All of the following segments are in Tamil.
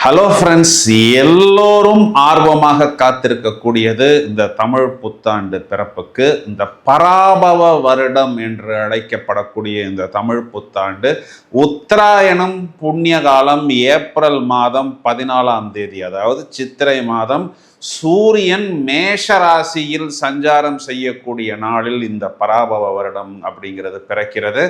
ஹலோ ஃப்ரெண்ட்ஸ், எல்லோரும் ஆர்வமாக காத்திருக்கக்கூடியது இந்த தமிழ் புத்தாண்டு பிறப்புக்கு. இந்த பராபவ வருடம் என்று அழைக்கப்படக்கூடிய இந்த தமிழ் புத்தாண்டு உத்தராயணம் புண்ணிய காலம் ஏப்ரல் மாதம் 14ஆம் தேதி, அதாவது சித்திரை மாதம் சூரியன் மேஷ ராசியில் சஞ்சாரம் செய்யக்கூடிய நாளில் இந்த பராபவ வருடம் அப்படிங்கிறது பிறக்கிறது.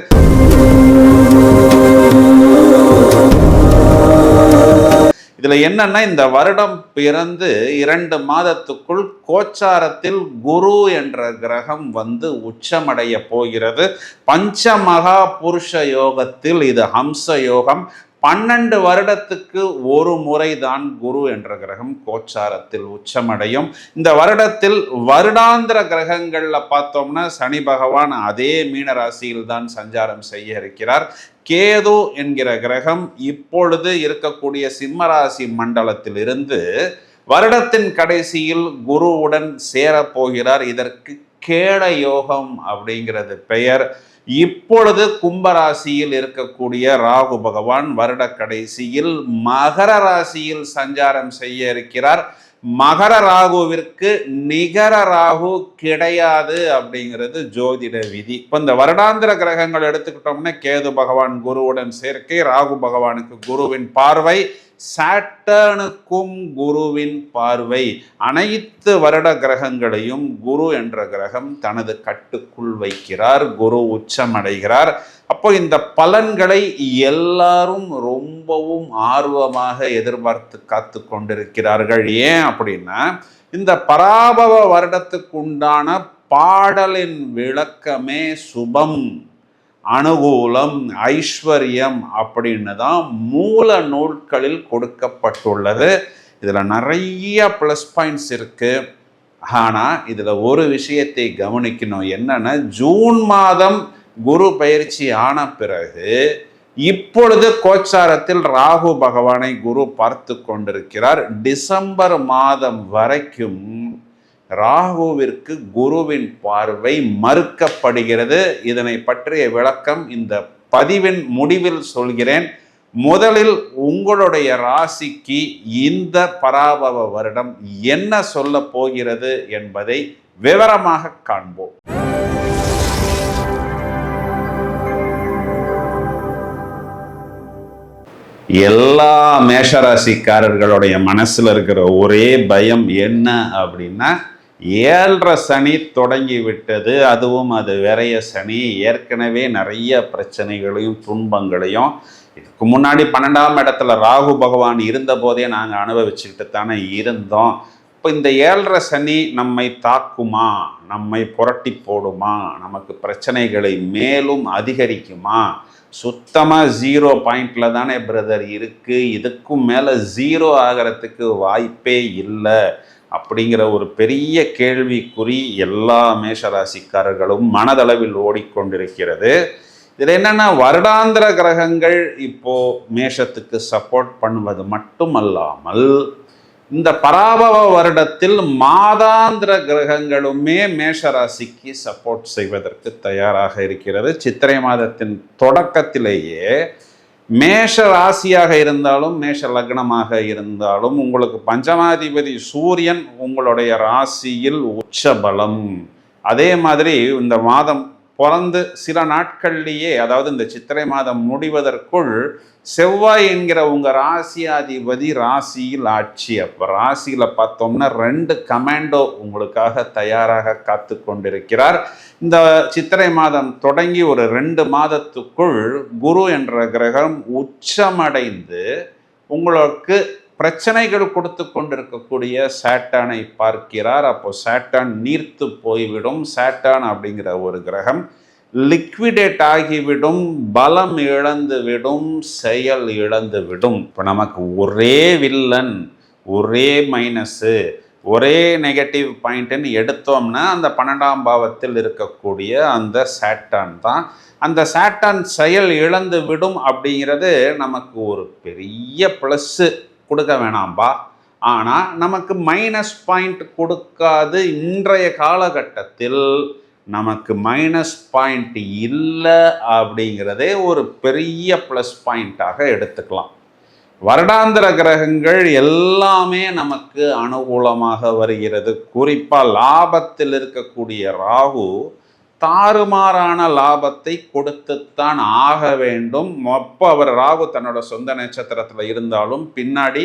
இதுல என்னன்னா, இந்த வருடம் பிறந்து 2 மாதத்துக்குள் கோச்சாரத்தில் குரு என்ற கிரகம் வந்து உச்சமடைய போகிறது. பஞ்சமகா புருஷ யோகத்தில் இது ஹம்ச யோகம். 12 வருடத்துக்கு ஒரு முறைதான் குரு என்ற கிரகம் கோச்சாரத்தில் உச்சமடையும். இந்த வருடத்தில் வருடாந்திர கிரகங்கள்ல பார்த்தோம்னா சனி பகவான் அதே மீன ராசியில் தான் சஞ்சாரம் செய்ய இருக்கிறார். கேது என்கிற கிரகம் இப்பொழுது இருக்கக்கூடிய சிம்மராசி மண்டலத்தில் இருந்து வருடத்தின் கடைசியில் குருவுடன் சேரப்போகிறார். இதற்கு கேட யோகம் அப்படிங்கிறது பெயர். இப்பொழுது கும்பராசியில் இருக்கக்கூடிய ராகு பகவான் வருட கடைசியில் மகர ராசியில் சஞ்சாரம் செய்ய இருக்கிறார். மகர ராகுவிற்கு நிகர ராகு கிடையாது அப்படிங்கிறது ஜோதிட விதி. இப்போ இந்த வருடாந்திர கிரகங்கள் எடுத்துக்கிட்டோம்னா கேது பகவான் குருவுடன் சேர்க்கை, ராகு பகவானுக்கு குருவின் பார்வை, சாட்டர்னுக்கும் குருவின் பார்வை. அனைத்து வருட கிரகங்களையும் குரு என்ற கிரகம் தனது கட்டுக்குள் வைக்கிறார். குரு உச்சமடைகிறார். அப்போ இந்த பலன்களை எல்லாரும் ரொம்பவும் ஆர்வமாக எதிர்பார்த்து காத்து கொண்டிருக்கிறார்கள். ஏன் அப்படின்னா, இந்த பராபவ வருடத்துக்கு உண்டான பாடலின் விளக்கமே சுபம், அனுகூலம், ஐஸ்வர்யம் அப்படின்னு தான் மூல நூல்களில் கொடுக்கப்பட்டுள்ளது. இதில் நிறைய ப்ளஸ் பாயிண்ட்ஸ் இருக்கு. ஆனால் இதில் ஒரு விஷயத்தை கவனிக்கணும். என்னன்னா, ஜூன் மாதம் குரு பயிற்சி ஆன பிறகு இப்பொழுது கோச்சாரத்தில் ராகு பகவானை குரு பார்த்து கொண்டிருக்கிறார். டிசம்பர் மாதம் வரைக்கும் ராகுவிற்கு குருவின் பார்வை மறுக்கப்படுகிறது. இதனை பற்றிய விளக்கம் இந்த பதிவின் முடிவில் சொல்கிறேன். முதலில் உங்களுடைய ராசிக்கு இந்த பராபவ வருடம் என்ன சொல்ல போகிறது என்பதை விவரமாக காண்போம். எல்லா மேஷராசிக்காரர்களுடைய மனசுல இருக்கிற ஒரே பயம் என்ன அப்படின்னா, 7.5 சனி தொடங்கி விட்டது. அதுவும் அது விரைய சனி. ஏற்கனவே நிறைய பிரச்சனைகளையும் துன்பங்களையும் இதுக்கு முன்னாடி 12ஆம் இடத்துல ராகு பகவான் இருந்த போதே நாங்கள் அனுபவிச்சுக்கிட்டு தானே இருந்தோம். இப்போ இந்த 7.5 சனி நம்மை தாக்குமா, நம்மை புரட்டி போடுமா, நமக்கு பிரச்சனைகளை மேலும் அதிகரிக்குமா? சுத்தமாக 0 பாயிண்ட்ல தானே பிரதர் இருக்கு, இதுக்கும் மேலே 0 ஆகிறதுக்கு வாய்ப்பே இல்லை அப்படிங்கிற ஒரு பெரிய கேள்விக்குறி எல்லா மேஷராசிக்காரர்களும் மனதளவில் ஓடிக்கொண்டிருக்கிறது. இதில் என்னன்னா, வருடாந்திர கிரகங்கள் இப்போ மேஷத்துக்கு சப்போர்ட் பண்ணுவது மட்டுமல்லாமல் இந்த பராபவ வருடத்தில் மாதாந்திர கிரகங்களுமே மேஷராசிக்கு சப்போர்ட் செய்வதற்கு தயாராக இருக்கிறது. சித்திரை மாதத்தின் தொடக்கத்திலேயே மேஷ ராசியாக இருந்தாலும் மேஷ லக்னமாக இருந்தாலும் உங்களுக்கு பஞ்சமாதிபதி சூரியன் உங்களுடைய ராசியில் உச்சபலம். அதே மாதிரி இந்த மாதம் பிறந்து சில நாட்கள்லேயே, அதாவது இந்த சித்திரை மாதம் முடிவதற்குள் செவ்வாய் என்கிற உங்க ராசியாதிபதி ராசியில் ஆட்சி. அப்போ ராசியில பார்த்தோம்னா 2 கமாண்டோ உங்களுக்காக தயாராக காத்து கொண்டிருக்கிறார். இந்த சித்திரை மாதம் தொடங்கி ஒரு 2 மாதத்துக்குள் குரு என்ற கிரகம் உச்சமடைந்து உங்களுக்கு பிரச்சனைகள் கொடுத்து கொண்டிருக்கக்கூடிய சாட்டானை பார்க்கிறார். அப்போ சாட்டான் நீர்த்து போய்விடும். சாட்டான் அப்படிங்கிற ஒரு கிரகம் லிக்விடேட் ஆகிவிடும், பலம் இழந்து விடும், செயல் இழந்து விடும். இப்போ நமக்கு ஒரே வில்லன், ஒரே மைனஸு, ஒரே நெகட்டிவ் பாயிண்ட்னு எடுத்தோம்னா அந்த 12ஆம் பாவத்தில் இருக்கக்கூடிய அந்த சாட்டான் தான். அந்த சாட்டான் செயல் இழந்து விடும் அப்படிங்கிறது நமக்கு ஒரு பெரிய ப்ளஸ்ஸு கொடுக்க வேணாம்பா. ஆனால் நமக்கு மைனஸ் பாயிண்ட் கொடுக்காது. இன்றைய காலகட்டத்தில் நமக்கு மைனஸ் பாயிண்ட் இல்லை அப்படிங்கிறதே ஒரு பெரிய ப்ளஸ் பாயிண்ட்டாக எடுத்துக்கலாம். வருடாந்திர கிரகங்கள் எல்லாமே நமக்கு அனுகூலமாக வருகிறது. குறிப்பா லாபத்தில் இருக்கக்கூடிய ராகு தாறுமாறான லாபத்தை கொடுத்துத்தான் ஆக வேண்டும். அப்போ அவர் ராகு தன்னோட சொந்த நட்சத்திரத்துல இருந்தாலும் பின்னாடி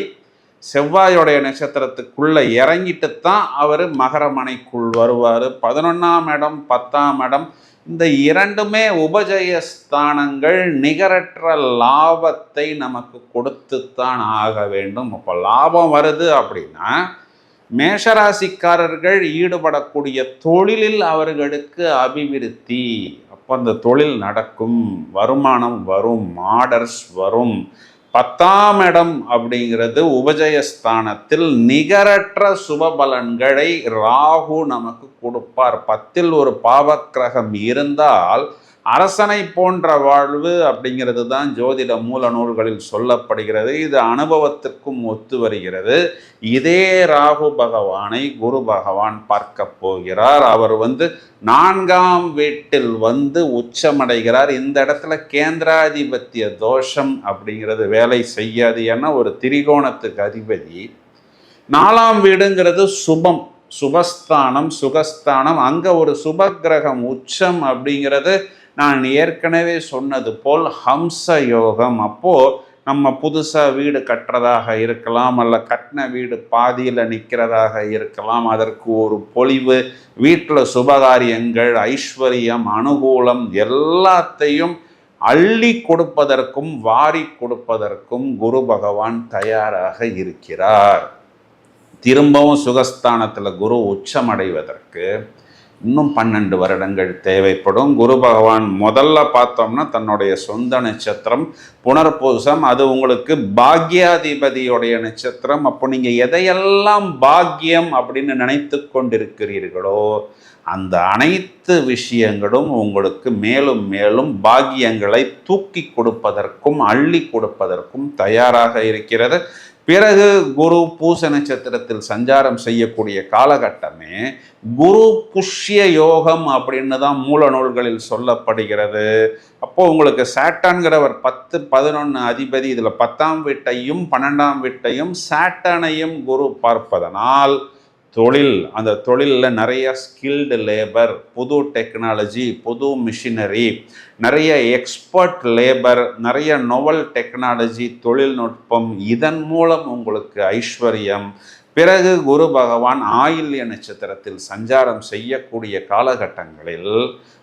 செவ்வாயோடைய நட்சத்திரத்துக்குள்ள இறங்கிட்டு தான் அவர் மகரமனைக்குள் வருவார். 11ஆம் இடம் 10ஆம் இடம் இந்த இரண்டுமே உபஜயஸ்தானங்கள், நிகரற்ற லாபத்தை நமக்கு கொடுத்துத்தான் ஆக வேண்டும். அப்போ லாபம் வருது அப்படின்னா மேஷராசிக்காரர்கள் ஈடுபடக்கூடிய தொழிலில் அவர்களுக்கு அபிவிருத்தி, அப்போ அந்த தொழில் நடக்கும், வருமானம் வரும், ஆர்டர்ஸ் வரும். 10ஆம் இடம் அப்படிங்கிறது உபஜயஸ்தானத்தில் நிகரற்ற சுபபலன்களை ராகு நமக்கு கொடுப்பார். 10ல் ஒரு பாவக்கிரகம் இருந்தால் அரசனை போன்ற வாழ்வு அப்படிங்கிறது தான் ஜோதிட மூல நூல்களில் சொல்லப்படுகிறது. இது அனுபவத்திற்கும் ஒத்து வருகிறது. இதே ராகு பகவானை குரு பகவான் பார்க்க போகிறார். அவர் 4ஆம் வீட்டில் உச்சமடைகிறார். இந்த இடத்துல கேந்திராதிபத்திய தோஷம் அப்படிங்கிறது வேலை செய்யாது. ஏன்னா ஒரு திரிகோணத்துக்கு அதிபதி. 4ஆம் வீடுங்கிறது சுபம், சுபஸ்தானம், சுகஸ்தானம். அங்கே ஒரு சுபகிரகம் உச்சம் அப்படிங்கிறது நான் ஏற்கனவே சொன்னது போல் ஹம்ச யோகம். அப்போது நம்ம புதுசாக வீடு கட்டுறதாக இருக்கலாம், அல்ல கட்டின வீடு பாதியில் நிற்கிறதாக இருக்கலாம். அதற்கு ஒரு பொலிவு, வீட்டில் சுபகாரியங்கள், ஐஸ்வர்யம், அனுகூலம் எல்லாத்தையும் அள்ளி கொடுப்பதற்கும் வாரி கொடுப்பதற்கும் குரு பகவான் தயாராக இருக்கிறார். திரும்பவும் சுகஸ்தானத்தில் குரு உச்சமடைவதற்கு இன்னும் 12 வருடங்கள் தேவைப்படும். குரு பகவான் முதல்ல பார்த்தோம்னா தன்னுடைய சொந்த நட்சத்திரம் புனர்பூசம், அது உங்களுக்கு பாக்யாதிபதியோடைய நட்சத்திரம். அப்போ நீங்கள் எதையெல்லாம் பாக்கியம் அப்படின்னு நினைத்து கொண்டிருக்கிறீர்களோ அந்த அனைத்து விஷயங்களும் உங்களுக்கு மேலும் மேலும் பாக்கியங்களை தூக்கி கொடுப்பதற்கும் அள்ளி கொடுப்பதற்கும் தயாராக இருக்கிறது. பிறகு குரு பூச நட்சத்திரத்தில் சஞ்சாரம் செய்யக்கூடிய காலகட்டமே குரு புஷ்ய யோகம் அப்படின்னு தான் மூல நூல்களில் சொல்லப்படுகிறது. அப்போ உங்களுக்கு சாட்டன்கிறவர் 10, 11 அதிபதி, இதில் 10ஆம் வீட்டையும் 12ஆம் வீட்டையும் சாட்டனையும் குரு பார்ப்பதனால் தொழில், அந்த தொழிலில் நிறைய ஸ்கில்டு லேபர், புது டெக்னாலஜி, புது மிஷினரி, நிறைய எக்ஸ்பர்ட் லேபர், நிறைய நோவல் டெக்னாலஜி, தொழில்நுட்பம், இதன் மூலம் உங்களுக்கு ஐஸ்வர்யம். பிறகு குரு பகவான் ஆயில்ய நட்சத்திரத்தில் சஞ்சாரம் செய்யக்கூடிய காலகட்டங்களில்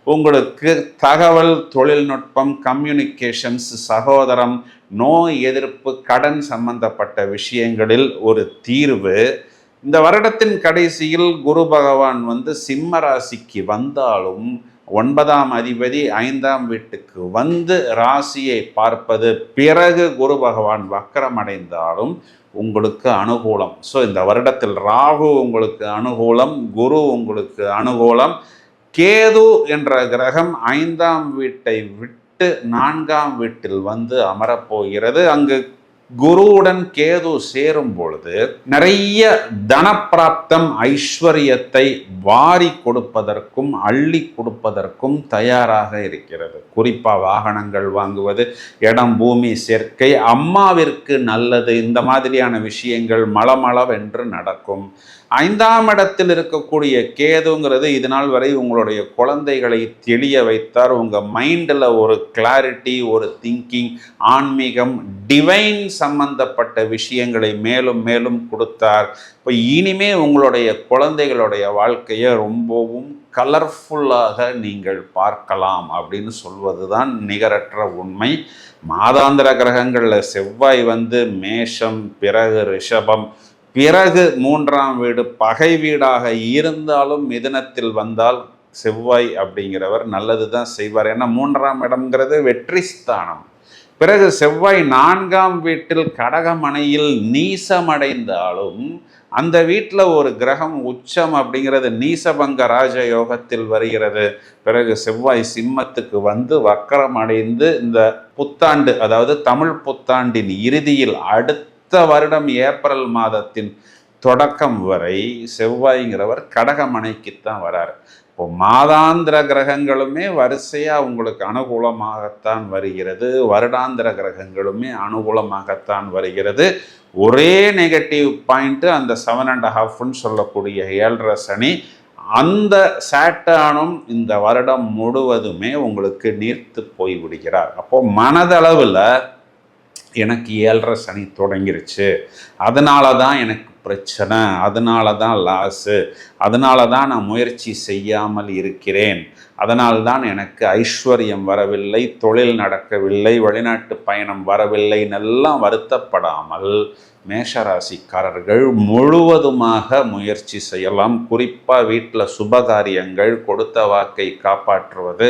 உங்களுக்கு தகவல் தொழில்நுட்பம், கம்யூனிகேஷன்ஸ், சகோதரம், நோய் எதிர்ப்பு, கடன் சம்பந்தப்பட்ட விஷயங்களில் ஒரு தீர்வு. இந்த வருடத்தின் கடைசியில் குரு பகவான் சிம்ம ராசிக்கு வந்தாலும் 9ஆம் அதிபதி 5ஆம் வீட்டுக்கு ராசியை பார்ப்பது, பிறகு குரு பகவான் வக்கரமடைந்தாலும் உங்களுக்கு அனுகூலம். ஸோ இந்த வருடத்தில் ராகு உங்களுக்கு அனுகூலம், குரு உங்களுக்கு அனுகூலம். கேது என்ற கிரகம் 5ஆம் வீட்டை விட்டு 4ஆம் வீட்டில் அமரப்போகிறது. அங்கு குருவுடன் கேது சேரும் பொழுது நிறைய தனப்பிராப்தம், ஐஸ்வர்யத்தை வாரி கொடுப்பதற்கும் அள்ளி கொடுப்பதற்கும் தயாராக இருக்கிறது. குறிப்பாக வாகனங்கள் வாங்குவது, இடம் பூமி சேர்க்கை, அம்மாவிற்கு நல்லது, இந்த மாதிரியான விஷயங்கள் மளமளவென்று நடக்கும். 5ஆம் இடத்தில் இருக்கக்கூடிய கேதுங்கிறது இதனால் வரை உங்களுடைய குழந்தைகளை தெளிய வைத்தார். உங்கள் மைண்டில் ஒரு கிளாரிட்டி, ஒரு திங்கிங், ஆன்மீகம், டிவைன் சம்பந்தப்பட்ட விஷயங்களை மேலும் மேலும் கொடுத்தார். இப்போ இனிமே உங்களுடைய குழந்தைகளுடைய வாழ்க்கையை ரொம்பவும் கலர்ஃபுல்லாக நீங்கள் பார்க்கலாம் அப்படின்னு சொல்வது தான் நிகரற்ற உண்மை. மாதாந்திர கிரகங்களில் செவ்வாய் மேஷம், பிறகு ரிஷபம், பிறகு 3ஆம் வீடு பகை வீடாக இருந்தாலும் மிதுனத்தில் வந்தால் செவ்வாய் அப்படிங்கிறவர் நல்லது தான் செய்வார். ஏன்னா 3ஆம் இடம்ங்கிறது வெற்றி ஸ்தானம். பிறகு செவ்வாய் 4ஆம் வீட்டில் கடகமனையில் நீசமடைந்தாலும் அந்த வீட்டில் ஒரு கிரகம் உச்சம் அப்படிங்கிறது நீசபங்க ராஜயோகத்தில் வருகிறது. பிறகு செவ்வாய் சிம்மத்துக்கு வக்கரம் அடைந்து இந்த புத்தாண்டு, அதாவது தமிழ் புத்தாண்டின் இறுதியில் அடுத்த வருடம் ஏப்ரல் மாதத்தின் தொடக்கம் வரை செவ்வாய்ங்கிறவர் கடகமனைக்குத்தான் வரார். இப்போ மாதாந்திர கிரகங்களுமே வரிசையாக உங்களுக்கு அனுகூலமாகத்தான் வருகிறது, வருடாந்திர கிரகங்களுமே அனுகூலமாகத்தான் வருகிறது. ஒரே நெகட்டிவ் பாயிண்ட்டு அந்த 7.5ன்னு சொல்லக்கூடிய 7.5 சனி. அந்த சாட்டர்னும் இந்த வருடம் முழுவதுமே உங்களுக்கு நீர்த்து போய் விடுகிறார். அப்போ மனதளவில் எனக்கு 7.5 சனி தொடங்கிருச்சு, அதனால தான் எனக்கு பிரச்சனை, அதனால தான் லாஸு, அதனால தான் நான் முயற்சி செய்யாமல் இருக்கிறேன், அதனால்தான் எனக்கு ஐஸ்வர்யம் வரவில்லை, தொழில் நடக்கவில்லை, வெளிநாட்டு பயணம் வரவில்லை எல்லாம் வருத்தப்படாமல் மேஷராசிக்காரர்கள் முழுவதுமாக முயற்சி செய்யலாம். குறிப்பாக வீட்டில் சுபகாரியங்கள், கொடுத்த வாக்கை காப்பாற்றுவது,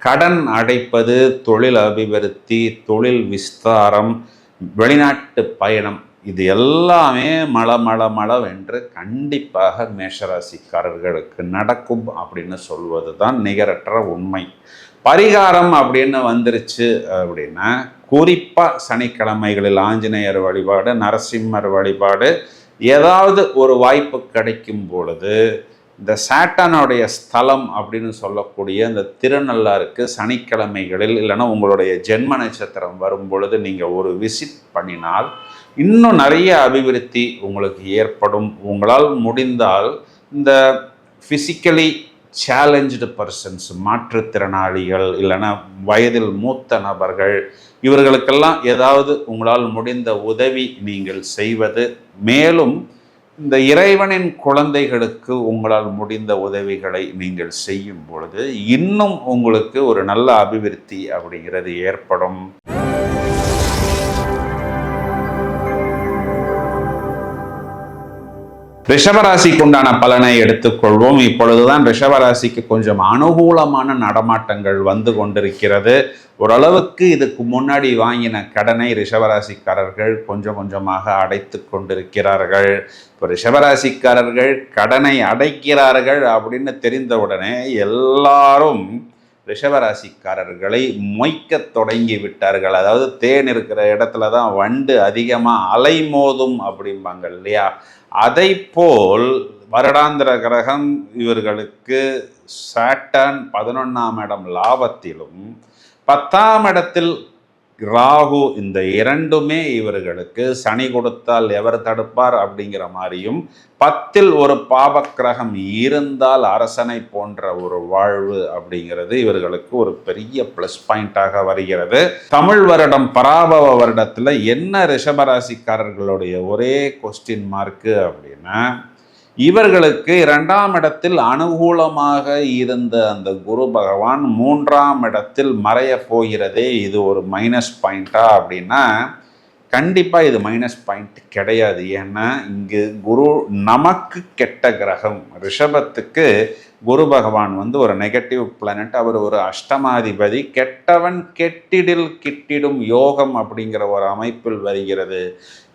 கடன் அடைப்பது, தொழில் அபிவிருத்தி, தொழில் விஸ்தாரம், வெளிநாட்டு பயணம், இது எல்லாமே மளவென்று கண்டிப்பாக மேஷராசிக்காரர்களுக்கு நடக்கும் அப்படின்னு சொல்வது தான் நிகரற்ற உண்மை. பரிகாரம் அப்படின்னு வந்துருச்சு அப்படின்னா குறிப்பாக சனிக்கிழமைகளில் ஆஞ்சநேயர் வழிபாடு, நரசிம்மர் வழிபாடு, ஏதாவது ஒரு வாய்ப்பு கிடைக்கும் பொழுது இந்த சாட்டனுடைய ஸ்தலம் அப்படின்னு சொல்லக்கூடிய இந்த திருநள்ளாருக்கு சனிக்கிழமைகளில் இல்லைன்னா உங்களுடைய ஜென்ம நட்சத்திரம் வரும் பொழுது நீங்கள் ஒரு விசிட் பண்ணினால் இன்னும் நிறைய அபிவிருத்தி உங்களுக்கு ஏற்படும். உங்களால் முடிந்தால் இந்த ஃபிசிக்கலி சேலஞ்சு பர்சன்ஸ், மாற்றுத்திறனாளிகள், இல்லைன்னா வயதில் மூத்த நபர்கள், இவர்களுக்கெல்லாம் ஏதாவது உங்களால் முடிந்த உதவி நீங்கள் செய்வது, மேலும் இந்த இறைவனின் குழந்தைகளுக்கு உங்களால் முடிந்த உதவிகளை நீங்கள் செய்யும் பொழுது இன்னும் உங்களுக்கு ஒரு நல்ல அபிவிருத்தி அப்படிங்கிறது ஏற்படும். ரிஷபராசிக்கு உண்டான பலனை எடுத்துக்கொள்வோம். இப்பொழுதுதான் ரிஷபராசிக்கு கொஞ்சம் அனுகூலமான நடமாட்டங்கள் வந்து கொண்டிருக்கிறது. ஓரளவுக்கு இதுக்கு முன்னாடி வாங்கின கடனை ரிஷபராசிக்காரர்கள் கொஞ்சம் கொஞ்சமாக அடைத்து கொண்டிருக்கிறார்கள். இப்போ ரிஷபராசிக்காரர்கள் கடனை அடைக்கிறார்கள் அப்படின்னு தெரிந்தவுடனே எல்லாரும் ரிஷபராசிக்காரர்களை மொய்க்க தொடங்கி விட்டார்கள். அதாவது தேன் இருக்கிற இடத்துல தான் வண்டு அதிகமாக அலைமோதும் அப்படிம்பாங்க இல்லையா? அதை போல் வருடாந்திர கிரகம் இவர்களுக்கு சாட்டர்ன் 11ஆம் இடம் லாபத்திலும் 10ஆம் இடத்தில் ராகு, இந்த இரண்டுமே இவர்களுக்கு சனி கொடுத்தால் எவர் தடுப்பார் அப்படிங்கிற மாதிரியும் 10ல் ஒரு பாபக்கிரகம் இருந்தால் அரசனை போன்ற ஒரு வாழ்வு அப்படிங்கிறது இவர்களுக்கு ஒரு பெரிய ப்ளஸ் பாயிண்டாக வருகிறது. தமிழ் வருடம் பராபவ வருடத்தில் என்ன ரிஷபராசிக்காரர்களுடைய ஒரே கொஸ்டின் மார்க்கு அப்படின்னா, இவர்களுக்கு 2ஆம் இடத்தில் அனுகூலமாக இருந்த அந்த குரு பகவான் 3ஆம் இடத்தில் மறைய போகிறதே, இது ஒரு மைனஸ் பாயிண்டா அப்படின்னா கண்டிப்பாக இது மைனஸ் பாயிண்ட் கிடையாது. ஏன்னா இங்கு குரு நமக்கு கெட்ட கிரகம். ரிஷபத்துக்கு குரு பகவான் வந்து ஒரு நெகட்டிவ் பிளானட், அவர் ஒரு அஷ்டமாதிபதி, கெட்டவன் கெட்டிடில் கிட்டிடும் யோகம் அப்படிங்கிற ஒரு அமைப்பில் வருகிறது.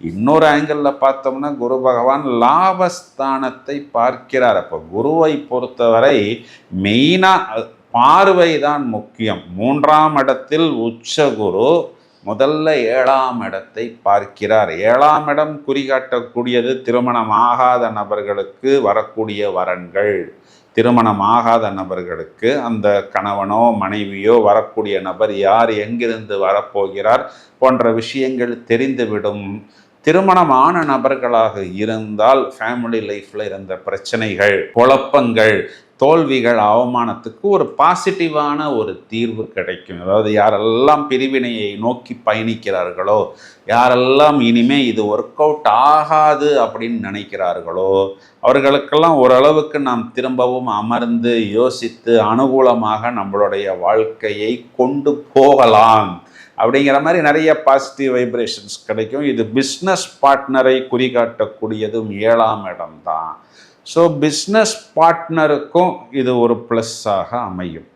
இன்னொரு ஆங்கிளில் பார்த்தோம்னா குரு பகவான் லாபஸ்தானத்தை பார்க்கிறார். அப்போ குருவை பொறுத்தவரை மெயினாக பார்வை தான் முக்கியம். 3ஆம் இடத்தில் உச்ச குரு முதல்ல 7ஆம் இடத்தை பார்க்கிறார். 7ஆம் இடம் குறிகாட்டக்கூடியது திருமணமாகாத நபர்களுக்கு வரக்கூடிய வரன்கள், திருமணமாகாத நபர்களுக்கு அந்த கணவனோ மனைவியோ வரக்கூடிய நபர் யார், எங்கிருந்து வரப்போகிறார் போன்ற விஷயங்கள் தெரிந்துவிடும். திருமணமான நபர்களாக இருந்தால் ஃபேமிலி லைஃப்பில் இருந்த பிரச்சனைகள், குழப்பங்கள், தோல்விகள், அவமானத்துக்கு ஒரு பாசிட்டிவான ஒரு தீர்வு கிடைக்கும். அதாவது யாரெல்லாம் பிரிவினையை நோக்கி பயணிக்கிறார்களோ, யாரெல்லாம் இனிமே இது ஒர்க் அவுட் ஆகாது அப்படின்னு நினைக்கிறார்களோ, அவர்களுக்கெல்லாம் ஓரளவுக்கு நாம் திரும்பவும் அமர்ந்து யோசித்து அனுகூலமாக நம்மளுடைய வாழ்க்கையை கொண்டு போகலாம் அப்படிங்கிற மாதிரி நிறைய பாசிட்டிவ் வைப்ரேஷன்ஸ் கிடைக்கும். இது பிஸ்னஸ் பார்ட்னரை குறிகாட்டக்கூடியதும் 7ஆம் இடம் தான். ஸோ பிஸ்னஸ் பார்ட்னருக்கும் இது ஒரு ப்ளஸ்ஸாக அமையும்.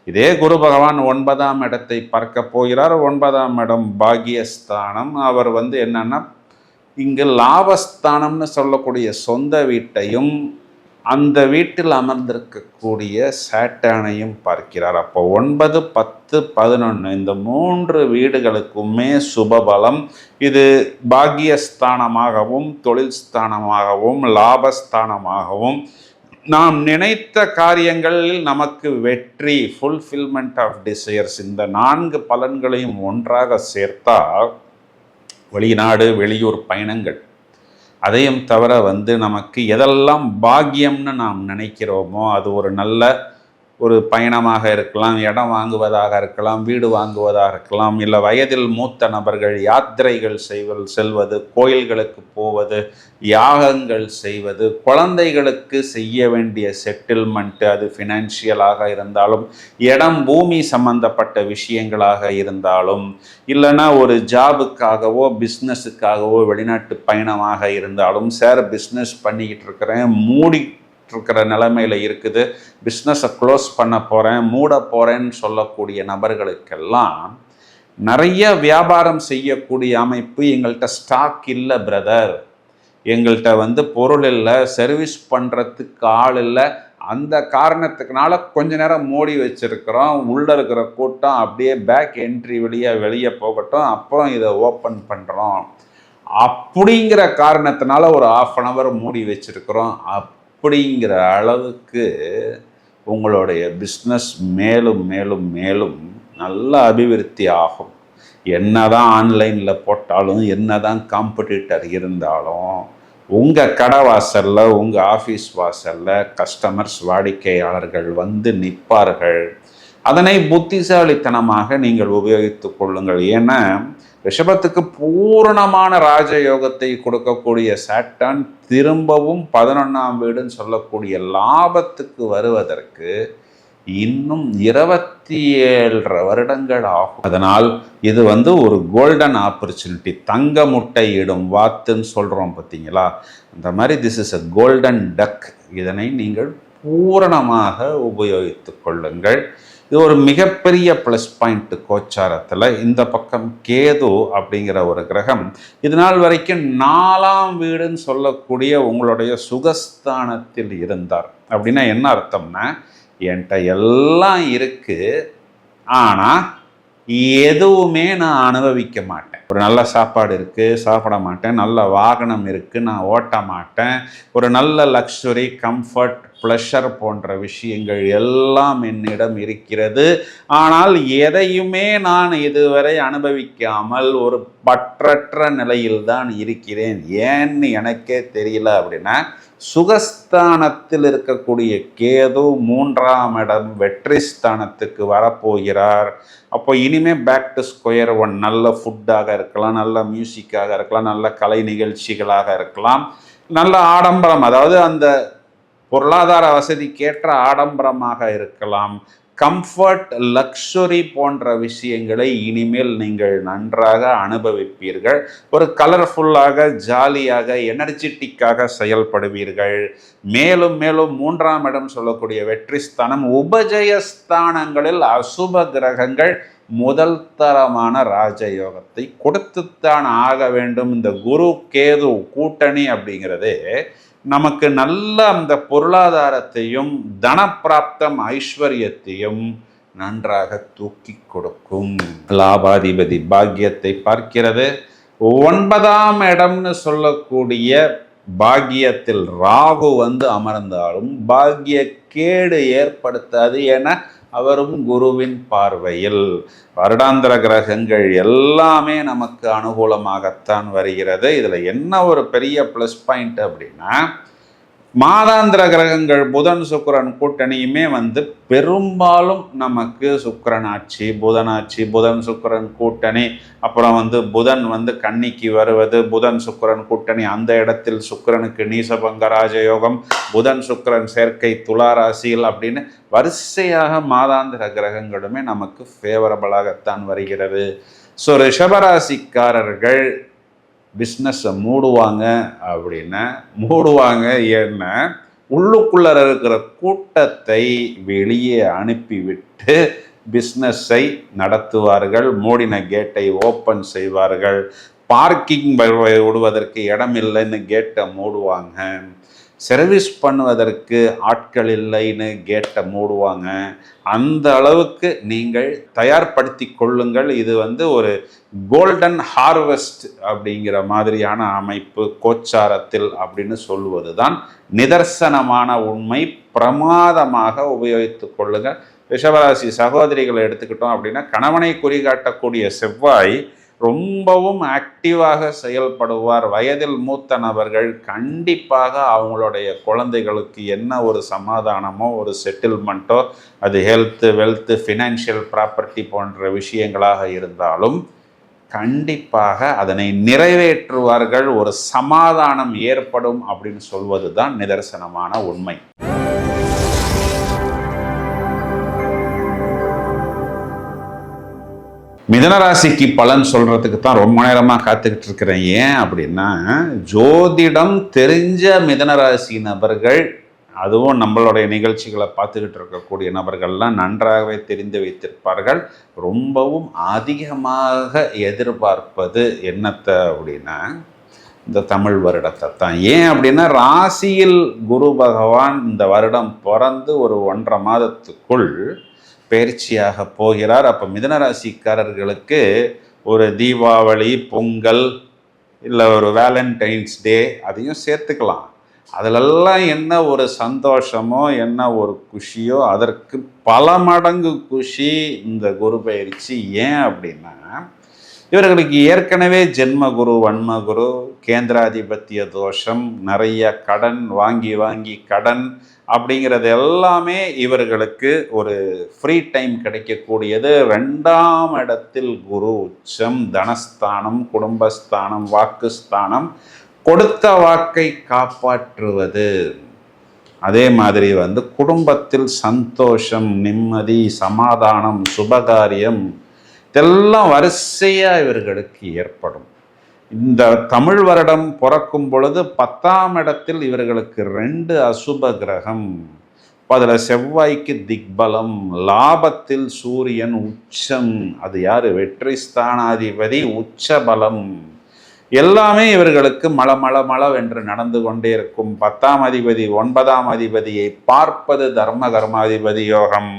இதே குரு பகவான் 9ஆம் இடத்தை பார்க்க போகிறார். 9ஆம் இடம் பாகியஸ்தானம். அவர் வந்து என்னன்னா இங்கு லாபஸ்தானம்னு சொல்லக்கூடிய சொந்த வீட்டையும் அந்த வீட்டில் அமர்ந்திருக்கக்கூடிய சாட்டர்னையும் பார்க்கிறார். அப்போ 9, 10, 11 இந்த 3 வீடுகளுக்குமே சுபபலம். இது பாக்கியஸ்தானமாகவும் தொழில் ஸ்தானமாகவும் லாபஸ்தானமாகவும் நாம் நினைத்த காரியங்களில் நமக்கு வெற்றி, ஃபுல்ஃபில்மெண்ட் ஆஃப் டிசையர்ஸ், இந்த 4 பலன்களையும் ஒன்றாக சேர்த்தால் வெளிநாடு வெளியூர் பயணங்கள், அதையும் தவிர நமக்கு எதெல்லாம் பாக்கியம்னு நாம் நினைக்கிறோமோ அது ஒரு நல்ல ஒரு பயணமாக இருக்கலாம், இடம் வாங்குவதாக இருக்கலாம், வீடு வாங்குவதாக இருக்கலாம், இல்லை வயதில் மூத்த நபர்கள் யாத்திரைகள் செல்வது, கோயில்களுக்கு போவது, யாகங்கள் செய்வது, குழந்தைகளுக்கு செய்ய வேண்டிய செட்டில்மெண்ட்டு, அது ஃபினான்ஷியலாக இருந்தாலும், இடம் பூமி சம்பந்தப்பட்ட விஷயங்களாக இருந்தாலும், இல்லைன்னா ஒரு ஜாபுக்காகவோ பிஸ்னஸுக்காகவோ வெளிநாட்டு பயணமாக இருந்தாலும், சார் பிஸ்னஸ் பண்ணிக்கிட்டு இருக்கிறேன், இருக்கிற நிலைமையில் இருக்குது, பிஸ்னஸை க்ளோஸ் பண்ண போகிறேன், மூட போகிறேன்னு சொல்லக்கூடிய நபர்களுக்கெல்லாம் நிறைய வியாபாரம் செய்யக்கூடிய அமைப்பு, எங்கள்கிட்ட ஸ்டாக் இல்லை பிரதர், எங்கள்கிட்ட பொருள் இல்லை, சர்வீஸ் பண்ணுறதுக்கு ஆள் இல்லை, அந்த காரணத்துக்குனால கொஞ்ச நேரம் மூடி வச்சுருக்கிறோம், உள்ளே இருக்கிற கூட்டம் அப்படியே பேக் என்ட்ரி வெளியே போகட்டும், அப்புறம் இதை ஓப்பன் பண்ணுறோம் அப்படிங்கிற காரணத்தினால ஒரு 1/2 hour மூடி வச்சுருக்கிறோம். அப்படிங்கிற அளவுக்கு உங்களுடைய பிஸ்னஸ் மேலும் மேலும் மேலும் நல்ல அபிவிருத்தி ஆகும். என்னதான் ஆன்லைனில் போட்டாலும், என்னதான் காம்படிட்டர் இருந்தாலும், உங்கள் கடை வாசலில், உங்கள் ஆஃபீஸ் வாசலில் கஸ்டமர்ஸ், வாடிக்கையாளர்கள் நிற்பார்கள். அதனை புத்திசாலித்தனமாக நீங்கள் உபயோகித்து கொள்ளுங்கள். ஏன்னா ரிஷபத்துக்கு பூரணமான ராஜயோகத்தை கொடுக்கக்கூடிய சாட்டர்ன் திரும்பவும் 11ஆம் வீடுன்னு சொல்லக்கூடிய லாபத்துக்கு வருவதற்கு இன்னும் 27 வருடங்கள் ஆகும். அதனால் இது ஒரு கோல்டன் ஆப்பர்ச்சுனிட்டி. தங்க முட்டை இடும் வாத்துன்னு சொல்கிறோம் பார்த்தீங்களா, அந்த மாதிரி this is a golden duck. இதனை நீங்கள் பூரணமாக உபயோகித்து கொள்ளுங்கள். இது ஒரு மிகப்பெரிய ப்ளஸ் பாயிண்ட் கோச்சாரத்தில். இந்த பக்கம் கேது அப்படிங்கிற ஒரு கிரகம் இது நாள் வரைக்கும் 4ஆம் வீடுன்னு சொல்லக்கூடிய உங்களுடைய சுகஸ்தானத்தில் இருந்தார். அப்படின்னா என்ன அர்த்தம்னா, என்கிட்ட எல்லாம் இருக்குது, ஆனால் எதுவுமே நான் அனுபவிக்க மாட்டேன். ஒரு நல்ல சாப்பாடு இருக்குது, சாப்பிட மாட்டேன். நல்ல வாகனம் இருக்குது, நான் ஓட்ட மாட்டேன். ஒரு நல்ல லக்ஸுரி, கம்ஃபர்ட், ப்ளஷர் போன்ற விஷயங்கள் எல்லாம் என்னிடம் இருக்கிறது, ஆனால் எதையுமே நான் இதுவரை அனுபவிக்காமல் ஒரு பற்றற்ற நிலையில்தான் இருக்கிறேன். ஏன்னு எனக்கே தெரியல. அப்படின்னா சுகஸ்தானத்தில் இருக்கக்கூடிய கேது 3ஆம் இடம் வெற்றி ஸ்தானத்துக்கு வரப்போகிறார். அப்போ இனிமே பேக் டு ஸ்கொயர் ஒன். நல்ல ஃபுட்டாக இருக்கலாம், நல்ல மியூசிக்காக இருக்கலாம், நல்ல கலை நிகழ்ச்சிகளாக இருக்கலாம், நல்ல ஆடம்பரம், அதாவது அந்த பொருளாதார வசதிக்கேற்ற ஆடம்பரமாக இருக்கலாம், கம்ஃபர்ட், லக்ஸுரி போன்ற விஷயங்களை இனிமேல் நீங்கள் நன்றாக அனுபவிப்பீர்கள். ஒரு கலர்ஃபுல்லாக, ஜாலியாக, எனர்ஜெட்டிக்காக செயல்படுவீர்கள். மேலும் மேலும் 3ஆம் இடம் சொல்லக்கூடிய வெற்றி ஸ்தானம், உபஜயஸ்தானங்களில் அசுப கிரகங்கள் முதல் தரமான ராஜயோகத்தை கொடுத்துத்தான் ஆக வேண்டும். இந்த குரு கேது கூட்டணி அப்படிங்கிறது நமக்கு நல்ல அந்த பொருளாதாரத்தையும் தனப்பிராப்தம் ஐஸ்வர்யத்தையும் நன்றாக தூக்கி கொடுக்கும். லாபாதிபதி பாக்கியத்தை பார்க்கிறது. 9ஆம் இடம்னு சொல்லக்கூடிய பாக்கியத்தில் ராகு அமர்ந்தாலும் பாக்கிய கேடு ஏற்படுத்தாது. என அவரும் குருவின் பார்வையில். வருடாந்திர கிரகங்கள் எல்லாமே நமக்கு அனுகூலமாகத்தான் வருகிறது. இதில் என்ன ஒரு பெரிய ப்ளஸ் பாயிண்ட் அப்படின்னா, மாதாந்திர கிரகங்கள் புதன் சுக்கிரன் கூட்டணியுமே பெரும்பாலும் நமக்கு சுக்கிரன் ஆட்சி, புதன் ஆட்சி, புதன் சுக்கிரன் கூட்டணி, அப்புறம் புதன் கன்னிக்கு வருவது, புதன் சுக்கிரன் கூட்டணி, அந்த இடத்தில் சுக்கிரனுக்கு நீசபங்க ராஜயோகம், புதன் சுக்கிரன் சேர்க்கை துளாராசியில் அப்படின்னு வரிசையாக மாதாந்திர கிரகங்களுமே நமக்கு ஃபேவரபிளாகத்தான் வருகிறது. ஸோ ரிஷபராசிக்காரர்கள் பிஸ்னஸை மூடுவாங்க அப்படின்னா மூடுவாங்க. ஏன்னா உள்ளுக்குள்ள இருக்கிற கூட்டத்தை வெளியே அனுப்பிவிட்டு பிஸ்னஸை நடத்துவார்கள். மூடின கேட்டை ஓப்பன் செய்வார்கள். பார்க்கிங் விடுவதற்கு இடம் இல்லைன்னு கேட்டை மூடுவாங்க. சர்வீஸ் பண்ணுவதற்கு ஆட்கள் இல்லைன்னு கேட்டை மூடுவாங்க. அந்த அளவுக்கு நீங்கள் தயார்படுத்தி கொள்ளுங்கள். இது ஒரு கோல்டன் ஹார்வெஸ்ட் அப்படிங்கிற மாதிரியான அமைப்பு கோச்சாரத்தில் அப்படின்னு சொல்லுவது தான் நிதர்சனமான உண்மை. பிரமாதமாக உபயோகித்து கொள்ளுங்கள். ரிஷபராசி சகோதரிகளை எடுத்துக்கிட்டோம் அப்படின்னா, கணவனை குறிகாட்டக்கூடிய செவ்வாய் ரொம்பவும் ஆக்டிவாக செயல்படுவார். வயதில் மூத்த நபர்கள் கண்டிப்பாக அவங்களுடைய குழந்தைகளுக்கு என்ன ஒரு சமாதானமோ ஒரு செட்டில்மெண்ட்டோ, அது ஹெல்த்து, வெல்த்து, ஃபினான்ஷியல் ப்ராப்பர்ட்டி போன்ற விஷயங்களாக இருந்தாலும் கண்டிப்பாக அதனை நிறைவேற்றுவார்கள். ஒரு சமாதானம் ஏற்படும் அப்படின்னு சொல்வது தான் நிதர்சனமான உண்மை. மிதனராசிக்கு பலன் சொல்றதுக்கு தான் ரொம்ப நேரமாக காத்துக்கிட்டு இருக்கிறேன். ஏன் அப்படின்னா, ஜோதிடம் தெரிஞ்ச மிதனராசி நபர்கள், அதுவும் நம்மளுடைய நிகழ்ச்சிகளை பார்த்துக்கிட்டு இருக்கக்கூடிய நபர்கள்லாம் நன்றாகவே தெரிந்து வைத்திருப்பார்கள். ரொம்பவும் அதிகமாக எதிர்பார்ப்பது என்னத்தை அப்படின்னா, இந்த தமிழ் வருடத்தை தான். ஏன் அப்படின்னா, ராசியில் குரு பகவான் இந்த வருடம் பிறந்து ஒரு 1.5 மாதத்துக்குள் பயிற்சியாக போகிறார். அப்போ மிதனராசிக்காரர்களுக்கு ஒரு தீபாவளி, பொங்கல், இல்லை ஒரு வேலண்டைன்ஸ் டே அதையும் சேர்த்துக்கலாம். அதிலெல்லாம் என்ன ஒரு சந்தோஷமோ என்ன ஒரு குஷியோ அதற்கு பல மடங்கு குஷி இந்த குரு பயிற்சி. ஏன் அப்படின்னா, இவர்களுக்கு ஏற்கனவே ஜென்மகுரு, வன்மகுரு, கேந்திராதிபத்திய தோஷம், நிறைய கடன் வாங்கி வாங்கி கடன் அப்படிங்கிறது எல்லாமே இவர்களுக்கு ஒரு ஃப்ரீ டைம் கிடைக்கக்கூடியது. 2ஆம் இடத்தில் குரு உச்சம், தனஸ்தானம், குடும்பஸ்தானம், வாக்குஸ்தானம், கொடுத்த வாக்கை காப்பாற்றுவது. அதே மாதிரி குடும்பத்தில் சந்தோஷம், நிம்மதி, சமாதானம், சுபகாரியம் இதெல்லாம் வரிசையாக இவர்களுக்கு ஏற்படும். இந்த தமிழ் வருடம் பிறக்கும் பொழுது 10ஆம் இடத்தில் இவர்களுக்கு 2 அசுப கிரகம். அதில் செவ்வாய்க்கு திக்பலம், லாபத்தில் சூரியன் உச்சம், அது யாரு? வெற்றி ஸ்தானாதிபதி உச்ச பலம். எல்லாமே இவர்களுக்கு மளவென்று நடந்து கொண்டே இருக்கும். 10ஆம் அதிபதி 9ஆம் அதிபதியை பார்ப்பது தர்ம கர்மாதிபதி யோகம்.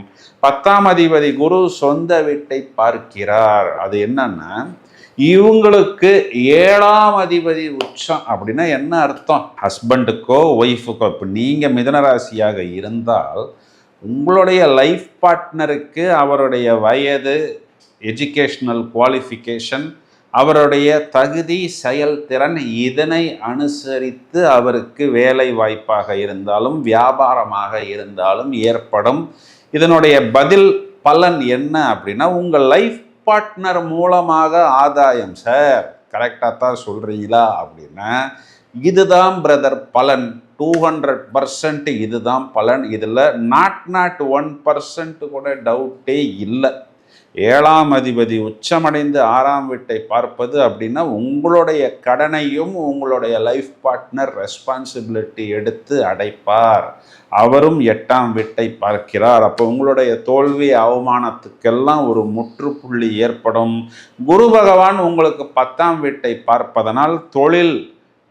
10ஆம் அதிபதி குரு சொந்த வீட்டை பார்க்கிறார். அது என்னன்னா, இவங்களுக்கு 7ஆம் அதிபதி உச்சம். அப்படின்னா என்ன அர்த்தம்? ஹஸ்பண்டுக்கோ ஒய்ஃபுக்கோ, இப்போ நீங்கள் மிதனராசியாக இருந்தால் உங்களுடைய லைஃப் பார்ட்னருக்கு அவருடைய வயது, எஜுகேஷ்னல் குவாலிஃபிகேஷன், அவருடைய தகுதி, செயல்திறன் இதனை அனுசரித்து அவருக்கு வேலை வாய்ப்பாக இருந்தாலும் வியாபாரமாக இருந்தாலும் ஏற்படும். இதனுடைய பதில் பலன் என்ன அப்படின்னா, உங்கள் லைஃப் பார்ட்னர் மூலமாக ஆதாயம். சார் கரெக்டாக தான் சொல்கிறீங்களா அப்படின்னா, இதுதான் பிரதர் பலன். 200% இதுதான் பலன். இதில் நாட் 1% கூட டவுட்டே இல்லை. 7ஆம் அதிபதி உச்சமடைந்து 6ஆம் வீட்டை பார்ப்பது அப்படின்னா, உங்களுடைய கடனையும் உங்களுடைய லைஃப் பார்ட்னர் ரெஸ்பான்சிபிலிட்டி எடுத்து அடைப்பார். அவரும் 8ஆம் வீட்டை பார்க்கிறார். அப்போ உங்களுடைய தோல்வி, அவமானத்துக்கெல்லாம் ஒரு முற்றுப்புள்ளி ஏற்படும். குரு பகவான் உங்களுக்கு 10ஆம் வீட்டை பார்ப்பதனால் தொழில்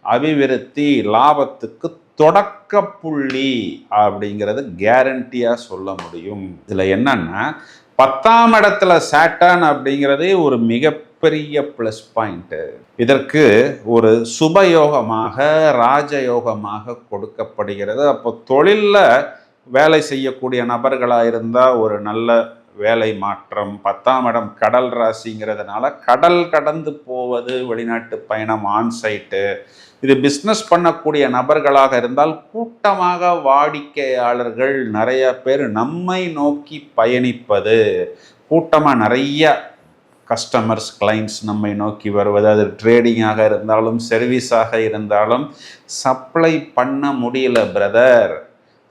அபிவிருத்தி, லாபத்துக்கு தொடக்க புள்ளி அப்படிங்கிறது கேரண்டியாக சொல்ல முடியும். இதில் என்னன்னா, 10ஆம் இடத்துல சாட்டர்ன் அப்படிங்கிறதே ஒரு மிகப்பெரிய ப்ளஸ் பாயிண்ட்டு. இதற்கு ஒரு சுபயோகமாக, ராஜயோகமாக கொடுக்கப்படுகிறது. அப்போ தொழிலில் வேலை செய்யக்கூடிய நபர்களாக இருந்தால் ஒரு நல்ல வேலை மாற்றம். 10ஆம் இடம் கடல் ராசிங்கிறதுனால கடல் கடந்து போவது, வெளிநாட்டு பயணம், ஆன்சைட்டு. இது பிஸ்னஸ் பண்ணக்கூடிய நபர்களாக இருந்தால் கூட்டமாக வாடிக்கையாளர்கள் நிறைய பேர் நம்மை நோக்கி பயணிப்பது, கூட்டமாக நிறைய கஸ்டமர்ஸ், கிளைண்ட்ஸ் நம்மை நோக்கி வருவது. அது ட்ரேடிங்காக இருந்தாலும் சர்வீஸாக இருந்தாலும், சப்ளை பண்ண முடியல பிரதர்,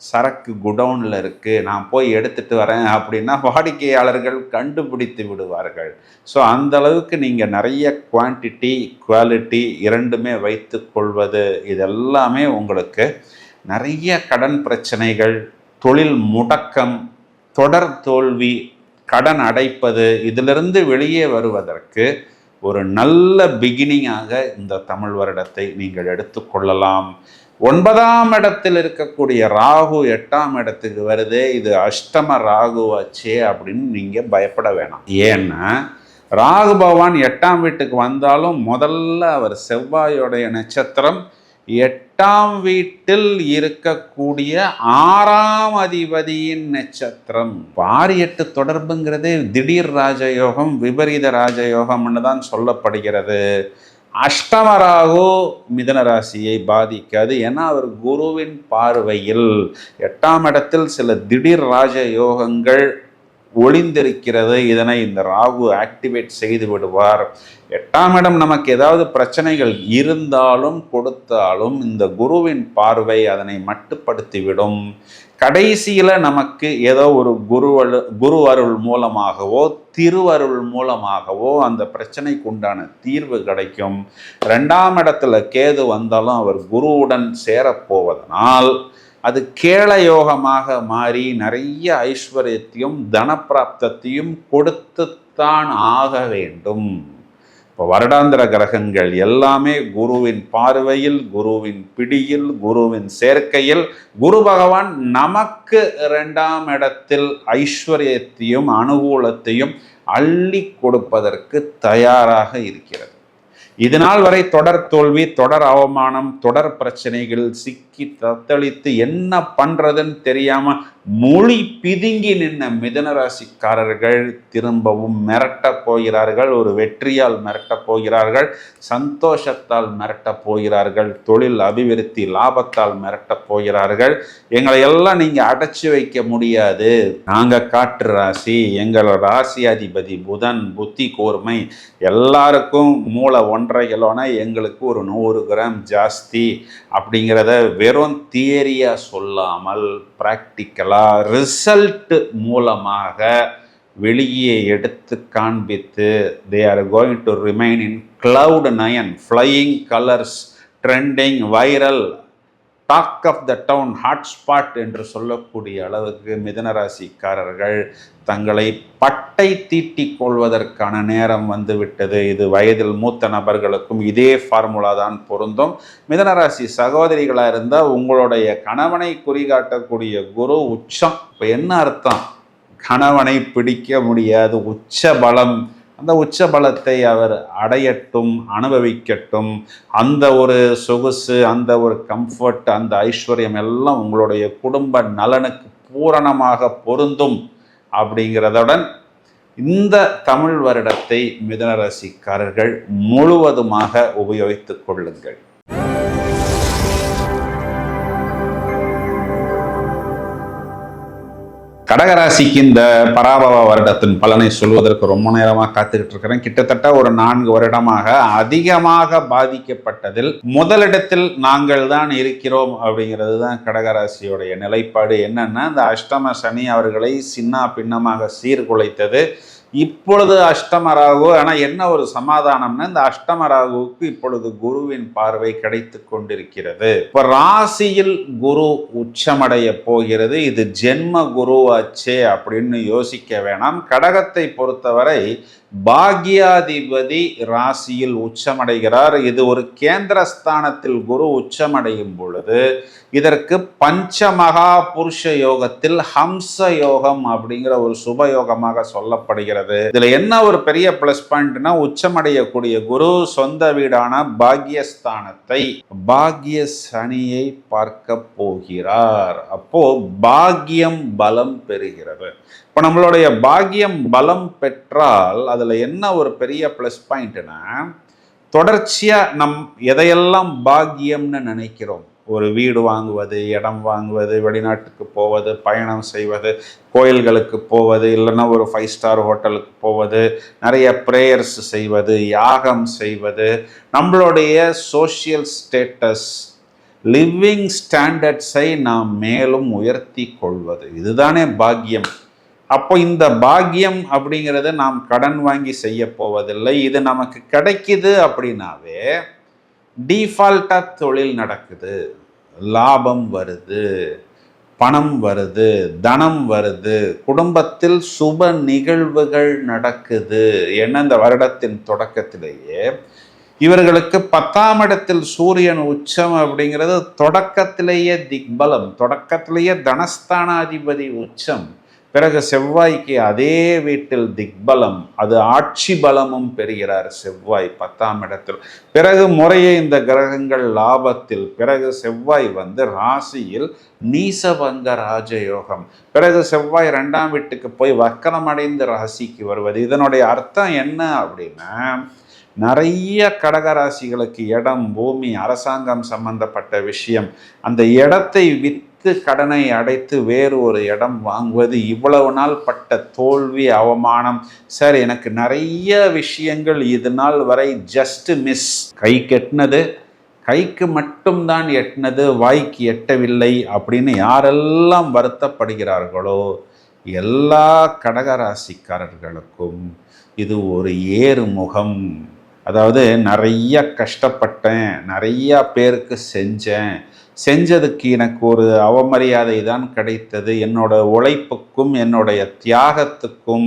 சரக்கு குடவுனில் இருக்குது, நான் போய் எடுத்துகிட்டு வரேன் அப்படின்னா வாடிக்கையாளர்கள் கண்டுபிடித்து விடுவார்கள். ஸோ அந்த அளவுக்கு நீங்கள் நிறைய குவான்டிட்டி, குவாலிட்டி இரண்டுமே வைத்து கொள்வது, இதெல்லாமே உங்களுக்கு நிறைய கடன் பிரச்சனைகள், தொழில் முடக்கம், தொடர் தோல்வி, கடன் அடைப்பது, இதிலிருந்து வெளியே வருவதற்கு ஒரு நல்ல பிகினிங்காக இந்த தமிழ் வருடத்தை நீங்கள் எடுத்துக்கொள்ளலாம். 9ஆம் இடத்தில் இருக்கக்கூடிய ராகு 8ஆம் இடத்துக்கு வருது, இது அஷ்டம ராகுவாச்சே அப்படின்னு நீங்க பயப்பட வேணாம். ஏன்னா ராகு பகவான் 8ஆம் வீட்டுக்கு வந்தாலும் முதல்ல அவர் செவ்வாயோடைய நட்சத்திரம் 8ஆம் வீட்டில் இருக்கக்கூடிய 6ஆம் அதிபதியின் நட்சத்திரம். 6-8 தொடர்புங்கிறது திடீர் ராஜயோகம், விபரீத ராஜயோகம்னு தான் சொல்லப்படுகிறது. அஷ்டம ராகு மிதுன ராசியை பாதிக்காது. ஏன்னா அவர் குருவின் பார்வையில் 8ஆம் இடத்தில் சில திடீர் ராஜ யோகங்கள் ஒளிந்திருக்கிறது. இதனை இந்த ராகு ஆக்டிவேட் செய்து விடுவார். 8ஆம் இடம் நமக்கு ஏதாவது பிரச்சனைகள் இருந்தாலும் கொடுத்தாலும் இந்த குருவின் பார்வை அதனை மட்டுப்படுத்திவிடும். கடைசியில் நமக்கு ஏதோ ஒரு குரு அருள் மூலமாகவோ திருவருள் மூலமாகவோ அந்த பிரச்சனைக்கு உண்டான தீர்வு கிடைக்கும். 2ஆம் இடத்துல கேது வந்தாலும் அவர் குருவுடன் சேரப்போவதனால் அது கேளயோகமாக மாறி நிறைய ஐஸ்வர்யத்தையும் தனப்பிராப்தத்தையும் கொடுத்துத்தான் ஆக வேண்டும். இப்போ வருடாந்திர கிரகங்கள் எல்லாமே குருவின் பார்வையில், குருவின் பிடியில், குருவின் சேர்க்கையில். குரு பகவான் நமக்கு 2ஆம் இடத்தில் ஐஸ்வர்யத்தையும் அனுகூலத்தையும் அள்ளி கொடுப்பதற்கு தயாராக இருக்கிறது. இதனால் வரை தொடர் தோல்வி, தொடர் அவமானம், தொடர் பிரச்சனைகள் சிக்கி தத்தளித்து என்ன பண்றதுன்னு தெரியாம மொழி பிதுங்கி நின்ன மிதுன ராசிக்காரர்கள் திரும்பவும் மிரட்டப் போகிறார்கள். ஒரு வெற்றியால் மிரட்டப் போகிறார்கள், சந்தோஷத்தால் மிரட்டப் போகிறார்கள், தொழில் அபிவிருத்தி லாபத்தால் மிரட்டப் போகிறார்கள். எங்களை எல்லாம் நீங்க அடைச்சி வைக்க முடியாது, நாங்க காற்று ராசி, எங்களோட ராசி அதிபதி புதன், புத்தி கூர்மை, எல்லாருக்கும் மூளை 1.5 கிலோனா எங்களுக்கு ஒரு 100 கிராம் ஜாஸ்தி அப்படிங்கிறத வெறும் தியரியா சொல்லாமல் பிராக்டிக்கலா ரிசல்ட் மூலமாக வெளியே எடுத்து காண்பித்து they are going to remain in cloud 9, flying colors, trending, viral, talk of the town, hotspot என்று சொல்லக்கூடிய அளவுக்கு மிதுன ராசிக்காரர்கள் தங்களை பட்டை தீட்டிக் கொள்வதற்கான நேரம் வந்துவிட்டது. இது வயதில் மூத்த நபர்களுக்கும் இதே ஃபார்முலா தான் பொருந்தும். மிதுன ராசி சகோதரிகளாக இருந்தால் உங்களுடைய கணவனை குறிகாட்டக்கூடிய குரு உச்சம். இப்போ என்ன அர்த்தம்? கணவனை பிடிக்க முடியாது, உச்ச பலம். அந்த உச்ச பலத்தை அவர் அடையட்டும், அனுபவிக்கட்டும். அந்த ஒரு சொகுசு, அந்த ஒரு கம்ஃபர்ட், அந்த ஐஸ்வர்யம் எல்லாம் உங்களுடைய குடும்ப நலனுக்கு பூரணமாக பொருந்தும். அப்படிங்கிறதுடன் இந்த தமிழ் வருடத்தை மிதுன ராசிக்காரர்கள் முழுவதுமாக உபயோகித்துக் கொள்ளுங்கள். கடகராசிக்கு இந்த பராபவ வருடத்தின் பலனை சொல்வதற்கு ரொம்ப நேரமாக காத்துக்கிட்டு இருக்கிறேன். கிட்டத்தட்ட ஒரு 4 வருடமாக அதிகமாக பாதிக்கப்பட்டதில் முதலிடத்தில் நாங்கள் தான் இருக்கிறோம் அப்படிங்கிறது தான் கடகராசியோடைய நிலைப்பாடு. என்னன்னா, இந்த அஷ்டம சனி அவர்களை சின்ன பின்னமாக சீர்குலைத்தது. இப்பொழுது அஷ்டம ராகு. ஆனால் என்ன ஒரு சமாதானம்னா, இந்த அஷ்டம ராகுவுக்கு இப்பொழுது குருவின் பார்வை கிடைத்து கொண்டிருக்கிறது. இப்போ ராசியில் குரு உச்சமடைய போகிறது. இது ஜென்ம குருவாச்சே அப்படின்னு யோசிக்க வேணாம். கடகத்தை பொறுத்தவரை பாக்யாதிபதி ராசியில் உச்சமடைகிறார். இது ஒரு கேந்திரஸ்தானத்தில் குரு உச்சமடையும் பொழுது இதற்கு பஞ்சமகா புருஷ யோகத்தில் ஹம்ச யோகம் அப்படிங்கிற ஒரு சுப யோகமாக சொல்லப்படுகிறது. இதுல என்ன ஒரு பெரிய பிளஸ் பாயிண்ட்னா, உச்சமடையக்கூடிய குரு சொந்த வீடான பாக்யஸ்தானத்தை, பாக்ய சனியை பார்க்க போகிறார். அப்போ பாக்யம் பலம் பெறுகிறது. இப்போ நம்மளுடைய பாக்யம் பலம் பெற்றால் அதில் என்ன ஒரு பெரிய ப்ளஸ் பாயிண்ட்னா, தொடர்ச்சியாக நம் எதையெல்லாம் பாக்கியம்னு நினைக்கிறோம், ஒரு வீடு வாங்குவது, இடம் வாங்குவது, வெளிநாட்டுக்கு போவது, பயணம் செய்வது, கோயில்களுக்கு போவது, இல்லைன்னா ஒரு 5 ஸ்டார் ஹோட்டலுக்கு போவது, நிறைய ப்ரேயர்ஸ் செய்வது, யாகம் செய்வது, நம்மளுடைய சோஷியல் ஸ்டேட்டஸ், லிவிங் ஸ்டாண்டர்ட்ஸை நாம் மேலும் உயர்த்தி கொள்வது, இதுதானே பாக்கியம். அப்போ இந்த பாக்கியம் அப்படிங்கிறத நாம் கடன் வாங்கி செய்ய போவதில்லை. இது நமக்கு கிடைக்குது அப்படின்னாவே டிஃபால்ட்டாக தொழில் நடக்குது, லாபம் வருது, பணம் வருது, தனம் வருது, குடும்பத்தில் சுப நிகழ்வுகள் நடக்குது. ஏன்னா இந்த வருடத்தின் தொடக்கத்திலேயே இவர்களுக்கு 10ஆம் இடத்தில் சூரியன் உச்சம் அப்படிங்கிறது தொடக்கத்திலேயே திக்பலம், தொடக்கத்திலேயே தனஸ்தானாதிபதி உச்சம். பிறகு செவ்வாய்க்கு அதே வீட்டில் திக்பலம், அது ஆட்சி பலமும் பெறுகிறார் செவ்வாய் 10ஆம் இடத்தில். பிறகு முறையே இந்த கிரகங்கள் லாபத்தில், பிறகு செவ்வாய் வந்து ராசியில் நீசபங்க ராஜயோகம், பிறகு செவ்வாய் 2ஆம் வீட்டுக்கு போய் வக்கரமடைந்து ராசிக்கு வருவது. இதனுடைய அர்த்தம் என்ன அப்படின்னா, நிறைய கடகராசிகளுக்கு இடம், பூமி, அரசாங்கம் சம்பந்தப்பட்ட விஷயம், அந்த இடத்தை விற்று கடனை அடைத்து வேறு ஒரு இடம் வாங்குவது, இவ்வளவு நாள் பட்ட தோல்வி, அவமானம். சார் எனக்கு நிறைய விஷயங்கள் இது நாள் வரை ஜஸ்ட் மிஸ், கை கெட்டினது கைக்கு மட்டும்தான் எட்டினது, வாய்க்கு எட்டவில்லை அப்படின்னு யாரெல்லாம் வருத்தப்படுகிறார்களோ எல்லா கடகராசிக்காரர்களுக்கும் இது ஒரு ஏறுமுகம். அதாவது நிறைய கஷ்டப்பட்டேன், நிறைய பேருக்கு செஞ்சதுக்கு எனக்கு ஒரு அவமரியாதை தான் கிடைத்தது, என்னோட உழைப்புக்கும் என்னுடைய தியாகத்துக்கும்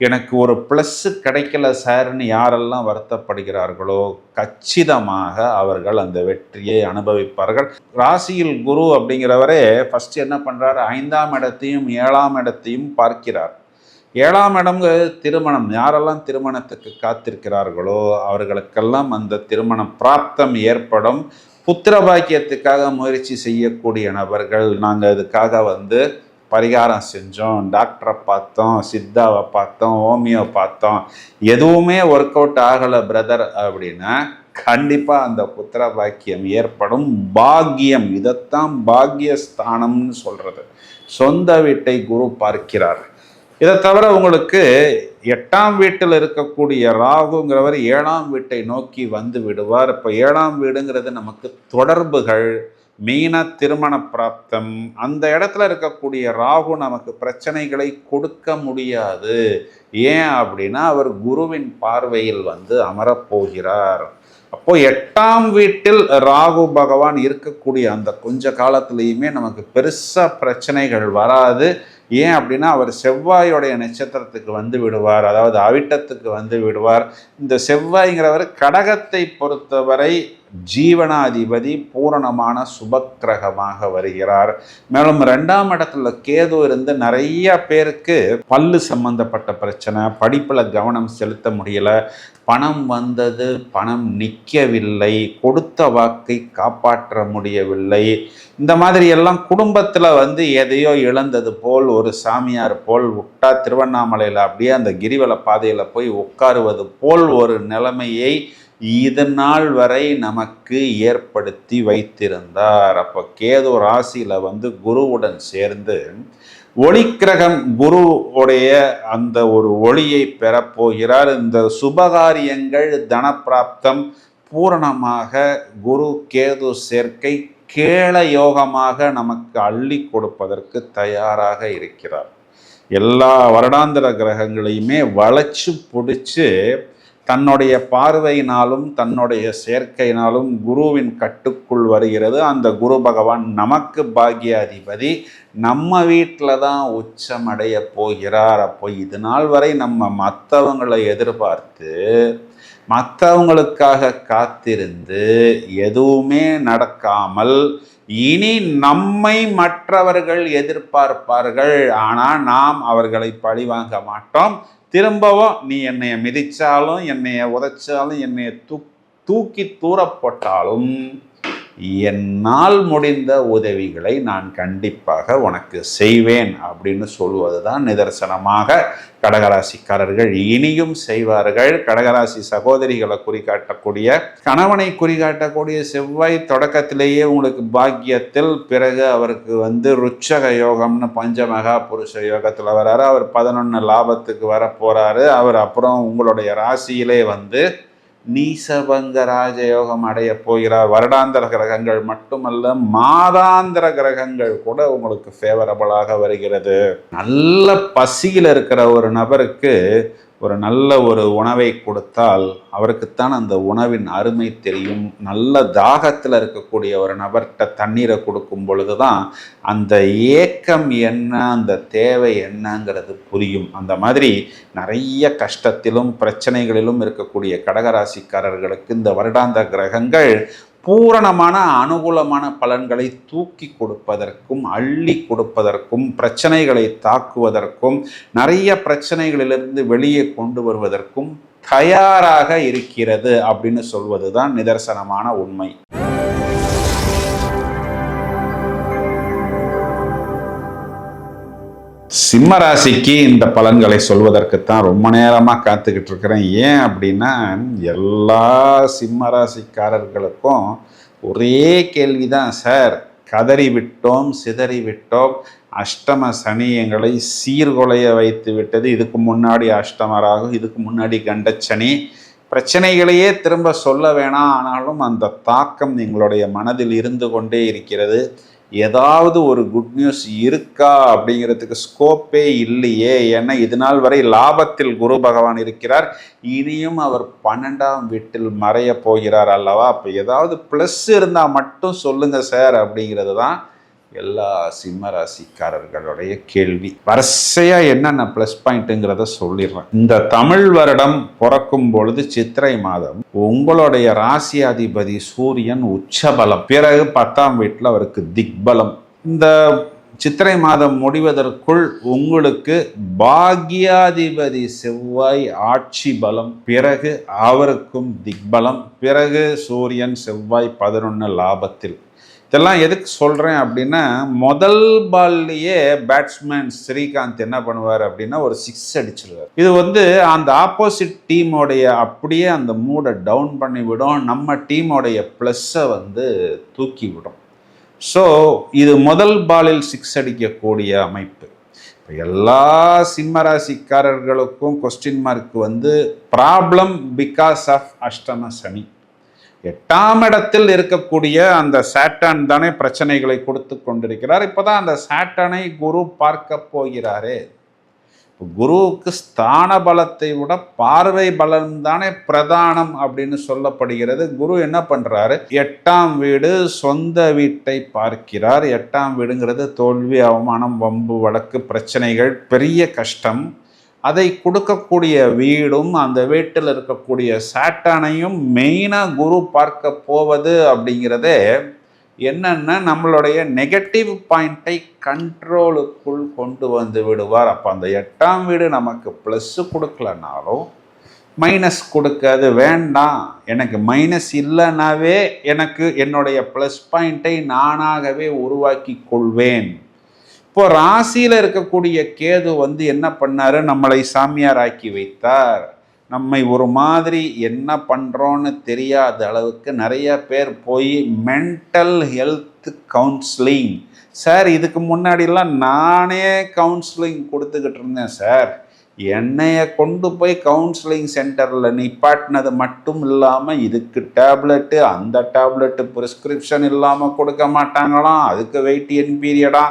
எனக்கு ஒரு ப்ளஸ் கிடைக்கல சார்னு யாரெல்லாம் வருத்தப்படுகிறார்களோ கச்சிதமாக அவர்கள் அந்த வெற்றியை அனுபவிப்பார்கள். ராசியில் குரு அப்படிங்கிறவரே ஃபர்ஸ்ட் என்ன பண்ணுறாரு, 5ஆம் இடத்தையும் 7ஆம் இடத்தையும் பார்க்கிறார். 7ஆம் இடம் திருமணம், யாரெல்லாம் திருமணத்துக்கு காத்திருக்கிறார்களோ அவர்களுக்கெல்லாம் அந்த திருமணம் பிராப்தம் ஏற்படும். புத்திர பாக்கியத்துக்காக முயற்சி செய்யக்கூடிய நபர்கள், நாங்கள் அதுக்காக வந்து பரிகாரம் செஞ்சோம், டாக்டரை பார்த்தோம், சித்தாவை பார்த்தோம், ஹோமியோ பார்த்தோம், எதுவுமே ஒர்க் அவுட் ஆகலை பிரதர் அப்படின்னா கண்டிப்பாக அந்த புத்திர பாக்கியம் ஏற்படும். பாக்கியம், இதைத்தான் பாக்கியஸ்தானம்னு சொல்கிறது. சொந்த வீட்டை குரு பார்க்கிறார். இதை தவிர உங்களுக்கு 8ஆம் வீட்டில் இருக்கக்கூடிய ராகுங்கிறவர் 7ஆம் வீட்டை நோக்கி வந்து விடுவார். இப்போ 7ஆம் வீடுங்கிறது நமக்கு தொடர்புகள், மீன திருமண பிராப்தம். அந்த இடத்துல இருக்கக்கூடிய ராகு நமக்கு பிரச்சனைகளை கொடுக்க முடியாது. ஏன் அப்படின்னா அவர் குருவின் பார்வையில் வந்து அமரப்போகிறார். அப்போ 8ஆம் வீட்டில் ராகு பகவான் இருக்கக்கூடிய அந்த கொஞ்ச காலத்திலையுமே நமக்கு பெருசா பிரச்சனைகள் வராது. ஏன் அப்படின்னா அவர் செவ்வாயோடைய நட்சத்திரத்துக்கு வந்து விடுவார், அதாவது அவிட்டத்துக்கு வந்து விடுவார். இந்த செவ்வாய்ங்கிறவர் கடகத்தை பொறுத்தவரை ஜீவனாதிபதி, பூரணமான சுபக்கிரகமாக வருகிறார். மேலும் 2ஆம் இடத்துல கேது இருந்து நிறைய பேருக்கு பல்லு சம்பந்தப்பட்ட பிரச்சனை, படிப்புல கவனம் செலுத்த முடியல, பணம் வந்தது பணம் நிற்கவில்லை, கொடுத்த வாக்கை காப்பாற்ற முடியவில்லை, இந்த மாதிரி எல்லாம் குடும்பத்தில் வந்து எதையோ இழந்தது போல், ஒரு சாமியார் போல் விட்டா திருவண்ணாமலையில் அப்படியே அந்த கிரிவல பாதையில் போய் உட்காருவது போல் ஒரு நிலைமையை இது நாள் வரை நமக்கு ஏற்படுத்தி வைத்திருந்தார். அப்போ கேது ராசியில் வந்து குருவுடன் சேர்ந்து ஒளிக்கிரகம் குருவுடைய அந்த ஒரு ஒளியை பெறப்போகிறார். இந்த சுபகாரியங்கள், தனப்பிராப்தம் பூரணமாக குரு கேது சேர்க்கை கேள யோகமாக நமக்கு அள்ளி கொடுப்பதற்கு தயாராக இருக்கிறார். எல்லா வருடாந்திர கிரகங்களையுமே வளைச்சு பிடிச்சு தன்னுடைய பார்வையினாலும் தன்னுடைய சேர்க்கையினாலும் குருவின் கட்டுக்குள் வருகிறது. அந்த குரு பகவான் நமக்கு பாக்கியாதிபதி, நம்ம வீட்டில் தான் உச்சமடைய போகிறார். அப்போ இது நாள் வரை நம்ம மற்றவங்களை எதிர்பார்த்து மற்றவங்களுக்காக காத்திருந்து எதுவுமே நடக்காமல் இனி நம்மை மற்றவர்கள் எதிர்பார்ப்பார்கள், ஆனால் நாம் அவர்களை பழிவாங்க மாட்டோம். திரும்பவும் நீ என்னைய மிதிச்சாலும், என்னைய உதைச்சாலும், என்னைய தூக்கி தூர போட்டாலும் என்னால் முடிந்த உதவிகளை நான் கண்டிப்பாக உனக்கு செய்வேன் அப்படின்னு சொல்வது தான் நிதர்சனமாக கடகராசிக்காரர்கள் இனியும் செய்வார்கள். கடகராசி சகோதரிகளை குறிகாட்டக்கூடிய, கணவனை குறிகாட்டக்கூடிய செவ்வாய் தொடக்கத்திலேயே உங்களுக்கு பாக்கியத்தில், பிறகு அவருக்கு வந்து ருச்சக யோகம்னு பஞ்சமகா புருஷ யோகத்தில் வர்றாரு. அவர் 11 லாபத்துக்கு வர போறாரு. அவர் அப்புறம் உங்களுடைய ராசியிலே வந்து நீசபங்க ராஜயோகம் அடைய போகிறார். வருடாந்திர கிரகங்கள் மட்டுமல்ல, மாதாந்திர கிரகங்கள் கூட உங்களுக்கு ஃபேவரபிளாக வருகிறது. நல்ல பசியில் இருக்கிற ஒரு நபருக்கு ஒரு நல்ல ஒரு உணவை கொடுத்தால் அவருக்குத்தான் அந்த உணவின் அருமை தெரியும். நல்ல தாகத்தில் இருக்கக்கூடிய ஒரு நபர்கிட்ட தண்ணீரை கொடுக்கும் பொழுது தான் அந்த ஏக்கம் என்ன, அந்த தேவை என்னங்கிறது புரியும். அந்த மாதிரி நிறைய கஷ்டத்திலும் பிரச்சனைகளிலும் இருக்கக்கூடிய கடகராசிக்காரர்களுக்கு இந்த வருடாந்த கிரகங்கள் பூரணமான அனுகூலமான பலன்களை தூக்கி கொடுப்பதற்கும் அள்ளி கொடுப்பதற்கும் பிரச்சனைகளை தாக்குவதற்கும் நிறைய பிரச்சனைகளிலிருந்து வெளியே கொண்டு வருவதற்கும் தயாராக இருக்கிறது அப்படின்னு சொல்வதுதான் நிதர்சனமான உண்மை. சிம்ம ராசிக்கு இந்த பலன்களை சொல்வதற்குத்தான் ரொம்ப நேரமாக காத்துக்கிட்டு இருக்கிறேன். ஏன் அப்படின்னா எல்லா சிம்ம ராசிக்காரர்களுக்கும் ஒரே கேள்விதான், சார் கதறி விட்டோம், சிதறி விட்டோம், அஷ்டம சனி எங்களை சீர்குலைய வைத்து விட்டது. இதுக்கு முன்னாடி அஷ்டமராகும், இதுக்கு முன்னாடி கண்டச்சனி, பிரச்சனைகளையே திரும்ப சொல்ல வேணாம், ஆனாலும் அந்த தாக்கம் எங்களுடைய மனதில் இருந்து கொண்டே இருக்கிறது. ஏதாவது ஒரு குட் நியூஸ் இருக்கா அப்படிங்கிறதுக்கு ஸ்கோப்பே இல்லையே. ஏன்னா இது நாள் வரை லாபத்தில் குரு பகவான் இருக்கிறார், இனியும் அவர் 12ஆம் வீட்டில் மறைய போகிறார் அல்லவா. அப்போ ஏதாவது ப்ளஸ் இருந்தால் மட்டும் சொல்லுங்க சார் அப்படிங்கிறது தான் எல்லா சிம்ம ராசிக்காரர்களுடைய கேள்வி. வரிசையாக என்னென்ன ப்ளஸ் பாயிண்ட்டுங்கிறத சொல்லிடுறேன். இந்த தமிழ் வருடம் பிறக்கும் பொழுது சித்திரை மாதம் உங்களுடைய ராசியாதிபதி சூரியன் உச்சபலம், பிறகு 10ஆம் வீட்டில் அவருக்கு திக்பலம். இந்த சித்திரை மாதம் முடிவதற்குள் உங்களுக்கு பாக்யாதிபதி செவ்வாய் ஆட்சி பலம், பிறகு அவருக்கும் திக்பலம், பிறகு சூரியன் செவ்வாய் 11 லாபத்தில். இதெல்லாம் எதுக்கு சொல்கிறேன் அப்படின்னா, முதல் பால்லையே பேட்ஸ்மேன் ஸ்ரீகாந்த் என்ன பண்ணுவார் அப்படின்னா ஒரு 6 அடிச்சிருவார். இது அந்த ஆப்போசிட் டீமோடைய அப்படியே அந்த மூடை டவுன் பண்ணி விடும், நம்ம டீமோடைய ப்ளஸ்ஸை தூக்கி விடும். ஸோ இது முதல் பாலில் 6 அடிக்கக்கூடிய அமைப்பு. இப்போ எல்லா சிம்மராசிக்காரர்களுக்கும் question mark problem because of அஷ்டம சனி. 8ஆம் இடத்தில் இருக்கக்கூடிய அந்த சாட்டான் தானே பிரச்சனைகளை கொடுத்து கொண்டிருக்கிறார். இப்போதான் அந்த சாட்டானை குரு பார்க்க போகிறாரே. குருவுக்கு ஸ்தான பலத்தை விட பார்வை பலம் தானே பிரதானம் அப்படின்னு சொல்லப்படுகிறது. குரு என்ன பண்றாரு, 8ஆம் வீடு சொந்த வீட்டை பார்க்கிறார். 8ஆம் வீடுங்கிறது தோல்வி, அவமானம், வம்பு, வழக்கு, பிரச்சனைகள், பெரிய கஷ்டம். அதை கொடுக்கக்கூடிய வீடும் அந்த வீட்டில் இருக்கக்கூடிய சாட்டானையும் மெயினாக குரு பார்க்க போவது அப்படிங்கிறதே என்னன்னா நம்மளுடைய நெகட்டிவ் பாயிண்ட்டை கண்ட்ரோலுக்குள் கொண்டு விடுவார். அப்போ அந்த 8ஆம் வீடு நமக்கு ப்ளஸ் கொடுக்கலனாலும் மைனஸ் கொடுக்காது. வேண்டாம், எனக்கு மைனஸ் இல்லைனாவே எனக்கு என்னுடைய ப்ளஸ் பாயிண்ட்டை நானாகவே உருவாக்கி கொள்வேன். இப்போ ராசியில் இருக்கக்கூடிய கேது என்ன பண்ணாரு, நம்மளை சாமியார் ஆக்கி வைத்தார். நம்மை ஒரு மாதிரி என்ன பண்ணுறோன்னு தெரியாத அளவுக்கு நிறைய பேர் போய் மென்டல் ஹெல்த் கவுன்சிலிங், சார் இதுக்கு முன்னாடிலாம் நானே கவுன்சிலிங் கொடுத்துக்கிட்டு இருந்தேன் சார், என்னைய கொண்டு போய் கவுன்சிலிங் சென்டரில் நிப்பாட்டினது மட்டும் இல்லாமல் இதுக்கு டேப்லெட்டு, அந்த டேப்லெட்டு ப்ரிஸ்கிரிப்ஷன் இல்லாமல் கொடுக்க மாட்டாங்களாம், அதுக்கு வெயிட் என் பீரியடா,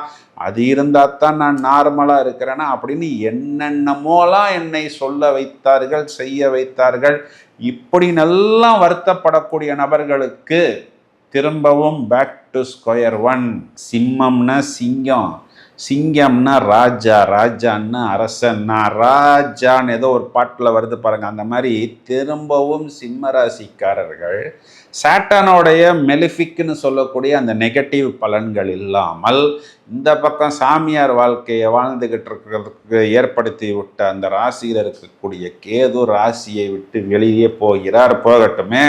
அது இருந்தால் தான் நான் நார்மலாக இருக்கிறேன்னா அப்படின்னு என்னென்னமோலாம் என்னை சொல்ல வைத்தார்கள், செய்ய வைத்தார்கள். இப்படி நல்லா வருத்தப்படக்கூடிய நபர்களுக்கு திரும்பவும் பேக் டு ஸ்கொயர் ஒன். சிம்மம்னா சிங்கம், சிங்கம்னா ராஜா, ராஜான்னா அரசன்னா ராஜான்னு ஏதோ ஒரு பாட்டில் வருது பாருங்க. அந்த மாதிரி திரும்பவும் சிம்ம ராசிக்காரர்கள் சாட்டானோடைய மெலிஃபிக்னு சொல்லக்கூடிய அந்த நெகட்டிவ் பலன்கள் இல்லாமல் இந்த பக்கம் சாமியார் வாழ்க்கையை வாழ்ந்துகிட்டு இருக்கிறதுக்கு ஏற்படுத்தி விட்ட அந்த ராசியில் இருக்கக்கூடிய கேது ராசியை விட்டு வெளியே போகிறார். போகட்டுமே,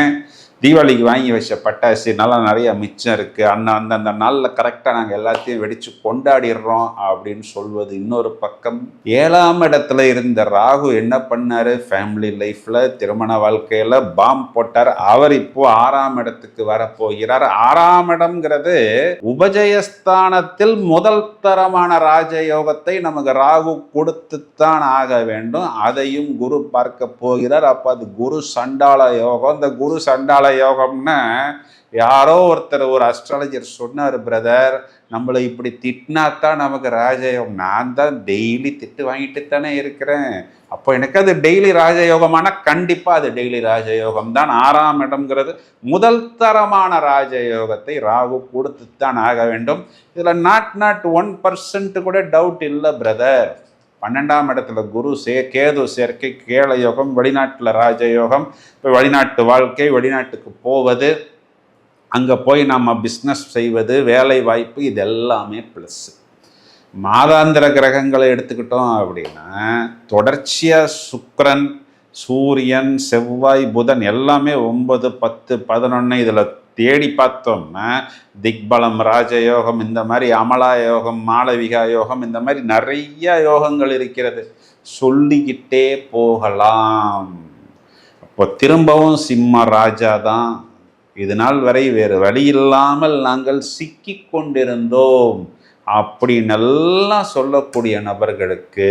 தீபாவளிக்கு வாங்கி வச்ச பட்டாசு நல்லா நிறைய மிச்சம் இருக்குது, அந்தந்த நாளில் கரெக்டாக நாங்கள் எல்லாத்தையும் வெடித்து கொண்டாடிடுறோம் அப்படின்னு சொல்வது இன்னொரு பக்கம். 7ஆம் இடத்துல இருந்த ராகு என்ன பண்ணார், ஃபேமிலி லைஃப்பில் திருமண வாழ்க்கையில் பாம் போட்டார். அவர் இப்போ 6ஆம் இடத்துக்கு வரப்போகிறார். 6ஆம் இடம்ங்கிறது உபஜயஸ்தானத்தில் முதல் தரமான ராஜயோகத்தை நமக்கு ராகு கொடுத்துத்தான் ஆக வேண்டும். அதையும் குரு பார்க்க போகிறார். அப்போ அது குரு சண்டாள யோகம். இந்த குரு சண்டாள யோகம்னா யாரோ ஒருத்தர் ஒரு அஸ்ட்ராலஜர் சொன்னார், பிரதர் நம்மளை இப்படி திட்டினாத்தான் நமக்கு ராஜயோகம். நான் தான் டெய்லி திட்டு வாங்கிட்டு தானே இருக்கிறேன். அப்போ எனக்கு அது டெய்லி ராஜயோகமான கண்டிப்பாக அது டெய்லி ராஜயோகம் தான். 6ஆம் இடம்ங்கிறது முதல் தரமான ராஜயோகத்தை ராகு கொடுத்துத்தான் ஆக வேண்டும். இதில் நாட் 1% கூட டவுட் இல்லை பிரதர். 12ஆம் இடத்துல குரு கேது சேர்க்கை, கேள யோகம், வெளிநாட்டில் ராஜயோகம், இப்போ வெளிநாட்டு வாழ்க்கை, வெளிநாட்டுக்கு போவது, அங்கே போய் நம்ம பிஸ்னஸ் செய்வது, வேலை வாய்ப்பு, இது எல்லாமே ப்ளஸ். மாதாந்திர கிரகங்களை எடுத்துக்கிட்டோம் அப்படின்னா தொடர்ச்சியாக சுக்கிரன், சூரியன், செவ்வாய், புதன் எல்லாமே 9, 10, 11 இதில் தேடி பார்த்தோம்னா திக்பலம், ராஜயோகம், இந்த மாதிரி அமலா யோகம், மாளவிகா யோகம், இந்த மாதிரி நிறைய யோகங்கள் இருக்கிறது. சொல்லிக்கிட்டே போகலாம். அப்போ திரும்பவும் சிம்ம ராஜா தான். இது நாள் வரை வேறு வழி இல்லாமல் நாங்கள் சிக்கி கொண்டிருந்தோம் அப்படின்னு எல்லாம் சொல்லக்கூடிய நபர்களுக்கு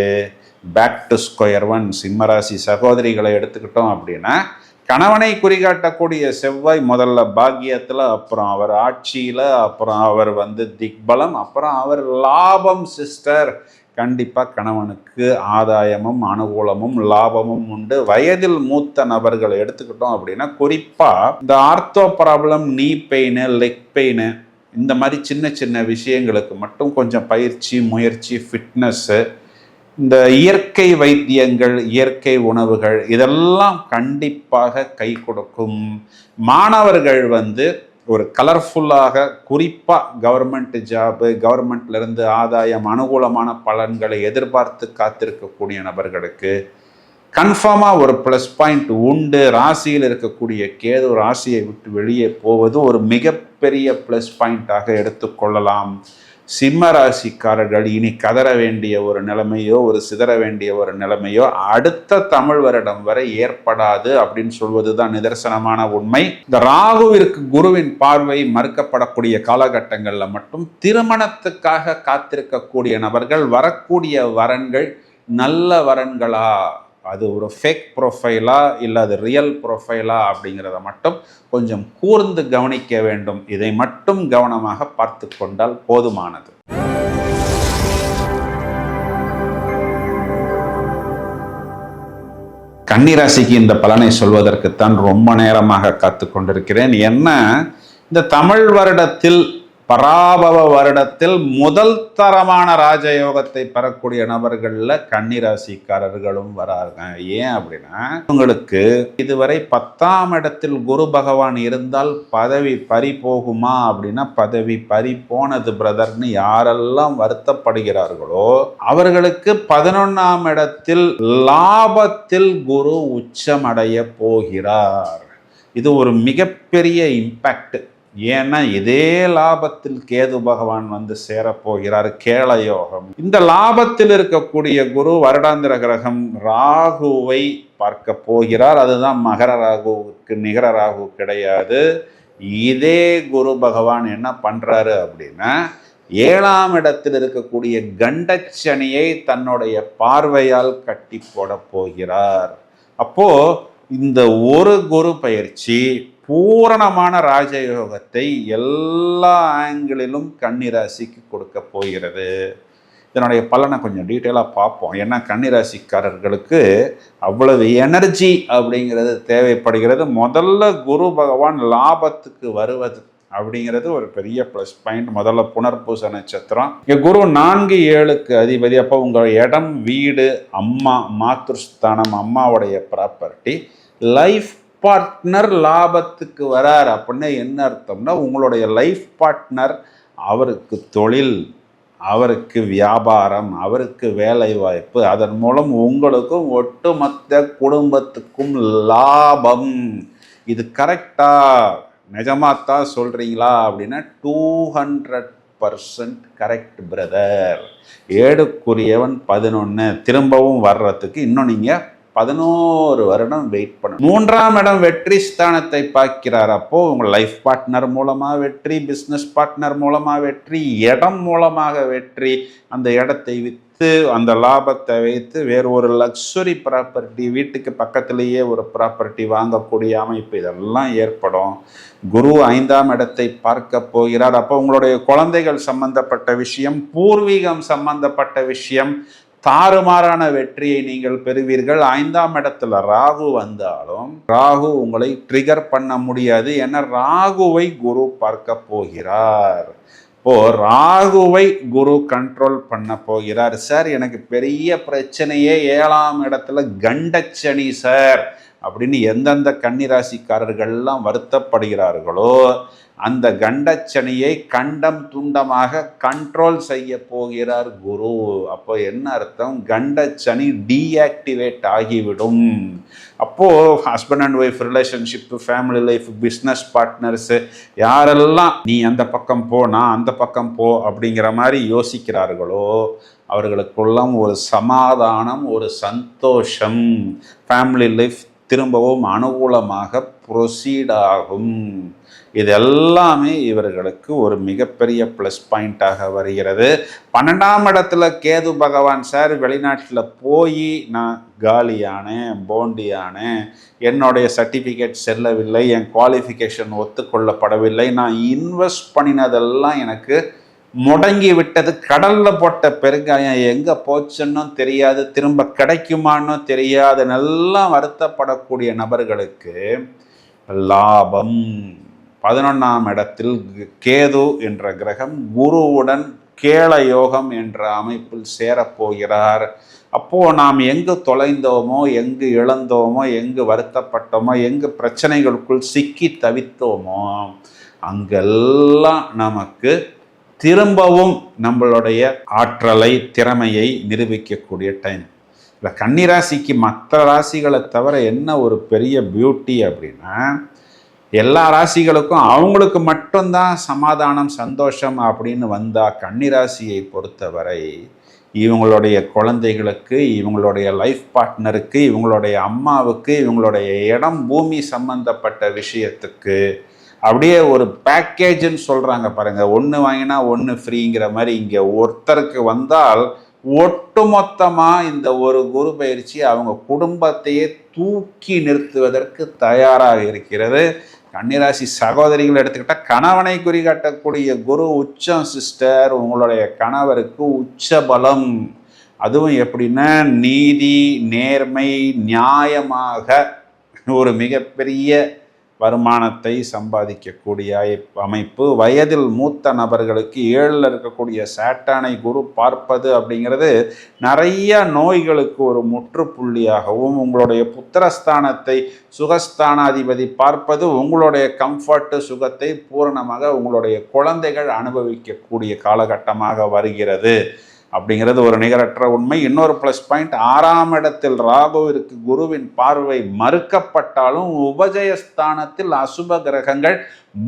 பேக் டு ஸ்கொயர் ஒன். சிம்மராசி சகோதரிகளை எடுத்துக்கிட்டோம் அப்படின்னா கணவனை குறிகாட்டக்கூடிய செவ்வாய் முதல்ல பாக்கியத்தில், அப்புறம் அவர் ஆட்சியில், அப்புறம் அவர் திக்பலம், அப்புறம் அவர் லாபம். சிஸ்டர், கண்டிப்பாக கணவனுக்கு ஆதாயமும் அனுகூலமும் லாபமும் உண்டு. வயதில் மூத்த நபர்களை எடுத்துக்கிட்டோம் அப்படின்னா குறிப்பாக இந்த ஆர்த்தோ ப்ராப்ளம், நீ பெயின், லெக் பெயின், இந்த மாதிரி சின்ன சின்ன விஷயங்களுக்கு மட்டும் கொஞ்சம் பயிற்சி, முயற்சி, ஃபிட்னஸ்ஸு, இந்த இயற்கை வைத்தியங்கள், இயற்கை உணவுகள், இதெல்லாம் கண்டிப்பாக கை கொடுக்கும். மாணவர்கள் ஒரு கலர்ஃபுல்லாக, குறிப்பாக கவர்மெண்ட் ஜாபு, கவர்மெண்ட்லேருந்து ஆதாயம், அனுகூலமான பலன்களை எதிர்பார்த்து காத்திருக்கக்கூடிய நபர்களுக்கு கன்ஃபார்மாக ஒரு ப்ளஸ் பாயிண்ட் உண்டு. ராசியில் இருக்கக்கூடிய கேது ராசியை விட்டு வெளியே போவது ஒரு மிகப்பெரிய ப்ளஸ் பாயிண்டாக எடுத்துக்கொள்ளலாம். சிம்ம ராசிக்காரர்கள் இனி கதற வேண்டிய ஒரு நிலைமையோ, ஒரு சிதற வேண்டிய ஒரு நிலைமையோ அடுத்த தமிழ் வருடம் வரை ஏற்படாது அப்படின்னு சொல்வது தான் நிதர்சனமான உண்மை. இந்த ராகுவிற்கு குருவின் பார்வை மறுக்கப்படக்கூடிய காலகட்டங்களில் மட்டும் திருமணத்துக்காக காத்திருக்கக்கூடிய நபர்கள் வரக்கூடிய வரன்கள் நல்ல வரன்களா, அது ஒரு ஃபேக் ப்ரொஃபைலா இல்லை அது ரியல் ப்ரொஃபைலா அப்படிங்கிறத மட்டும் கொஞ்சம் கூர்ந்து கவனிக்க வேண்டும். இதை மட்டும் கவனமாக பார்த்து கொண்டால் போதுமானது. கன்னிராசிக்கு இந்த பலனை சொல்வதற்குத்தான் ரொம்ப நேரமாக காத்து கொண்டிருக்கிறேன். என்ன, இந்த தமிழ் வருடத்தில், பராபவ வருடத்தில் முதல் தரமான ராஜயோகத்தை பெறக்கூடிய நபர்களில் கன்னிராசிக்காரர்களும் வராங்க. ஏன் அப்படின்னா, உங்களுக்கு இதுவரை 10ஆம் இடத்தில் குரு பகவான் இருந்தால் பதவி பறி போகுமா அப்படின்னா, பதவி பறி போனது பிரதர்னு யாரெல்லாம் வருத்தப்படுகிறார்களோ அவர்களுக்கு 11ஆம் இடத்தில் லாபத்தில் குரு உச்சமடைய போகிறார். இது ஒரு மிகப்பெரிய இம்பேக்ட். ஏன்னா இதே லாபத்தில் கேது பகவான் சேரப்போகிறார். கேள யோகம். இந்த லாபத்தில் இருக்கக்கூடிய குரு வருடாந்திர கிரகம் ராகுவை பார்க்க போகிறார். அதுதான் மகர ராகுவுக்கு நிகர ராகு கிடையாது. இதே குரு பகவான் என்ன பண்றாரு அப்படின்னா, 7ஆம் இடத்தில் இருக்கக்கூடிய கண்டச்சனியை தன்னுடைய பார்வையால் கட்டி போட போகிறார். அப்போ இந்த ஒரு குரு பயிற்சி பூரணமான ராஜயோகத்தை எல்லா ஆங்கிளிலும் கன்னிராசிக்கு கொடுக்க போகிறது. இதனுடைய பலனை கொஞ்சம் டீட்டெயிலாக பார்ப்போம். ஏன்னா கன்னிராசிக்காரர்களுக்கு அவ்வளவு எனர்ஜி அப்படிங்கிறது தேவைப்படுகிறது. முதல்ல குரு பகவான் லாபத்துக்கு வருவது அப்படிங்கிறது ஒரு பெரிய ப்ளஸ் பாயிண்ட். முதல்ல புனர்பூச நட்சத்திரம். இங்கே குரு 4, 7க்கு அதிபதி. அப்போ உங்கள் இடம், வீடு, அம்மா, மாத்ருஸ்தானம், அம்மாவுடைய ப்ராப்பர்ட்டி, லைஃப் பார்ட்னர் லாபத்துக்கு வரார். அப்படின்னா என்ன அர்த்தம்னா, உங்களுடைய லைஃப் பார்ட்னர், அவருக்கு தொழில், அவருக்கு வியாபாரம், அவருக்கு வேலை வாய்ப்பு, அதன் மூலம் உங்களுக்கும் ஒட்டுமொத்த குடும்பத்துக்கும் லாபம். இது கரெக்டா, நிஜமாத்தான் சொல்றீங்களா அப்படின்னா 200% கரெக்ட் பிரதர். 7க்குரியவன் 11 திரும்பவும் வர்றதுக்கு இன்னும் நீங்கள் 11 வருடம் வெயிட் பண்ண. 3ஆம் இடம் வெற்றி ஸ்தானத்தை பார்க்கிறார். அப்போ உங்க லைஃப் பார்ட்னர் மூலமா வெற்றி, பிசினஸ் பார்ட்னர் மூலமா வெற்றி, இடம் மூலமாக வெற்றி. அந்த இடத்தை விற்று அந்த லாபத்தை வைத்து வேறு ஒரு லக்ஸுரி ப்ராப்பர்ட்டி, வீட்டுக்கு பக்கத்திலேயே ஒரு ப்ராப்பர்ட்டி வாங்கக்கூடிய அமைப்பு, இதெல்லாம் ஏற்படும். குரு 5ஆம் இடத்தை பார்க்க போகிறார். அப்போ உங்களுடைய குழந்தைகள் சம்பந்தப்பட்ட விஷயம், பூர்வீகம் சம்பந்தப்பட்ட விஷயம், தாறுமாறான வெற்றியை நீங்கள் பெறுவீர்கள். 5ஆம் இடத்துல ராகு வந்தாலும் ராகு உங்களை ட்ரிகர் பண்ண முடியாது. ஏன்னா ராகுவை குரு பார்க்க போகிறார். இப்போ ராகுவை குரு கண்ட்ரோல் பண்ண போகிறார். சார் எனக்கு பெரிய பிரச்சனையே 7ஆம் இடத்துல கண்டச்சனி சார் அப்படின்னு எந்தெந்த கன்னிராசிக்காரர்கள்லாம் வருத்தப்படுகிறார்களோ அந்த கண்டச்சனியை கண்டம் துண்டமாக கண்ட்ரோல் செய்ய போகிறார் குரு. அப்போ என்ன அர்த்தம்? கண்டச்சனி டீஆக்டிவேட் ஆகிவிடும். அப்போது husband and wife relationship, family life, business partners யாரெல்லாம் நீ அந்த பக்கம் போ, நான் அந்த பக்கம் போ அப்படிங்கிற மாதிரி யோசிக்கிறார்களோ அவர்களுக்குள்ளும் ஒரு சமாதானம், ஒரு சந்தோஷம், ஃபேமிலி லைஃப் திரும்பவும் அனுகூலமாக ப்ரொசீட் ஆகும். இது எல்லாமே இவர்களுக்கு ஒரு மிகப்பெரிய ப்ளஸ் பாயிண்டாக வருகிறது. 12ஆம் இடத்துல கேது பகவான் சார் வெளிநாட்டில் போய் நான் காலியானேன், போண்டியானேன், என்னுடைய சர்டிஃபிகேட் செல்லவில்லை, என் குவாலிஃபிகேஷன் ஒத்துக்கொள்ளப்படவில்லை, நான் இன்வெஸ்ட் பண்ணினதெல்லாம் எனக்கு முடங்கி விட்டது, கடல்ல போட்ட பெருங்காயம் எங்க போச்சுன்னு தெரியாது, திரும்ப கிடைக்குமான்னு தெரியாது, நல்லா வருத்தப்படக்கூடிய நபர்களுக்கு லாபம். 11ஆம் இடத்தில் கேது என்ற கிரகம் குருவுடன் கேள யோகம் என்ற அமைப்பில் சேரப்போகிறார். அப்போ நாம் எங்கு தொலைந்தோமோ, எங்கு இழந்தோமோ, எங்கு வருத்தப்பட்டோமோ, எங்கு பிரச்சனைகளுக்குள் சிக்கி தவித்தோமோ அங்கெல்லாம் நமக்கு திரும்பவும் நம்மளுடைய ஆற்றலை, திறமையை நிரூபிக்கக்கூடிய டைம். இல்லை கன்னிராசிக்கு மற்ற ராசிகளை தவிர என்ன ஒரு பெரிய பியூட்டி அப்படின்னா, எல்லா ராசிகளுக்கும் அவங்களுக்கு மட்டும்தான் சமாதானம், சந்தோஷம் அப்படின்னு வந்தால் கன்னிராசியை பொறுத்தவரை இவங்களுடைய குழந்தைகளுக்கு, இவங்களுடைய லைஃப் பார்ட்னருக்கு, இவங்களுடைய அம்மாவுக்கு, இவங்களுடைய இடம் பூமி சம்பந்தப்பட்ட விஷயத்துக்கு அப்படியே ஒரு பேக்கேஜ்ன்னு சொல்கிறாங்க பாருங்கள். ஒன்று வாங்கினா ஒன்று ஃப்ரீங்கிற மாதிரி இங்கே ஒருத்தருக்கு வந்தால் ஒட்டுமொத்தமாக இந்த ஒரு குரு பயிற்சி அவங்க குடும்பத்தையே தூக்கி நிறுத்துவதற்கு தயாராக இருக்கிறது. கன்னிராசி சகோதரிகள் எடுத்துக்கிட்டால் கணவனை குறிகாட்டக்கூடிய குரு உச்சம் சிஸ்டர். உங்களுடைய கணவருக்கு உச்ச பலம். அதுவும் எப்படின்னா நீதி, நேர்மை, நியாயமாக ஒரு மிகப்பெரிய வருமானத்தை சம்பாதிக்கக்கூடிய அமைப்பு. வயதில் மூத்த நபர்களுக்கு 7ல் இருக்கக்கூடிய சாட்டானை குரு பார்ப்பது அப்படிங்கிறது நிறைய நோய்களுக்கு ஒரு முற்றுப்புள்ளியாகவும், உங்களுடைய புத்திரஸ்தானத்தை சுகஸ்தானாதிபதி பார்ப்பது உங்களுடைய கம்ஃபர்ட்டு, சுகத்தை பூரணமாக உங்களுடைய குழந்தைகள் அனுபவிக்கக்கூடிய காலகட்டமாக வருகிறது அப்படிங்கிறது ஒரு நிகரற்ற உண்மை. இன்னொரு ப்ளஸ் பாயிண்ட், 6ஆம் இடத்தில் ராகுவிற்கு குருவின் பார்வை மறுக்கப்பட்டாலும் உபஜயஸ்தானத்தில் அசுப கிரகங்கள்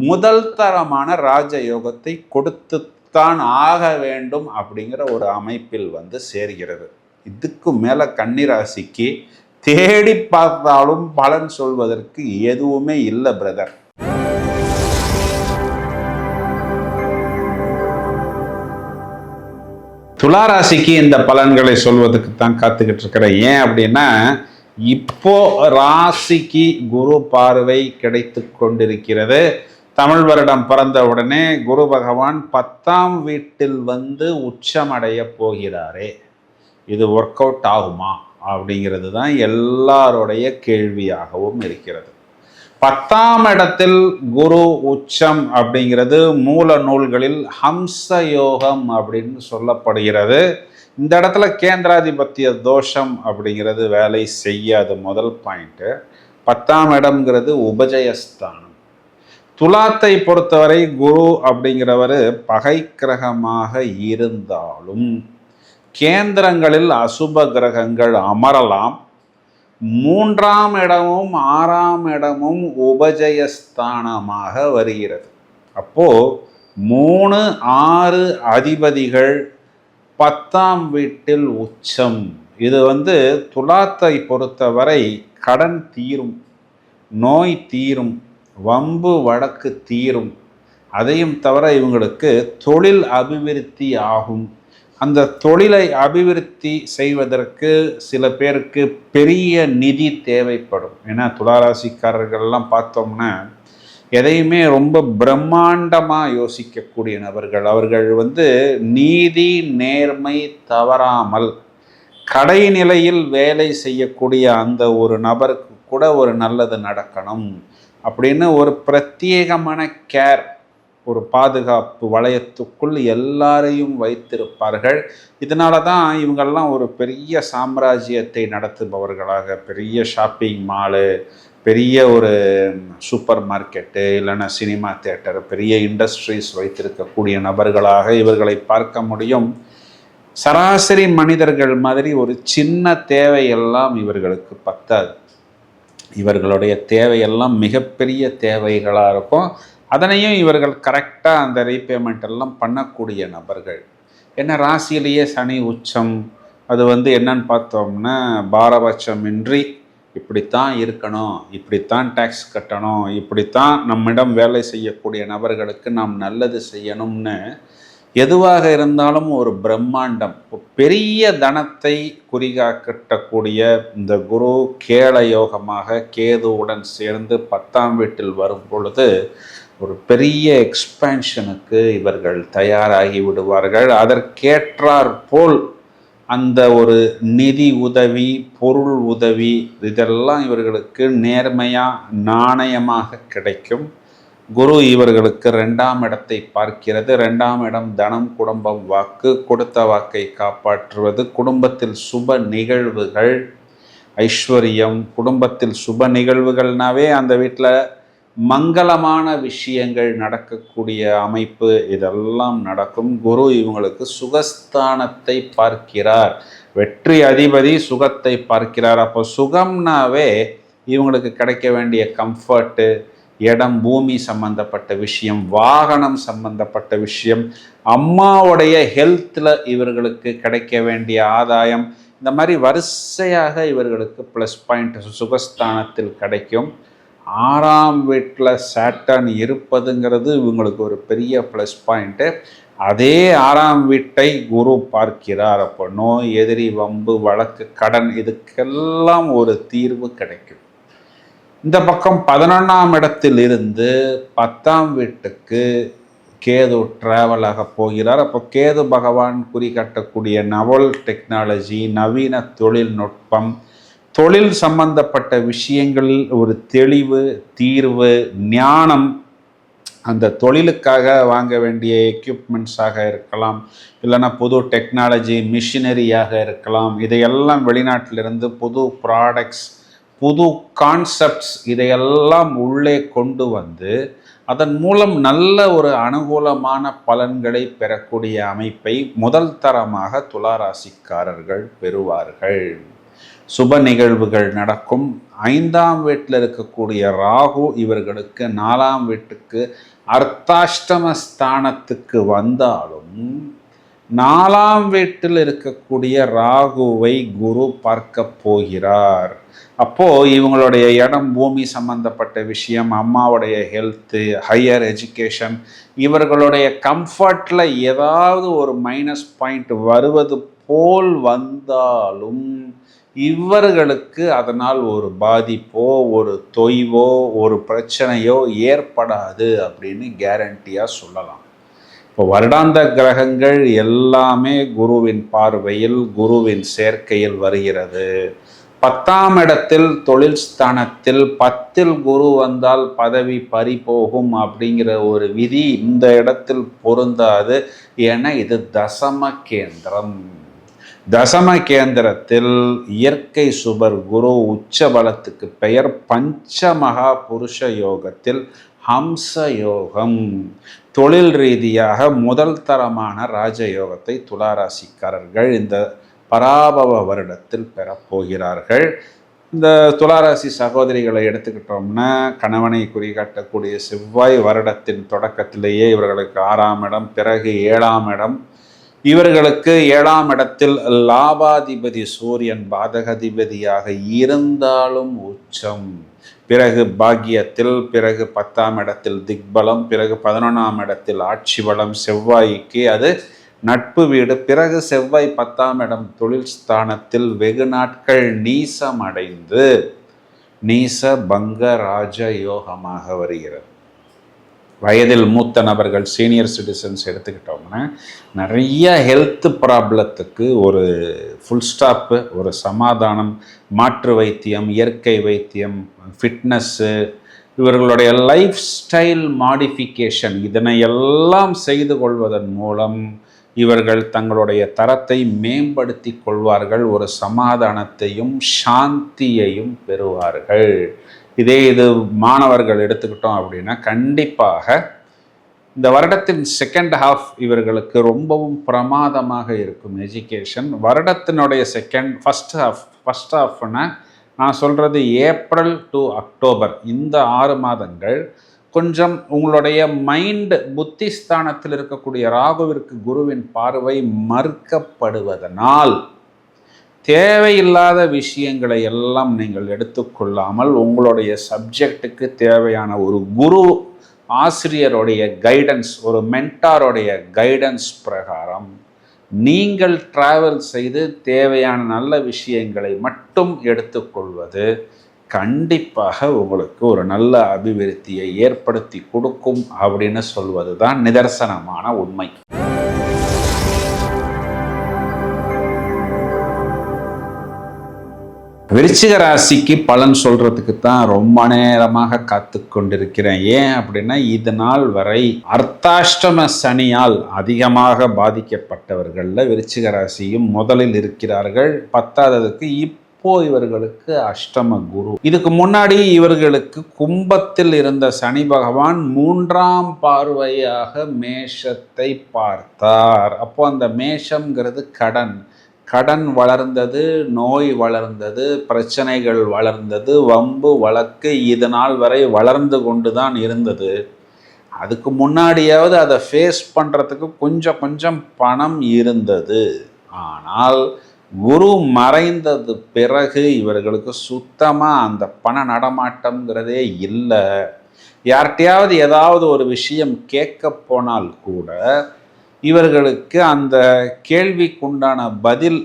முதல் தரமான ராஜயோகத்தை கொடுத்துத்தான் ஆக வேண்டும் அப்படிங்கிற ஒரு அமைப்பில் வந்து சேர்கிறது. இதுக்கு மேலே கன்னிராசிக்கு தேடி பார்த்தாலும் பலன் சொல்வதற்கு எதுவுமே இல்லை பிரதர். துளாராசிக்கு இந்த பலன்களை சொல்வதற்கு தான் காத்துக்கிட்டு இருக்கிறேன். ஏன் அப்படின்னா, இப்போ ராசிக்கு குரு பார்வை கிடைத்து கொண்டிருக்கிறது. தமிழ் வருடம் பிறந்த உடனே குரு பகவான் 10ஆம் வீட்டில் வந்து உச்சமடைய போகிறாரே, இது ஒர்க் அவுட் ஆகுமா அப்படிங்கிறது தான் எல்லாருடைய கேள்வியாகவும் இருக்கிறது. 10ஆம் இடத்தில் குரு உச்சம் அப்படிங்கிறது மூல நூல்களில் ஹம்ச யோகம் அப்படின்னு சொல்லப்படுகிறது. இந்த இடத்துல கேந்திராதிபத்திய தோஷம் அப்படிங்கிறது வேலை செய்யாது. முதல் பாயிண்ட்டு. 10ஆம் இடம்ங்கிறது உபஜயஸ்தானம். துலாத்தை பொறுத்தவரை குரு அப்படிங்கிறவர் பகை கிரகமாக இருந்தாலும் கேந்திரங்களில் அசுப கிரகங்கள் அமரலாம். 3ஆம் இடமும் 6ஆம் இடமும் உபஜயஸ்தானமாக வருகிறது. அப்போ 3, 6 அதிபதிகள் 10ஆம் வீட்டில் உச்சம். இது துலாத்தை பொறுத்தவரை கடன் தீரும், நோய் தீரும், வம்பு வழக்கு தீரும். அதையும் தவிர இவங்களுக்கு தொழில் அபிவிருத்தி ஆகும். அந்த தொழிலை அபிவிருத்தி செய்வதற்கு சில பேருக்கு பெரிய நிதி தேவைப்படும். ஏன்னா துளாராசிக்காரர்கள்லாம் பார்த்தோம்னா எதையுமே ரொம்ப பிரம்மாண்டமாக யோசிக்கக்கூடிய நபர்கள். அவர்கள் நீதி நேர்மை தவறாமல் கடைநிலையில் வேலை செய்யக்கூடிய அந்த ஒரு நபருக்கு கூட ஒரு நல்லது நடக்கணும் அப்படின்னு ஒரு பிரத்யேகமான கேர், ஒரு பாதுகாப்பு வளையத்துக்குள் எல்லாரையும் வைத்திருப்பார்கள். இதனால தான் இவங்கெல்லாம் ஒரு பெரிய சாம்ராஜ்யத்தை நடத்துபவர்களாக, பெரிய ஷாப்பிங் மாலு, பெரிய ஒரு சூப்பர் மார்க்கெட்டு, இல்லைன்னா சினிமா தியேட்டர், பெரிய இண்டஸ்ட்ரீஸ் வைத்திருக்கக்கூடிய நபர்களாக இவர்களை பார்க்க முடியும். சராசரி மனிதர்கள் மாதிரி ஒரு சின்ன தேவையெல்லாம் இவர்களுக்கு பத்தாது. இவர்களுடைய தேவையெல்லாம் மிகப்பெரிய தேவைகளாக இருக்கும். அதனையும் இவர்கள் கரெக்டாக அந்த ரீபேமெண்ட் எல்லாம் பண்ணக்கூடிய நபர்கள். என்ன ராசியிலேயே சனி உச்சம், அது என்னன்னு பார்த்தோம்னா பாரபட்சமின்றி இப்படித்தான் இருக்கணும், இப்படித்தான் டேக்ஸ் கட்டணும், இப்படித்தான் நம்மிடம் வேலை செய்யக்கூடிய நபர்களுக்கு நாம் நல்லது செய்யணும்னு எதுவாக இருந்தாலும் ஒரு பிரம்மாண்டம், பெரிய தனத்தை குறிகாக்கக்கூடிய இந்த குரு கேள யோகமாக கேதுவுடன் சேர்ந்து 10ஆம் வீட்டில் வரும் பொழுது ஒரு பெரிய எக்ஸ்பேன்ஷனுக்கு இவர்கள் தயாராகி விடுவார்கள். அதற்கேற்றாற் போல் அந்த ஒரு நிதி உதவி, பொருள் உதவி, இதெல்லாம் இவர்களுக்கு நேர்மையாக நாணயமாக கிடைக்கும். குரு இவர்களுக்கு 2ஆம் இடத்தை பார்க்கிறது. 2ஆம் இடம் தனம், குடும்பம், வாக்கு. கொடுத்த வாக்கை காப்பாற்றுவது, குடும்பத்தில் சுப நிகழ்வுகள், ஐஸ்வர்யம். குடும்பத்தில் சுப நிகழ்வுகள்னாவே அந்த வீட்டில் மங்களமான விஷயங்கள் நடக்கக்கூடிய அமைப்பு, இதெல்லாம் நடக்கும். குரு இவங்களுக்கு சுகஸ்தானத்தை பார்க்கிறார். வெற்றி அதிபதி சுகத்தை பார்க்கிறார். அப்போ சுகம்னாவே இவங்களுக்கு கிடைக்க வேண்டிய கம்ஃபர்ட்டு, இடம் பூமி சம்பந்தப்பட்ட விஷயம், வாகனம் சம்பந்தப்பட்ட விஷயம், அம்மாவுடைய ஹெல்த்தில் இவர்களுக்கு கிடைக்க வேண்டிய ஆதாயம், இந்த மாதிரி வரிசையாக இவர்களுக்கு ப்ளஸ் பாயிண்ட் சுகஸ்தானத்தில் கிடைக்கும். 6ஆம் வீட்டில் சாட்டர்ன் இருப்பதுங்கிறது இவங்களுக்கு ஒரு பெரிய ப்ளஸ் பாயிண்ட்டு. அதே 6ஆம் வீட்டை குரு பார்க்கிறார். அப்போ நோய், எதிரி, வம்பு, வழக்கு, கடன், இதுக்கெல்லாம் ஒரு தீர்வு கிடைக்கும். இந்த பக்கம் 11ஆம் இடத்தில் இருந்து 10ஆம் வீட்டுக்கு கேது டிராவல் ஆக போகிறார். அப்போ கேது பகவான் குறிகாட்டக்கூடிய நவல் டெக்னாலஜி, நவீன தொழில்நுட்பம், தொழில் சம்பந்தப்பட்ட விஷயங்களில் ஒரு தெளிவு, தீர்வு, ஞானம், அந்த தொழிலுக்காக வாங்க வேண்டிய எக்யூப்மெண்ட்ஸாக இருக்கலாம், இல்லைன்னா புது டெக்னாலஜி மிஷினரியாக இருக்கலாம். இதையெல்லாம் வெளிநாட்டிலிருந்து புது ப்ராடக்ட்ஸ், புது கான்செப்ட்ஸ், இதையெல்லாம் உள்ளே கொண்டு வந்து அதன் மூலம் நல்ல ஒரு அனுகூலமான பலன்களை பெறக்கூடிய அமைப்பை முதல் தரமாக துளாராசிக்காரர்கள் பெறுவார்கள். சுப நிகழ்வுகள் நடக்கும். 5ஆம் வீட்டில் இருக்கக்கூடிய ராகு இவர்களுக்கு 4ஆம் வீட்டுக்கு அர்த்தாஷ்டம ஸ்தானத்துக்கு வந்தாலும் 4ஆம் வீட்டில் இருக்கக்கூடிய ராகுவை குரு பார்க்க போகிறார். அப்போது இவங்களுடைய இடம் பூமி சம்பந்தப்பட்ட விஷயம், அம்மாவுடைய ஹெல்த்து, ஹையர் எஜுகேஷன், இவர்களுடைய கம்ஃபர்ட்டில் ஏதாவது ஒரு மைனஸ் பாயிண்ட் வருவது போல் வந்தாலும் இவர்களுக்கு அதனால் ஒரு பாதிப்போ, ஒரு தொய்வோ, ஒரு பிரச்சனையோ ஏற்படாது அப்படின்னு கேரண்டியாக சொல்லலாம். இப்போ வருடாந்த கிரகங்கள் எல்லாமே குருவின் பார்வையில், குருவின் சேர்க்கையில் வருகிறது. 10ஆம் இடத்தில் தொழில் ஸ்தானத்தில் 10இல் குரு வந்தால் பதவி பறிபோகும் அப்படிங்கிற ஒரு விதி இந்த இடத்தில் பொருந்தாது. ஏன்னா இது தசம கேந்திரம். தசம கேந்திரத்தில் இயற்கை சுபர் குரு உச்ச பலத்துக்கு பெயர் பஞ்சமகா புருஷ யோகத்தில் ஹம்ச யோகம். தொழில் ரீதியாக முதல் தரமான ராஜயோகத்தை துளாராசிக்காரர்கள் இந்த பராபவ வருடத்தில் பெறப்போகிறார்கள். இந்த துளாராசி சகோதரிகளை எடுத்துக்கிட்டோம்னா கணவனை குறிகாட்டக்கூடிய செவ்வாய் வருடத்தின் தொடக்கத்திலேயே இவர்களுக்கு 6ஆம் இடம், பிறகு 7ஆம் இடம், இவர்களுக்கு 7ஆம் இடத்தில் லாபாதிபதி சூரியன் பாதகாதிபதியாக இருந்தாலும் உச்சம். பிறகு பாக்கியத்தில், பிறகு 10ஆம் இடத்தில் திக்பலம், பிறகு 11ஆம் இடத்தில் ஆட்சி பலம் செவ்வாய்க்கு, அது நட்பு வீடு. பிறகு செவ்வாய் 10ஆம் இடம் தொழில் ஸ்தானத்தில் வெகு நாட்கள் நீசம் அடைந்து நீச பங்க ராஜ யோகமாக வருகிறது. வயதில் மூத்த நபர்கள், சீனியர் சிட்டிசன்ஸ் எடுத்துக்கிட்டோம்னா நிறைய ஹெல்த் ப்ராப்ளத்துக்கு ஒரு ஃபுல் ஸ்டாப்பு, ஒரு சமாதானம், மாற்று வைத்தியம், இயற்கை வைத்தியம், ஃபிட்னஸ்ஸு, இவர்களுடைய லைஃப் ஸ்டைல் மாடிஃபிகேஷன், இதனை எல்லாம் செய்து கொள்வதன் மூலம் இவர்கள் தங்களுடைய தரத்தை மேம்படுத்தி கொள்வார்கள், ஒரு சமாதானத்தையும் சாந்தியையும் பெறுவார்கள். இது மாணவர்கள் எடுத்துக்கிட்டோம் அப்படின்னா கண்டிப்பாக இந்த வருடத்தின் செகண்ட் ஹாஃப் இவர்களுக்கு ரொம்பவும் பிரமாதமாக இருக்கும். எஜுகேஷன் வருடத்தினுடைய ஃபஸ்ட் ஹாஃப்னா நான் சொல்கிறது ஏப்ரல் டு அக்டோபர், இந்த 6 மாதங்கள் கொஞ்சம் உங்களுடைய மைண்ட் புத்திஸ்தானத்தில் இருக்கக்கூடிய ராகுவிற்கு குருவின் பார்வை மறுக்கப்படுவதனால் தேவையில்லாத விஷயங்களை எல்லாம் நீங்கள் எடுத்துக்கொள்ளாமல் உங்களுடைய சப்ஜெக்டுக்கு தேவையான ஒரு குரு ஆசிரியருடைய கைடன்ஸ், ஒரு மென்டாருடைய கைடன்ஸ் பிரகாரம் நீங்கள் டிராவல் செய்து தேவையான நல்ல விஷயங்களை மட்டும் எடுத்துக்கொள்வது கண்டிப்பாக உங்களுக்கு ஒரு நல்ல அபிவிருத்தியை ஏற்படுத்தி கொடுக்கும் அப்படின்னு சொல்வது தான் நிதர்சனமான உண்மை. விருச்சிக ராசிக்கு பலன் சொல்றதுக்கு தான் ரொம்ப நேரமாக காத்து கொண்டிருக்கிறேன். ஏன் அப்படின்னா இது நாள் வரை அர்த்தாஷ்டம சனியால் அதிகமாக பாதிக்கப்பட்டவர்களில் விருச்சிக ராசியும் முதலில் இருக்கிறார்கள். 10ஆவதுக்கு இப்போ இவர்களுக்கு அஷ்டம குரு. இதுக்கு முன்னாடி இவர்களுக்கு கும்பத்தில் இருந்த சனி பகவான் 3ஆம் பார்வையாக மேஷத்தை பார்த்தார். அப்போ அந்த மேஷம்ங்கிறது கடன் வளர்ந்தது, நோய் வளர்ந்தது, பிரச்சனைகள் வளர்ந்தது, வம்பு வழக்கு இது நாள் வரை வளர்ந்து கொண்டு தான் இருந்தது. அதுக்கு முன்னாடியாவது அதை ஃபேஸ் பண்ணுறதுக்கு கொஞ்சம் பணம் இருந்தது. ஆனால் குரு மறைந்தது பிறகு இவர்களுக்கு சுத்தமாக அந்த பண நடமாட்டம்ங்கிறதே இல்லை. யார்கிட்டையாவது ஏதாவது ஒரு விஷயம் கேட்க போனால் கூட இவர்களுக்கு அந்த கேள்விக்குண்டான பதில்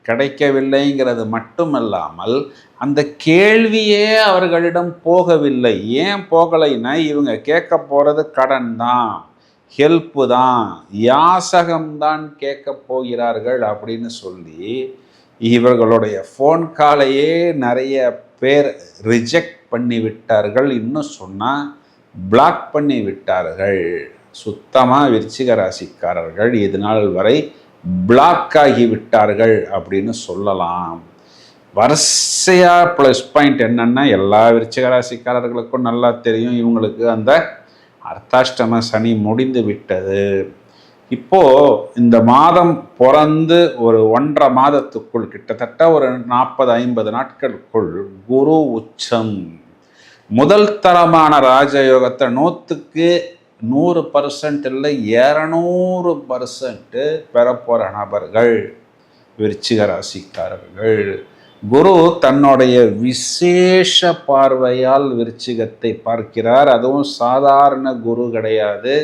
கிடைக்கவில்லைங்கிறது மட்டுமல்லாமல் அந்த கேள்வியே அவர்களிடம் போகவில்லை. ஏன் போகலைன்னா இவங்க கேட்க போகிறது கடன் தான், ஹெல்ப்பு தான், யாசகம்தான் கேட்க போகிறார்கள் அப்படின்னு சொல்லி இவர்களுடைய ஃபோன் காலையே நிறைய பேர் ரிஜெக்ட் பண்ணி விட்டார்கள். இன்னும் சொன்னால் பிளாக் பண்ணி விட்டார்கள். சுத்தமாக விருச்சிக ராசிக்காரர்கள் இது நாள் வரை பிளாக் ஆகி விட்டார்கள் அப்படின்னு சொல்லலாம். வரிசையாக ப்ளஸ் பாயிண்ட் என்னென்னா எல்லா விருச்சிக ராசிக்காரர்களுக்கும் நல்லா தெரியும், இவங்களுக்கு அந்த அர்த்தாஷ்டம சனி முடிந்து விட்டது. இப்போது இந்த மாதம் பிறந்து ஒரு 1.5 மாதத்துக்குள் கிட்டத்தட்ட ஒரு 40-50 நாட்களுக்குள் குரு உச்சம். முதல் தரமான ராஜயோகத்தை 100க்கு 100% இல்லை 200% பெறப்போகிற நபர்கள் விருச்சிக ராசிக்காரர்கள். குரு தன்னுடைய விசேஷ பார்வையால் விருச்சிகத்தை பார்க்கிறார். அதுவும் சாதாரண குரு கிடையாது,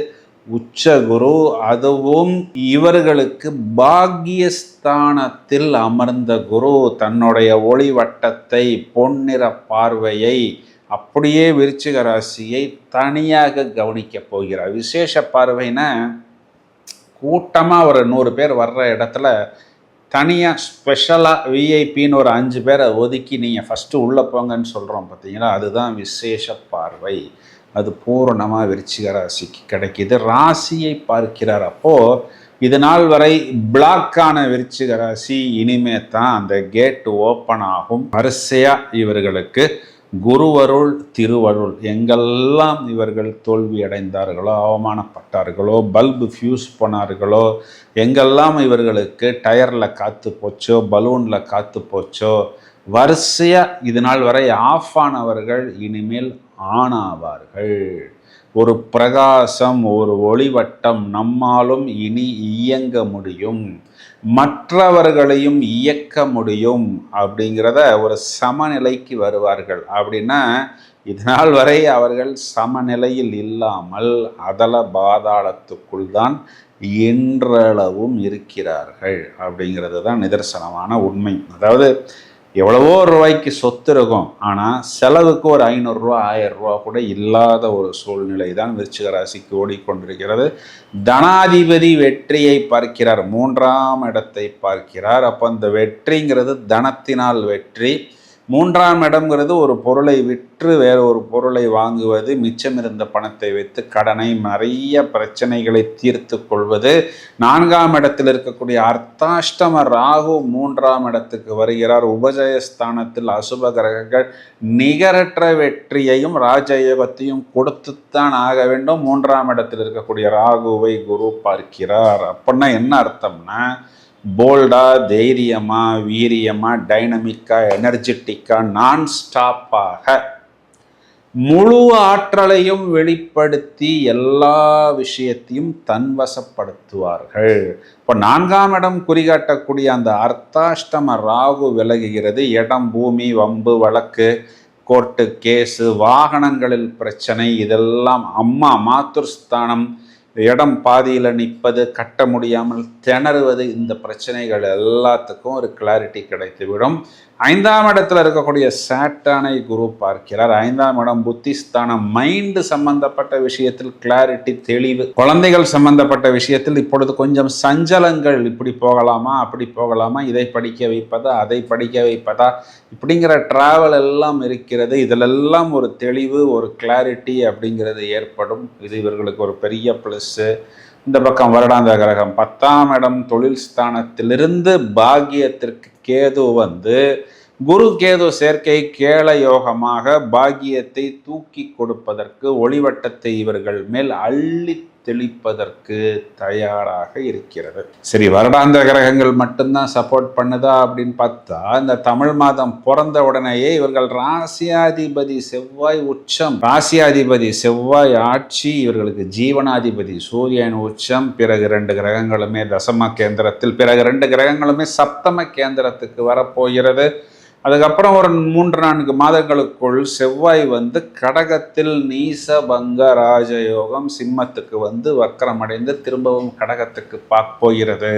உச்ச குரு. அதுவும் இவர்களுக்கு பாக்கியஸ்தானத்தில் அமர்ந்த குரு தன்னுடைய ஒளி வட்டத்தை, பொன்னிற பார்வையை அப்படியே விருச்சிக ராசியை தனியாக கவனிக்க போகிறார். விசேஷ பார்வைனா கூட்டமாக ஒரு 100 பேர் வர்ற இடத்துல தனியாக ஸ்பெஷலாக விஐபின்னு ஒரு 5 பேரை ஒதுக்கி நீங்கள் ஃபஸ்ட்டு உள்ளே போங்கன்னு சொல்கிறோம் பார்த்தீங்களா, அதுதான் விசேஷ பார்வை. அது பூரணமாக விருச்சிக ராசிக்கு கிடைக்கிது. ராசியை பார்க்கிறார். அப்போது இது நாள் வரை பிளாக்கான விருச்சிக ராசி இனிமே தான் அந்த கேட் ஓப்பன் ஆகும். வரிசையாக இவர்களுக்கு குருவருள் திருவருள். எங்கெல்லாம் இவர்கள் தோல்வி அடைந்தார்களோ, அவமானப்பட்டார்களோ, பல்பு ஃபியூஸ் பண்ணார்களோ, எங்கெல்லாம் இவர்களுக்கு டயரில் காற்று போச்சோ, பலூனில் காற்று போச்சோ, வரிசையாக இது நாள் வரை ஆஃப் ஆனவர்கள் இனிமேல் ஆன் ஆவார்கள். ஒரு பிரகாசம், ஒரு ஒளிவட்டம் நம்மாலும் இனி இயங்க முடியும், மற்றவர்களையும் இயக்க முடியும் அப்படிங்கிறத ஒரு சமநிலைக்கு வருவார்கள். அப்படின்னா இதனால் வரை அவர்கள் சமநிலையில் இல்லாமல் அதல பாதாளத்துக்குள் தான் இன்றளவும் இருக்கிறார்கள் அப்படிங்கிறது தான் நிதர்சனமான உண்மை. அதாவது எவ்வளவோ ரூபாய்க்கு சொத்து இருக்கும், ஆனால் செலவுக்கு ஒரு 500 ரூபா 1000 ரூபா கூட இல்லாத ஒரு சூழ்நிலை தான் விருச்சிக ராசிக்கு ஓடிக்கொண்டிருக்கிறது. தனாதிபதி வெற்றியை பார்க்கிறார், 3ஆம் இடத்தை பார்க்கிறார். அப்போ அந்த வெற்றிங்கிறது தனத்தினால் வெற்றி. 3ஆம் இடம்ங்கிறது ஒரு பொருளை விற்று வேற ஒரு பொருளை வாங்குவது, மிச்சம் இருந்த பணத்தை வைத்து கடனை, நிறைய பிரச்சனைகளை தீர்த்து கொள்வது. 4ஆம் இடத்தில் இருக்கக்கூடிய அர்த்தாஷ்டம ராகு 3ஆம் இடத்துக்கு வருகிறார். உபஜயஸ்தானத்தில் அசுப கிரகங்கள் நிகரற்ற வெற்றியையும் ராஜயோகத்தையும் கொடுத்துத்தான் ஆக வேண்டும். 3ஆம் இடத்தில் இருக்கக்கூடிய ராகுவை குரு பார்க்கிறார். அப்படின்னா என்ன அர்த்தம்னா, போல்டா, தைரியமா, வீரியமா, டைனமிக்கா, எனர்ஜெட்டிக்கா, நான் ஸ்டாப்பாக முழு ஆற்றலையும் வெளிப்படுத்தி எல்லா விஷயத்தையும் தன்வசப்படுத்துவார்கள். இப்போ 4ஆம் இடம் குறிகாட்டக்கூடிய அந்த அர்த்தாஷ்டம ராகு விலகுகிறது. இடம், பூமி, வம்பு, வழக்கு, கோர்ட்டு கேஸு, வாகனங்களில் பிரச்சனை, இதெல்லாம் அம்மா மாத்துர்ஸ்தானம், இடம் பாதியில் நிற்பது, கட்ட முடியாமல் திணறுவது, இந்த பிரச்சனைகள் எல்லாத்துக்கும் ஒரு கிளாரிட்டி கிடைத்துவிடும். 5ஆம் இடத்துல இருக்கக்கூடிய சாட்டர்னை குரு பார்க்கிறார். 5ஆம் இடம் புத்திஸ்தானம், மைண்டு சம்பந்தப்பட்ட விஷயத்தில் கிளாரிட்டி, தெளிவு. குழந்தைகள் சம்பந்தப்பட்ட விஷயத்தில் இப்பொழுது கொஞ்சம் சஞ்சலங்கள், இப்படி போகலாமா அப்படி போகலாமா, இதை படிக்க வைப்பதா அதை படிக்க வைப்பதா, இப்படிங்கிற டிராவல் எல்லாம் இருக்கிறது. இதிலெல்லாம் ஒரு தெளிவு, ஒரு கிளாரிட்டி அப்படிங்கிறது ஏற்படும். இது இவர்களுக்கு ஒரு பெரிய ப்ளஸ்ஸு. இந்த பக்கம் வருடாந்த கிரகம் 10ஆம் இடம் தொழில் ஸ்தானத்திலிருந்து பாக்கியத்திற்கு கேது வந்து, குரு கேது சேர்க்கை கேள யோகமாக பாக்கியத்தை தூக்கி கொடுப்பதற்கு, ஒளிவட்டத்தை இவர்கள் மேல் அள்ளி தெளிப்பதற்கு தயாராக இருக்கிறது. சரி, வருடாந்த கிரகங்கள் மட்டும்தான் சப்போர்ட் பண்ணுதா அப்படின்னு பார்த்தா, இந்த தமிழ் மாதம் பிறந்த உடனேயே இவர்கள் ராசியாதிபதி செவ்வாய் உச்சம், ராசியாதிபதி செவ்வாய் ஆட்சி, இவர்களுக்கு ஜீவனாதிபதி சூரியன் உச்சம், பிறகு 2 கிரகங்களுமே தசம கேந்திரத்தில், பிறகு 2 கிரகங்களுமே சப்தம கேந்திரத்துக்கு வரப்போகிறது. அதுக்கப்புறம் ஒரு 3-4 மாதங்களுக்குள் செவ்வாய் வந்து கடகத்தில் நீச பங்க ராஜயோகம், சிம்மத்துக்கு வந்து வக்கரமடைந்து திரும்பவும் கடகத்துக்கு போகிறது.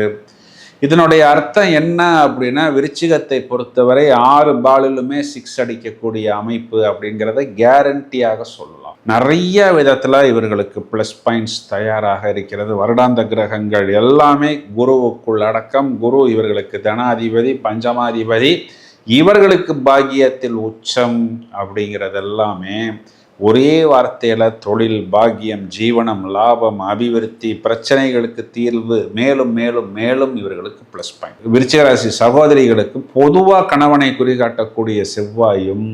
இதனுடைய அர்த்தம் என்ன அப்படின்னா, விருச்சிகத்தை பொறுத்தவரை 6 பாலிலுமே 6 அடிக்கக்கூடிய அமைப்பு அப்படிங்கிறத கேரண்டியாக சொல்லலாம். நிறைய விதத்தில் இவர்களுக்கு ப்ளஸ் பாயிண்ட்ஸ் தயாராக இருக்கிறது. வருடாந்த கிரகங்கள் எல்லாமே குருவுக்குள் அடக்கம். குரு இவர்களுக்கு தனாதிபதி, பஞ்சமாதிபதி, இவர்களுக்கு பாக்கியத்தில் உச்சம் அப்படிங்கிறது எல்லாமே ஒரே வார்த்தையில் தொழில், பாக்கியம், ஜீவனம், லாபம், அபிவிருத்தி, பிரச்சனைகளுக்கு தீர்வு, மேலும் மேலும் மேலும் இவர்களுக்கு ப்ளஸ் பாயிண்ட். விருச்சிகராசி சகோதரிகளுக்கு பொதுவாக கணவனை குறிகாட்டக்கூடிய செவ்வாயும்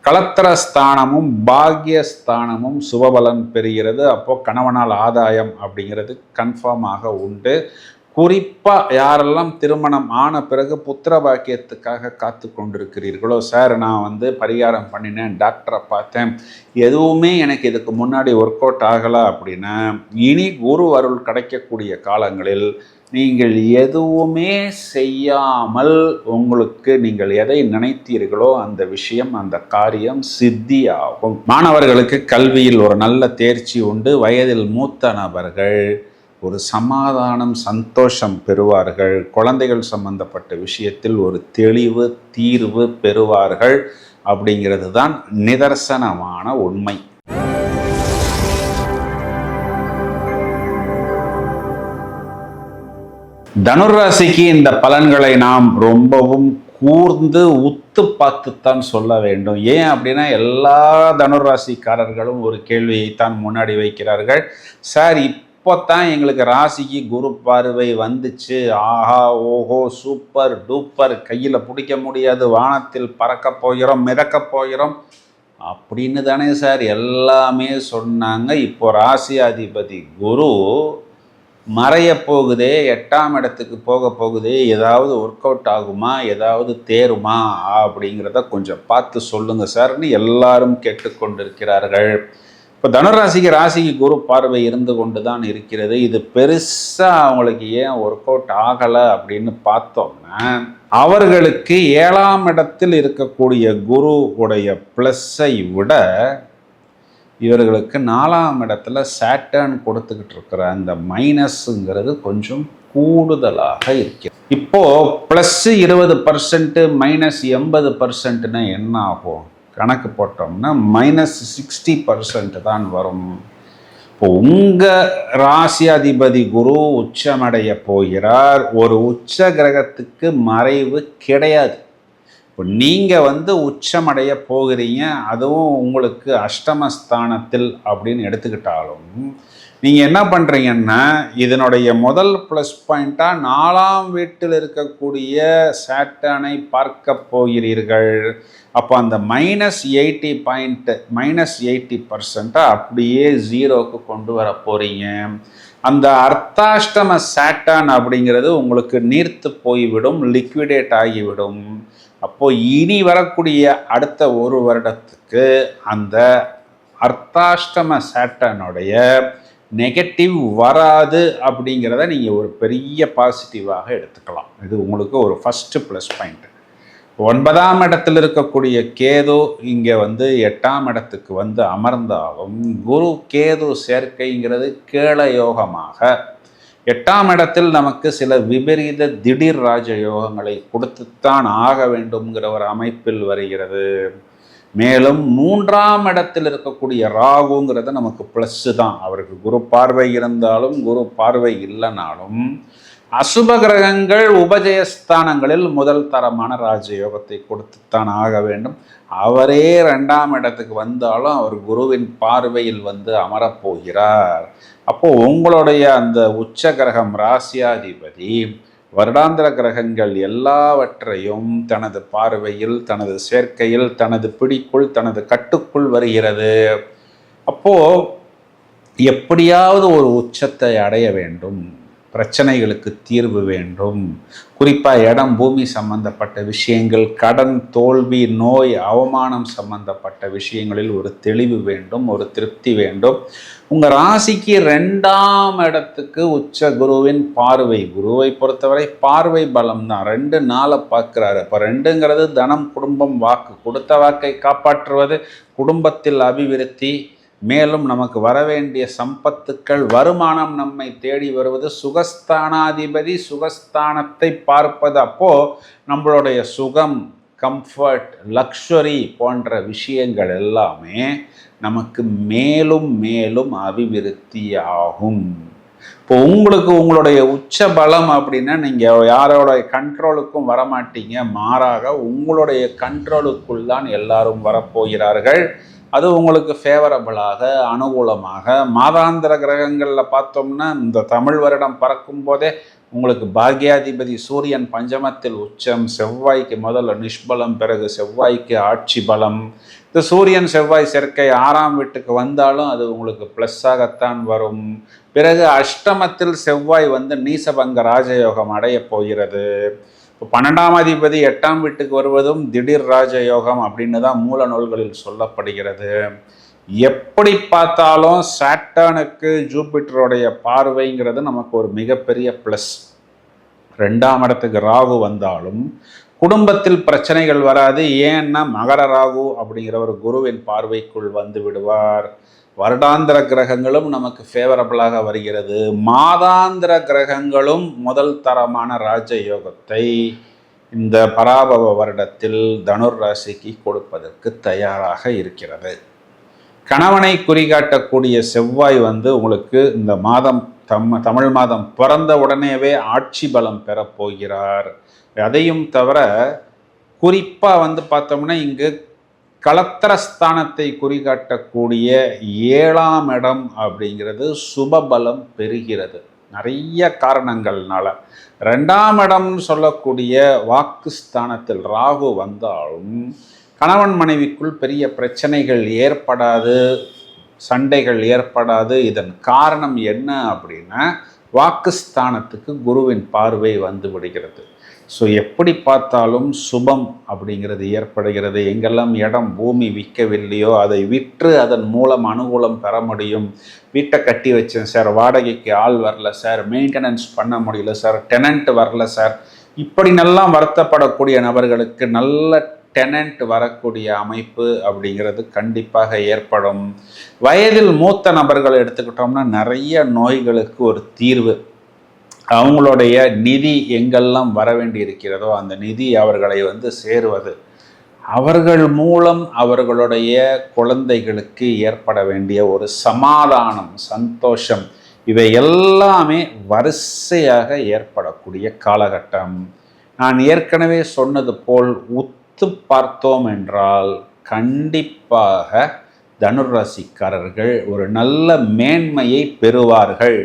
களத்திரஸ்தானமும் பாக்யஸ்தானமும் சுபபலன் பெறுகிறது. அப்போது கணவனால் ஆதாயம் அப்படிங்கிறது கன்ஃபார்மாக உண்டு. குறிப்பாக யாரெல்லாம் திருமணம் ஆன பிறகு புத்திர பாக்கியத்துக்காக காத்து கொண்டிருக்கிறீர்களோ, சார் நான் வந்து பரிகாரம் பண்ணினேன், டாக்டரை பார்த்தேன், எதுவுமே எனக்கு இதுக்கு முன்னாடி ஒர்க் அவுட் ஆகலை அப்படின்னா, இனி குரு அருள் கிடைக்கக்கூடிய காலங்களில் நீங்கள் எதுவுமே செய்யாமல் உங்களுக்கு நீங்கள் எதை நினைத்தீர்களோ அந்த விஷயம், அந்த காரியம் சித்தியாகும். மாணவர்களுக்கு கல்வியில் ஒரு நல்ல தேர்ச்சி உண்டு. வயதில் மூத்த நபர்கள் ஒரு சமாதானம், சந்தோஷம் பெறுவார்கள். குழந்தைகள் சம்பந்தப்பட்ட விஷயத்தில் ஒரு தெளிவு, தீர்வு பெறுவார்கள் அப்படிங்கிறது தான் நிதர்சனமான உண்மை. தனுராசிக்கு இந்த பலன்களை நாம் ரொம்பவும் கூர்ந்து உத்து பார்த்துத்தான் சொல்ல வேண்டும். ஏன் அப்படின்னா, எல்லா தனுராசிக்காரர்களும் ஒரு கேள்வியைத்தான் முன்னாடி வைக்கிறார்கள். சார், இப்போத்தான் எங்களுக்கு ராசிக்கு குரு பார்வை வந்துச்சு, ஆஹா ஓஹோ சூப்பர் டூப்பர், கையில் பிடிக்க முடியாது, வானத்தில் பறக்க போகிறோம், மிதக்க போகிறோம் அப்படின்னு தானே சார் எல்லாமே சொன்னாங்க. இப்போ ராசியாதிபதி குரு மறைய போகுதே, 8ஆம் இடத்துக்கு போக போகுதே, ஏதாவது ஒர்க் அவுட் ஆகுமா, ஏதாவது தேருமா அப்படிங்கிறத கொஞ்சம் பார்த்து சொல்லுங்கள் சார்னு எல்லாரும் கேட்டுக்கொண்டிருக்கிறார்கள். இப்போ தனுராசிக்கு ராசிக்கு குரு பார்வை இருந்து கொண்டு தான் இருக்கிறது. இது பெருசாக அவங்களுக்கு ஏன் ஒர்க் அவுட் ஆகலை அப்படின்னு பார்த்தோம்னா, அவர்களுக்கு 7ஆம் இடத்தில் இருக்கக்கூடிய குரு உடைய ப்ளஸ்ஸை விட இவர்களுக்கு 4ஆம் இடத்துல சேட்டர்ன் கொடுத்துக்கிட்டு இருக்கிற அந்த மைனஸுங்கிறது கொஞ்சம் கூடுதலாக இருக்கிறது. இப்போ ப்ளஸ் 20% மைனஸ் 80%னா என்ன ஆகும்? கணக்கு போட்டோம்னா -60% தான் வரும். இப்போ உங்கள் ராசியாதிபதி குரு உச்சமடைய போகிறார். ஒரு உச்ச கிரகத்துக்கு மறைவு கிடையாது. இப்போ நீங்கள் உச்சமடைய போகிறீங்க, அதுவும் உங்களுக்கு அஷ்டமஸ்தானத்தில் அப்படின்னு எடுத்துக்கிட்டாலும் நீங்கள் என்ன பண்ணுறீங்கன்னா, இதனுடைய முதல் ப்ளஸ் பாயிண்ட்டாக 4ஆம் வீட்டில் இருக்கக்கூடிய சேட்டனை பார்க்க போகிறீர்கள். அப்போ அந்த -80% அப்படியே 0க்கு கொண்டு வர போகிறீங்க. அந்த அர்த்தாஷ்டம சேட்டான் அப்படிங்கிறது உங்களுக்கு நீர்த்து போய்விடும், லிக்விடேட் ஆகிவிடும். அப்போ இனி வரக்கூடிய அடுத்த ஒரு வருடத்துக்கு அந்த அர்த்தாஷ்டம சேட்டனுடைய நெகட்டிவ் வராது அப்படிங்கிறத நீங்கள் ஒரு பெரிய பாசிட்டிவாக எடுத்துக்கலாம். இது உங்களுக்கு ஒரு ஃபஸ்ட்டு ப்ளஸ் பாயிண்ட். 9ஆம் இடத்தில் இருக்கக்கூடிய கேது இங்கே 8ஆம் இடத்துக்கு அமர்ந்தாலும் குரு கேது சேர்க்கைங்கிறது கேள யோகமாக 8ஆம் இடத்தில் நமக்கு சில விபரீத திடீர் ராஜ யோகங்களை கொடுத்துத்தான் ஆக வேண்டும்ங்கிற ஒரு அமைப்பில் வருகிறது. மேலும் 3ஆம் இடத்தில் இருக்கக்கூடிய ராகுங்கிறது நமக்கு ப்ளஸ்ஸு தான். அவருக்கு குரு பார்வை இருந்தாலும் குரு பார்வை இல்லைனாலும் அசுப கிரகங்கள் உபஜயஸ்தானங்களில் முதல் தரமான ராஜயோகத்தை கொடுத்துத்தான் ஆக வேண்டும். அவரே 2ஆம் இடத்துக்கு வந்தாலும் அவர் குருவின் பார்வையில் அமரப்போகிறார். அப்போ உங்களுடைய அந்த உச்ச கிரகம் ராசியாதிபதி வருடாந்திர கிரகங்கள் எல்லாவற்றையும் தனது பார்வையில், தனது சேர்க்கையில், தனது பிடிக்குள், தனது கட்டுக்குள் வருகிறது. அப்போ எப்படியாவது ஒரு உச்சத்தை அடைய வேண்டும், பிரச்சனைகளுக்கு தீர்வு வேண்டும். குறிப்பாக இடம் பூமி சம்பந்தப்பட்ட விஷயங்கள், கடன், தோல்வி, நோய், அவமானம் சம்பந்தப்பட்ட விஷயங்களில் ஒரு தெளிவு வேண்டும், ஒரு திருப்தி வேண்டும். உங்கள் ராசிக்கு 2ஆம் இடத்துக்கு உச்ச குருவின் பார்வை, குருவை பொறுத்தவரை பார்வை பலம் தான். 2 4 பார்க்குறாரு. இப்போ 2ங்கிறது தனம், குடும்பம், வாக்கு. கொடுத்த வாக்கை காப்பாற்றுவது, குடும்பத்தில் அபிவிருத்தி, மேலும் நமக்கு வரவேண்டிய சம்பத்துக்கள், வருமானம் நம்மை தேடி வருவது, சுகஸ்தானாதிபதி சுகஸ்தானத்தை பார்ப்பது. அப்போது நம்மளுடைய சுகம், கம்ஃபர்ட், லக்ஸுரி போன்ற விஷயங்கள் எல்லாமே நமக்கு மேலும் மேலும் அபிவிருத்தி ஆகும். இப்போ உங்களுக்கு உங்களுடைய உச்ச பலம் அப்படின்னா நீங்கள் யாரோட கண்ட்ரோலுக்கும் வரமாட்டீங்க. மாறாக உங்களுடைய கண்ட்ரோலுக்குள் தான் எல்லாரும் வரப்போகிறார்கள். அது உங்களுக்கு ஃபேவரபிளாக, அனுகூலமாக. மாதாந்திர கிரகங்களில் பார்த்தோம்னா இந்த தமிழ் வருடம் பறக்கும் போதே உங்களுக்கு பாக்யாதிபதி சூரியன் பஞ்சமத்தில் உச்சம், செவ்வாய்க்கு முதல்ல நிஷ்பலம், பிறகு செவ்வாய்க்கு ஆட்சி பலம். இந்த சூரியன் செவ்வாய் சேர்க்கை 6ஆம் வீட்டுக்கு வந்தாலும் அது உங்களுக்கு ப்ளஸ்ஸாகத்தான் வரும். பிறகு அஷ்டமத்தில் செவ்வாய் நீசபங்க ராஜயோகம் அடைய போகிறது. இப்போ 12ஆம் அதிபதி 8ஆம் வீட்டுக்கு வருவதும் திடீர் ராஜயோகம் அப்படின்னு தான் மூல நூல்களில் சொல்லப்படுகிறது. எப்படி பார்த்தாலும் சாட்டர்னுக்கு ஜூபிட்டருடைய பார்வைங்கிறது நமக்கு ஒரு மிகப்பெரிய ப்ளஸ். 2ஆம் இடத்துக்கு ராகு வந்தாலும் குடும்பத்தில் பிரச்சனைகள் வராது. ஏன்னா மகர ராகு அப்படிங்கிற ஒரு குருவின் பார்வைக்குள் விடுவார். வருடாந்திர கிரகங்களும் நமக்கு ஃபேவரபிளாக வருகிறது. மாதாந்திர கிரகங்களும் முதல் தரமான ராஜயோகத்தை இந்த பராபவ வருடத்தில் தனுர் ராசிக்கு கொடுப்பதற்கு தயாராக இருக்கிறது. கணவனை குறிகாட்டக்கூடிய செவ்வாய் உங்களுக்கு இந்த மாதம் தமிழ் மாதம் பிறந்த உடனேவே ஆட்சி பலம் பெறப்போகிறார். அதையும் தவிர குறிப்பாக பார்த்தோம்னா இங்கு கலத்திரஸ்தானத்தை குறிகாட்டக்கூடிய 7ஆம் இடம் அப்படிங்கிறது சுபபலம் பெறுகிறது. நிறைய காரணங்கள்னால 2ஆம் இடம்னு சொல்லக்கூடிய வாக்குஸ்தானத்தில் ராகு வந்தாலும் கணவன் மனைவிக்குள் பெரிய பிரச்சனைகள் ஏற்படாது, சண்டைகள் ஏற்படாது. இதன் காரணம் என்ன அப்படின்னா வாக்குஸ்தானத்துக்கு குருவின் பார்வை வந்து விடுகிறது. ஸோ எப்படி பார்த்தாலும் சுபம் அப்படிங்கிறது ஏற்படுகிறது. எங்கெல்லாம் இடம் பூமி விற்கவில்லையோ அதை விற்று அதன் மூலம் அனுகூலம் பெற முடியும். வீட்டை கட்டி வச்சேன் சார், வாடகைக்கு ஆள் வரல சார், மெயின்டெனன்ஸ் பண்ண முடியல சார், டெனண்ட் வரல சார், இப்படி நல்லா வருத்தப்படக்கூடிய நபர்களுக்கு நல்ல டெனண்ட் வரக்கூடிய அமைப்பு அப்படிங்கிறது கண்டிப்பாக ஏற்படும். வயதில் மூத்த நபர்கள் எடுத்துக்கிட்டோம்னா நிறைய நோய்களுக்கு ஒரு தீர்வு. அவங்களுடைய நிதி எங்கெல்லாம் வர வேண்டி இருக்கிறதோ அந்த நிதி அவர்களை சேருவது, அவர்கள் மூலம் அவர்களுடைய குழந்தைகளுக்கு ஏற்பட வேண்டிய ஒரு சமாதானம், சந்தோஷம், இவை எல்லாமே வரிசையாக ஏற்படக்கூடிய காலகட்டம். நான் ஏற்கனவே சொன்னது போல் உத்து பார்த்தோம் என்றால் கண்டிப்பாக தனுர் ராசிக்காரர்கள் ஒரு நல்ல மேன்மையை பெறுவார்கள்.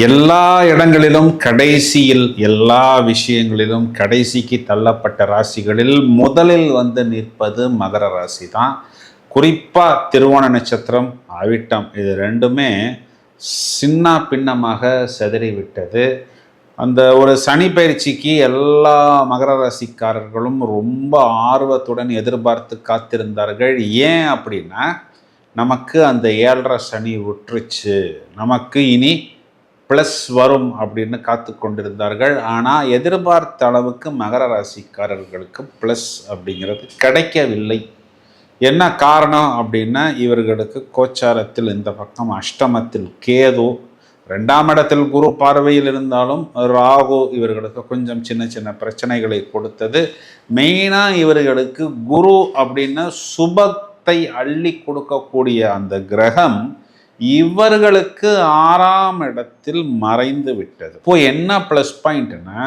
எல்லா இடங்களிலும் கடைசியில், எல்லா விஷயங்களிலும் கடைசிக்கு தள்ளப்பட்ட ராசிகளில் முதலில் நிற்பது மகர ராசி தான். குறிப்பாக திருவோண நட்சத்திரம், அவிட்டம், இது ரெண்டுமே சின்ன பின்னமாக செதறிவிட்டது. அந்த ஒரு சனி பயிற்சிக்கு எல்லா மகர ராசிக்காரர்களும் ரொம்ப ஆர்வத்துடன் எதிர்பார்த்து காத்திருந்தார்கள். ஏன் அப்படின்னா, நமக்கு அந்த 7.5 சனி விட்டுருச்சு, நமக்கு இனி ப்ளஸ் வரும் அப்படின்னு காத்து கொண்டிருந்தார்கள். ஆனால் எதிர்பார்த்த அளவுக்கு மகர ராசிக்காரர்களுக்கு ப்ளஸ் அப்படிங்கிறது கிடைக்கவில்லை. என்ன காரணம் அப்படின்னா, இவர்களுக்கு கோச்சாரத்தில் இந்த பக்கம் அஷ்டமத்தில் கேது, 2ஆம் இடத்தில் குரு பார்வையில் இருந்தாலும் ராகு இவர்களுக்கு கொஞ்சம் சின்ன சின்ன பிரச்சனைகளை கொடுத்தது. மெயினாக இவர்களுக்கு குரு அப்படின்னா சுபத்தை அள்ளி கொடுக்கக்கூடிய அந்த கிரகம் இவர்களுக்கு 6ஆம் இடத்தில் மறைந்து விட்டது. இப்போ என்ன ப்ளஸ் பாயிண்ட்னா,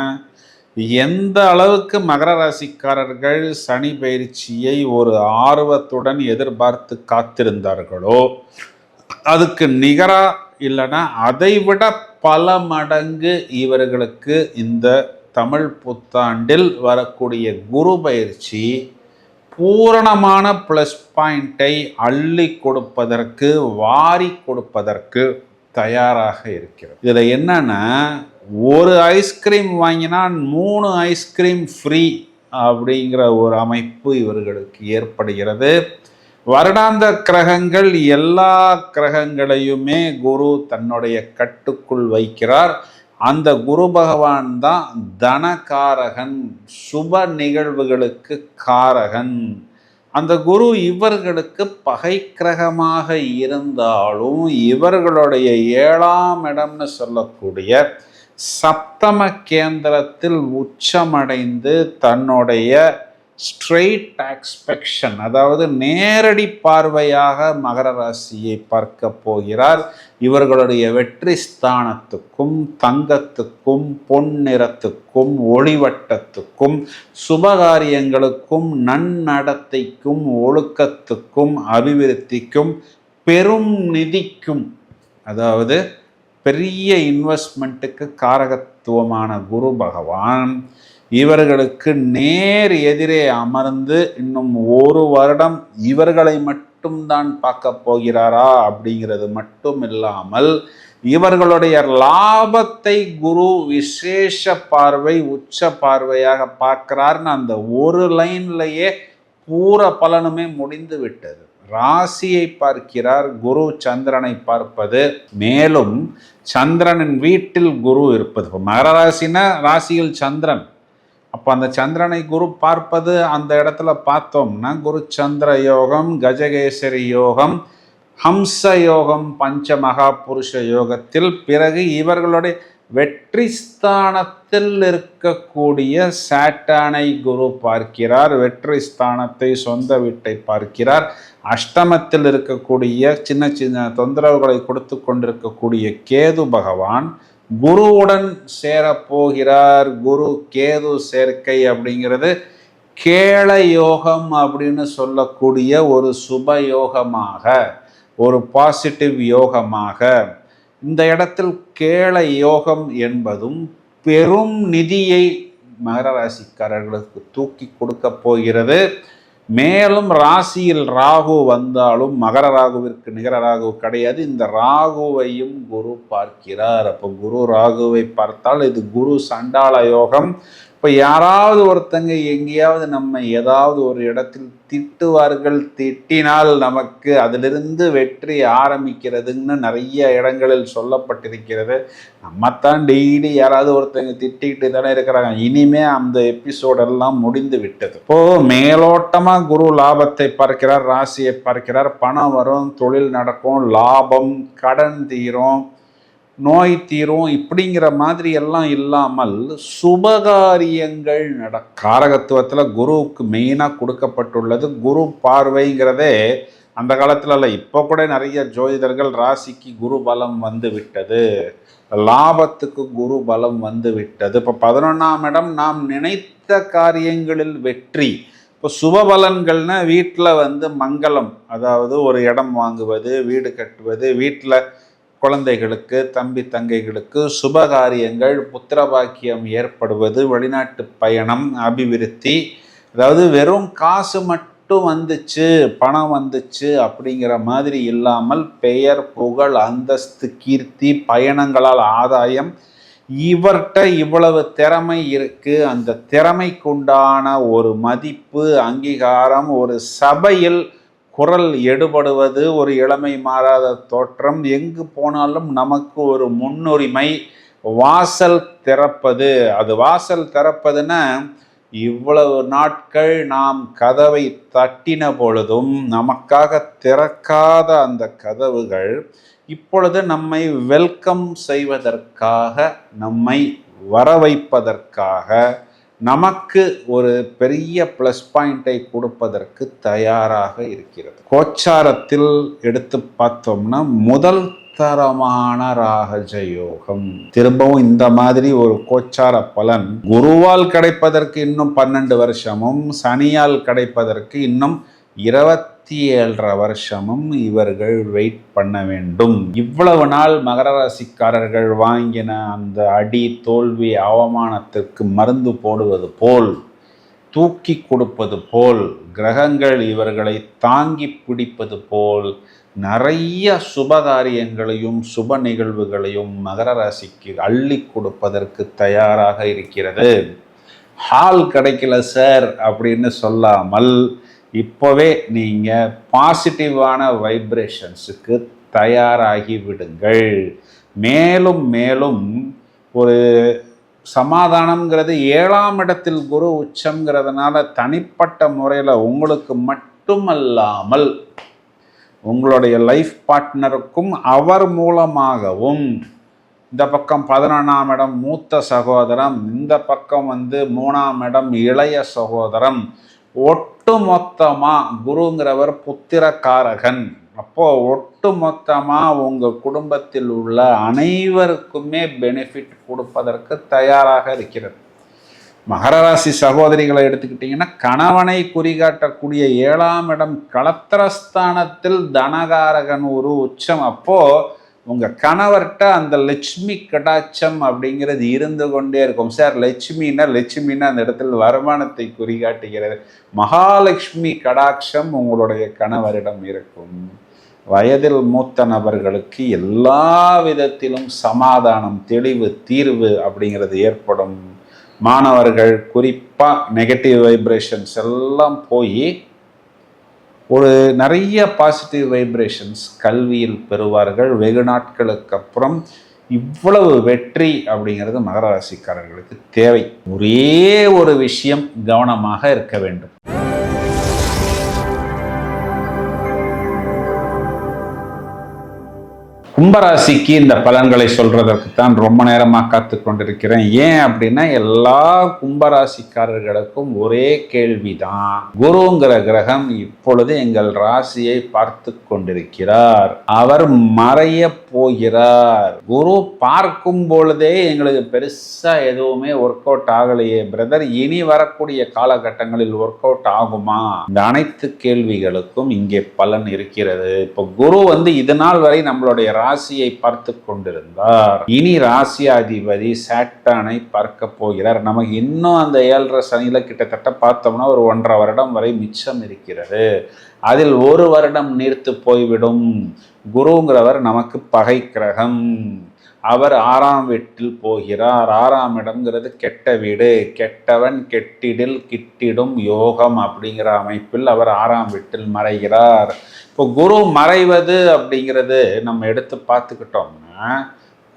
எந்த அளவுக்கு மகர ராசிக்காரர்கள் சனி பயிற்சியை ஒரு ஆர்வத்துடன் எதிர்பார்த்து காத்திருந்தார்களோ அதுக்கு நிகரா இல்லைன்னா அதை விட பல மடங்கு இவர்களுக்கு இந்த தமிழ் புத்தாண்டில் வரக்கூடிய குரு பயிற்சி பூரணமான ப்ளஸ் பாயிண்டை அள்ளி கொடுப்பதற்கு, வாரி கொடுப்பதற்கு தயாராக இருக்கிறது. இதில் என்னன்னா, ஒரு ஐஸ்கிரீம் வாங்கினா 3 ஐஸ்கிரீம் ஃப்ரீ அப்படிங்கிற ஒரு அமைப்பு இவர்களுக்கு ஏற்படுகிறது. வருடாந்த கிரகங்கள் எல்லா கிரகங்களையுமே குரு தன்னுடைய கட்டுக்குள் வைக்கிறார். அந்த குரு பகவான் தான் தனகாரகன், சுப நிகழ்வுகளுக்கு காரகன். அந்த குரு இவர்களுக்கு பகை கிரகமாக இருந்தாலும் இவர்களுடைய 7ஆம் இடம்னு சொல்லக்கூடிய சப்தம கேந்திரத்தில் உச்சமடைந்து தன்னுடைய ஸ்ட்ரெயிட் எக்ஸ்பெக்ஷன், அதாவது நேரடி பார்வையாக மகர ராசியை பார்க்க போகிறார். இவர்களுடைய வெற்றி ஸ்தானத்துக்கும், தங்கத்துக்கும், பொன்னிறத்துக்கும், ஒளிவட்டத்துக்கும், சுபகாரியங்களுக்கும், நன்னடத்தைக்கும், ஒழுக்கத்துக்கும், அபிவிருத்திக்கும், பெரும் நிதிக்கும், அதாவது பெரிய இன்வெஸ்ட்மெண்ட்டுக்கு காரகத்துவமான குரு பகவான் இவர்களுக்கு நேர் எதிரே அமர்ந்து இன்னும் 1 வருடம் இவர்களை மட்டும்தான் பார்க்க போகிறாரா அப்படிங்கிறது மட்டும் இல்லாமல் இவர்களுடைய லாபத்தை குரு விசேஷ பார்வை, உச்ச பார்வையாக பார்க்கிறார்னு அந்த ஒரு லைன்லயே பூர பலனுமே முடிந்து விட்டது. ராசியை பார்க்கிறார், குரு சந்திரனை பார்ப்பது, மேலும் சந்திரனின் வீட்டில் குரு இருப்பது. இப்போ மகர ராசினா ராசியில் சந்திரன், அப்போ அந்த சந்திரனை குரு பார்ப்பது, அந்த இடத்துல பார்த்தோம்னா குரு சந்திர யோகம், கஜகேசரி யோகம், ஹம்ச யோகம், பஞ்ச மகா புருஷ யோகத்தில், பிறகு இவர்களுடைய வெற்றி ஸ்தானத்தில் இருக்கக்கூடிய சாட்டானை குரு பார்க்கிறார், வெற்றி ஸ்தானத்தை, சொந்த வீட்டை பார்க்கிறார். அஷ்டமத்தில் இருக்கக்கூடிய சின்ன சின்ன தொந்தரவுகளை கொடுத்து கொண்டிருக்கக்கூடிய கேது பகவான் குருவுடன் சேரப்போகிறார். குரு கேது சேர்க்கை அப்படிங்கிறது கேள யோகம் அப்படின்னு சொல்லக்கூடிய ஒரு சுப யோகமாக, ஒரு பாசிட்டிவ் யோகமாக, இந்த இடத்தில் கேள யோகம் என்பதும் பெரும் நிதியை மகர ராசிக்காரர்களுக்கு தூக்கி கொடுக்க போகிறது. மேலும் ராசியில் ராகு வந்தாலும் மகர ராகுவிற்கு நிகர ராகு கிடையாது. இந்த ராகுவையும் குரு பார்க்கிறார். அப்போ குரு ராகுவை பார்த்தால் இது குரு சண்டாள யோகம். இப்போ யாராவது ஒருத்தங்க எங்கேயாவது நம்ம ஏதாவது ஒரு இடத்தில் திட்டுவார்கள், திட்டினால் நமக்கு அதிலிருந்து வெற்றி ஆரம்பிக்கிறதுன்னு நிறைய இடங்களில் சொல்லப்பட்டிருக்கிறது. நம்மத்தான் டெய்லி யாராவது ஒருத்தங்க திட்டிக்கிட்டு தானே இருக்கிறாங்க. இனிமே அந்த எபிசோடெல்லாம் முடிந்து விட்டது. இப்போ மேலோட்டமா குரு லாபத்தை பார்க்கிறார், ராசியை பார்க்கிறார். பணம் வரும், தொழில் நடக்கும், லாபம், கடன் தீரும், நோய் தீரும், இப்படிங்கிற மாதிரி எல்லாம் இல்லாமல் சுபகாரியங்கள் காரகத்துவத்தில் குருவுக்கு மெயினாக கொடுக்கப்பட்டுள்ளது. குரு பார்வைங்கிறதே அந்த காலத்துல இல்லை, இப்போ கூட நிறைய ஜோதிடர்கள் ராசிக்கு குரு பலம் வந்து விட்டது, லாபத்துக்கு குரு பலம் வந்து விட்டது. இப்போ 11ஆம் இடம் நாம் நினைத்த காரியங்களில் வெற்றி. இப்போ சுபபலன்கள்னா வீட்டில் வந்து மங்களம், அதாவது ஒரு இடம் வாங்குவது, வீடு கட்டுவது, வீட்டில் குழந்தைகளுக்கு, தம்பி தங்கைகளுக்கு சுபகாரியங்கள், புத்திரபாக்கியம் ஏற்படுவது, வெளிநாட்டு பயணம், அபிவிருத்தி. அதாவது வெறும் காசு மட்டும் வந்துச்சு, பணம் வந்துச்சு அப்படிங்கிற மாதிரி இல்லாமல் பெயர், புகழ், அந்தஸ்து, கீர்த்தி, பயணங்களால் ஆதாயம். இவர்கிட்ட இவ்வளவு திறமை இருக்கு, அந்த திறமைக்குண்டான ஒரு மதிப்பு, அங்கீகாரம், ஒரு சபையில் குரல் எடுபடுவது, ஒரு இளமை மாறாத தோற்றம், எங்கு போனாலும் நமக்கு ஒரு முன்னுரிமை, வாசல் திறப்பது. அது வாசல் திறப்பதுன்னா இவ்வளவு நாட்கள் நாம் கதவை தட்டின பொழுதும் நமக்காக திறக்காத அந்த கதவுகள் இப்பொழுது நம்மை வெல்கம் செய்வதற்காக, நம்மை வர வைப்பதற்காக, நமக்கு ஒரு பெரிய ப்ளஸ் பாயிண்டை கொடுப்பதற்கு தயாராக இருக்கிறது. கோச்சாரத்தில் எடுத்து பார்த்தோம்னா முதல் தரமான ராஜயோகம். திரும்பவும் இந்த மாதிரி ஒரு கோச்சார பலன் குருவால் கிடைப்பதற்கு இன்னும் 12 வருஷமும், சனியால் கிடைப்பதற்கு இன்னும் 27.5 வருஷமும் இவர்கள் வெயிட் பண்ண வேண்டும். இவ்வளவு நாள் மகர ராசிக்காரர்கள் வாங்கின அந்த அடி, தோல்வி, அவமானத்திற்கு மருந்து போடுவது போல், தூக்கி கொடுப்பது போல், கிரகங்கள் இவர்களை தாங்கி பிடிப்பது போல் நிறைய சுபகாரியங்களையும் சுப நிகழ்வுகளையும் மகர ராசிக்கு அள்ளி கொடுப்பதற்கு தயாராக இருக்கிறது. ஹால் கிடைக்கல சார் அப்படின்னு சொல்லாமல் இப்போவே நீங்கள் பாசிட்டிவான வைப்ரேஷன்ஸுக்கு தயாராகி விடுங்கள். மேலும் மேலும் ஒரு சமாதானம்ங்கிறது 7ஆம் இடத்தில் குரு உச்சம்ங்கிறதுனால தனிப்பட்ட முறையில் உங்களுக்கு மட்டுமல்லாமல் உங்களுடைய லைஃப் பார்ட்னருக்கும் அவர் மூலமாகவும், இந்த பக்கம் 11ஆம் இடம் மூத்த சகோதரம், இந்த பக்கம் வந்து 3ஆம் இடம் இளைய சகோதரம், ஒட்டு மொத்தமாக குருங்கிறவர் புத்திரக்காரகன். அப்போ ஒட்டு மொத்தமாக உங்கள் குடும்பத்தில் உள்ள அனைவருக்குமே பெனிஃபிட் கொடுப்பதற்கு தயாராக இருக்கிறது. மகர ராசி சகோதரிகளை எடுத்துக்கிட்டிங்கன்னா கணவனை குறிகாட்டக்கூடிய 7ஆம் இடம் களத்திரஸ்தானத்தில் தனகாரகன் ஒரு உச்சம். அப்போது உங்கள் கணவர்கிட்ட அந்த லட்சுமி கடாட்சம் அப்படிங்கிறது இருந்து கொண்டே இருக்கும். சார் லட்சுமின்னா அந்த இடத்துல வருமானத்தை குறிகாட்டுகிறது. மகாலட்சுமி கடாட்சம் உங்களுடைய கணவரிடம் இருக்கும். வயதில் மூத்த நபர்களுக்கு எல்லா விதத்திலும் சமாதானம், தெளிவு, தீர்வு அப்படிங்கிறது ஏற்படும். மாணவர்கள் குறிப்பாக நெகட்டிவ் வைப்ரேஷன்ஸ் எல்லாம் போய் ஒரு நிறைய பாசிட்டிவ் வைப்ரேஷன்ஸ் கல்வியில் பெறுவார்கள். வெகு நாட்களுக்கு அப்புறம் இவ்வளவு வெற்றி அப்படிங்கிறது மகர ராசிக்காரர்களுக்கு தேவை. ஒரே ஒரு விஷயம், கவனமாக இருக்க வேண்டும். கும்பராசிக்கு இந்த பலன்களை சொல்றதற்கு தான் ரொம்ப நேரமாக காத்து கொண்டிருக்கிறேன். ஏன் அப்படின்னா எல்லா கும்பராசிக்காரர்களுக்கும் ஒரே கேள்விதான். குருங்கிற கிரகம் இப்பொழுது எங்கள் ராசியை பார்த்து கொண்டிருக்கிறார், அவர் மறைய போகிறார். குரு பார்க்கும் பொழுதே எங்களுக்கு பெருசா எதுவுமே ஒர்க் அவுட் ஆகலையே பிரதர், இனி வரக்கூடிய காலகட்டங்களில் ஒர்க் அவுட் ஆகுமா? இந்த அனைத்து கேள்விகளுக்கும் இங்கே பலன் இருக்கிறது. இப்போ குரு வந்து இது நாள் வரை நம்மளுடைய ராசியை பார்த்து கொண்டிருந்தார். இனி ராசியாதிபதி சாட்டனை பார்க்க போகிறார். நமக்கு இன்னும் அந்த 7.5 சனியில கிட்டத்தட்ட பார்த்தோம்னா ஒரு 1.5 வருடம் வரை மிச்சம் இருக்கிறது. அதில் 1 வருடம் நீர்த்து போய்விடும். குருங்கிறவர் நமக்கு பகை கிரகம். அவர் 6ஆம் வீட்டில் போகிறார். 6ஆம் இடம்ங்கிறது கெட்ட வீடு. கெட்டவன் கெட்டிடில் கிட்டிடும் யோகம் அப்படிங்கிற அமைப்பில் அவர் 6ஆம் வீட்டில் மறைகிறார். இப்போ குரு மறைவது அப்படிங்கிறது நம்ம எடுத்து பார்த்துக்கிட்டோம்னா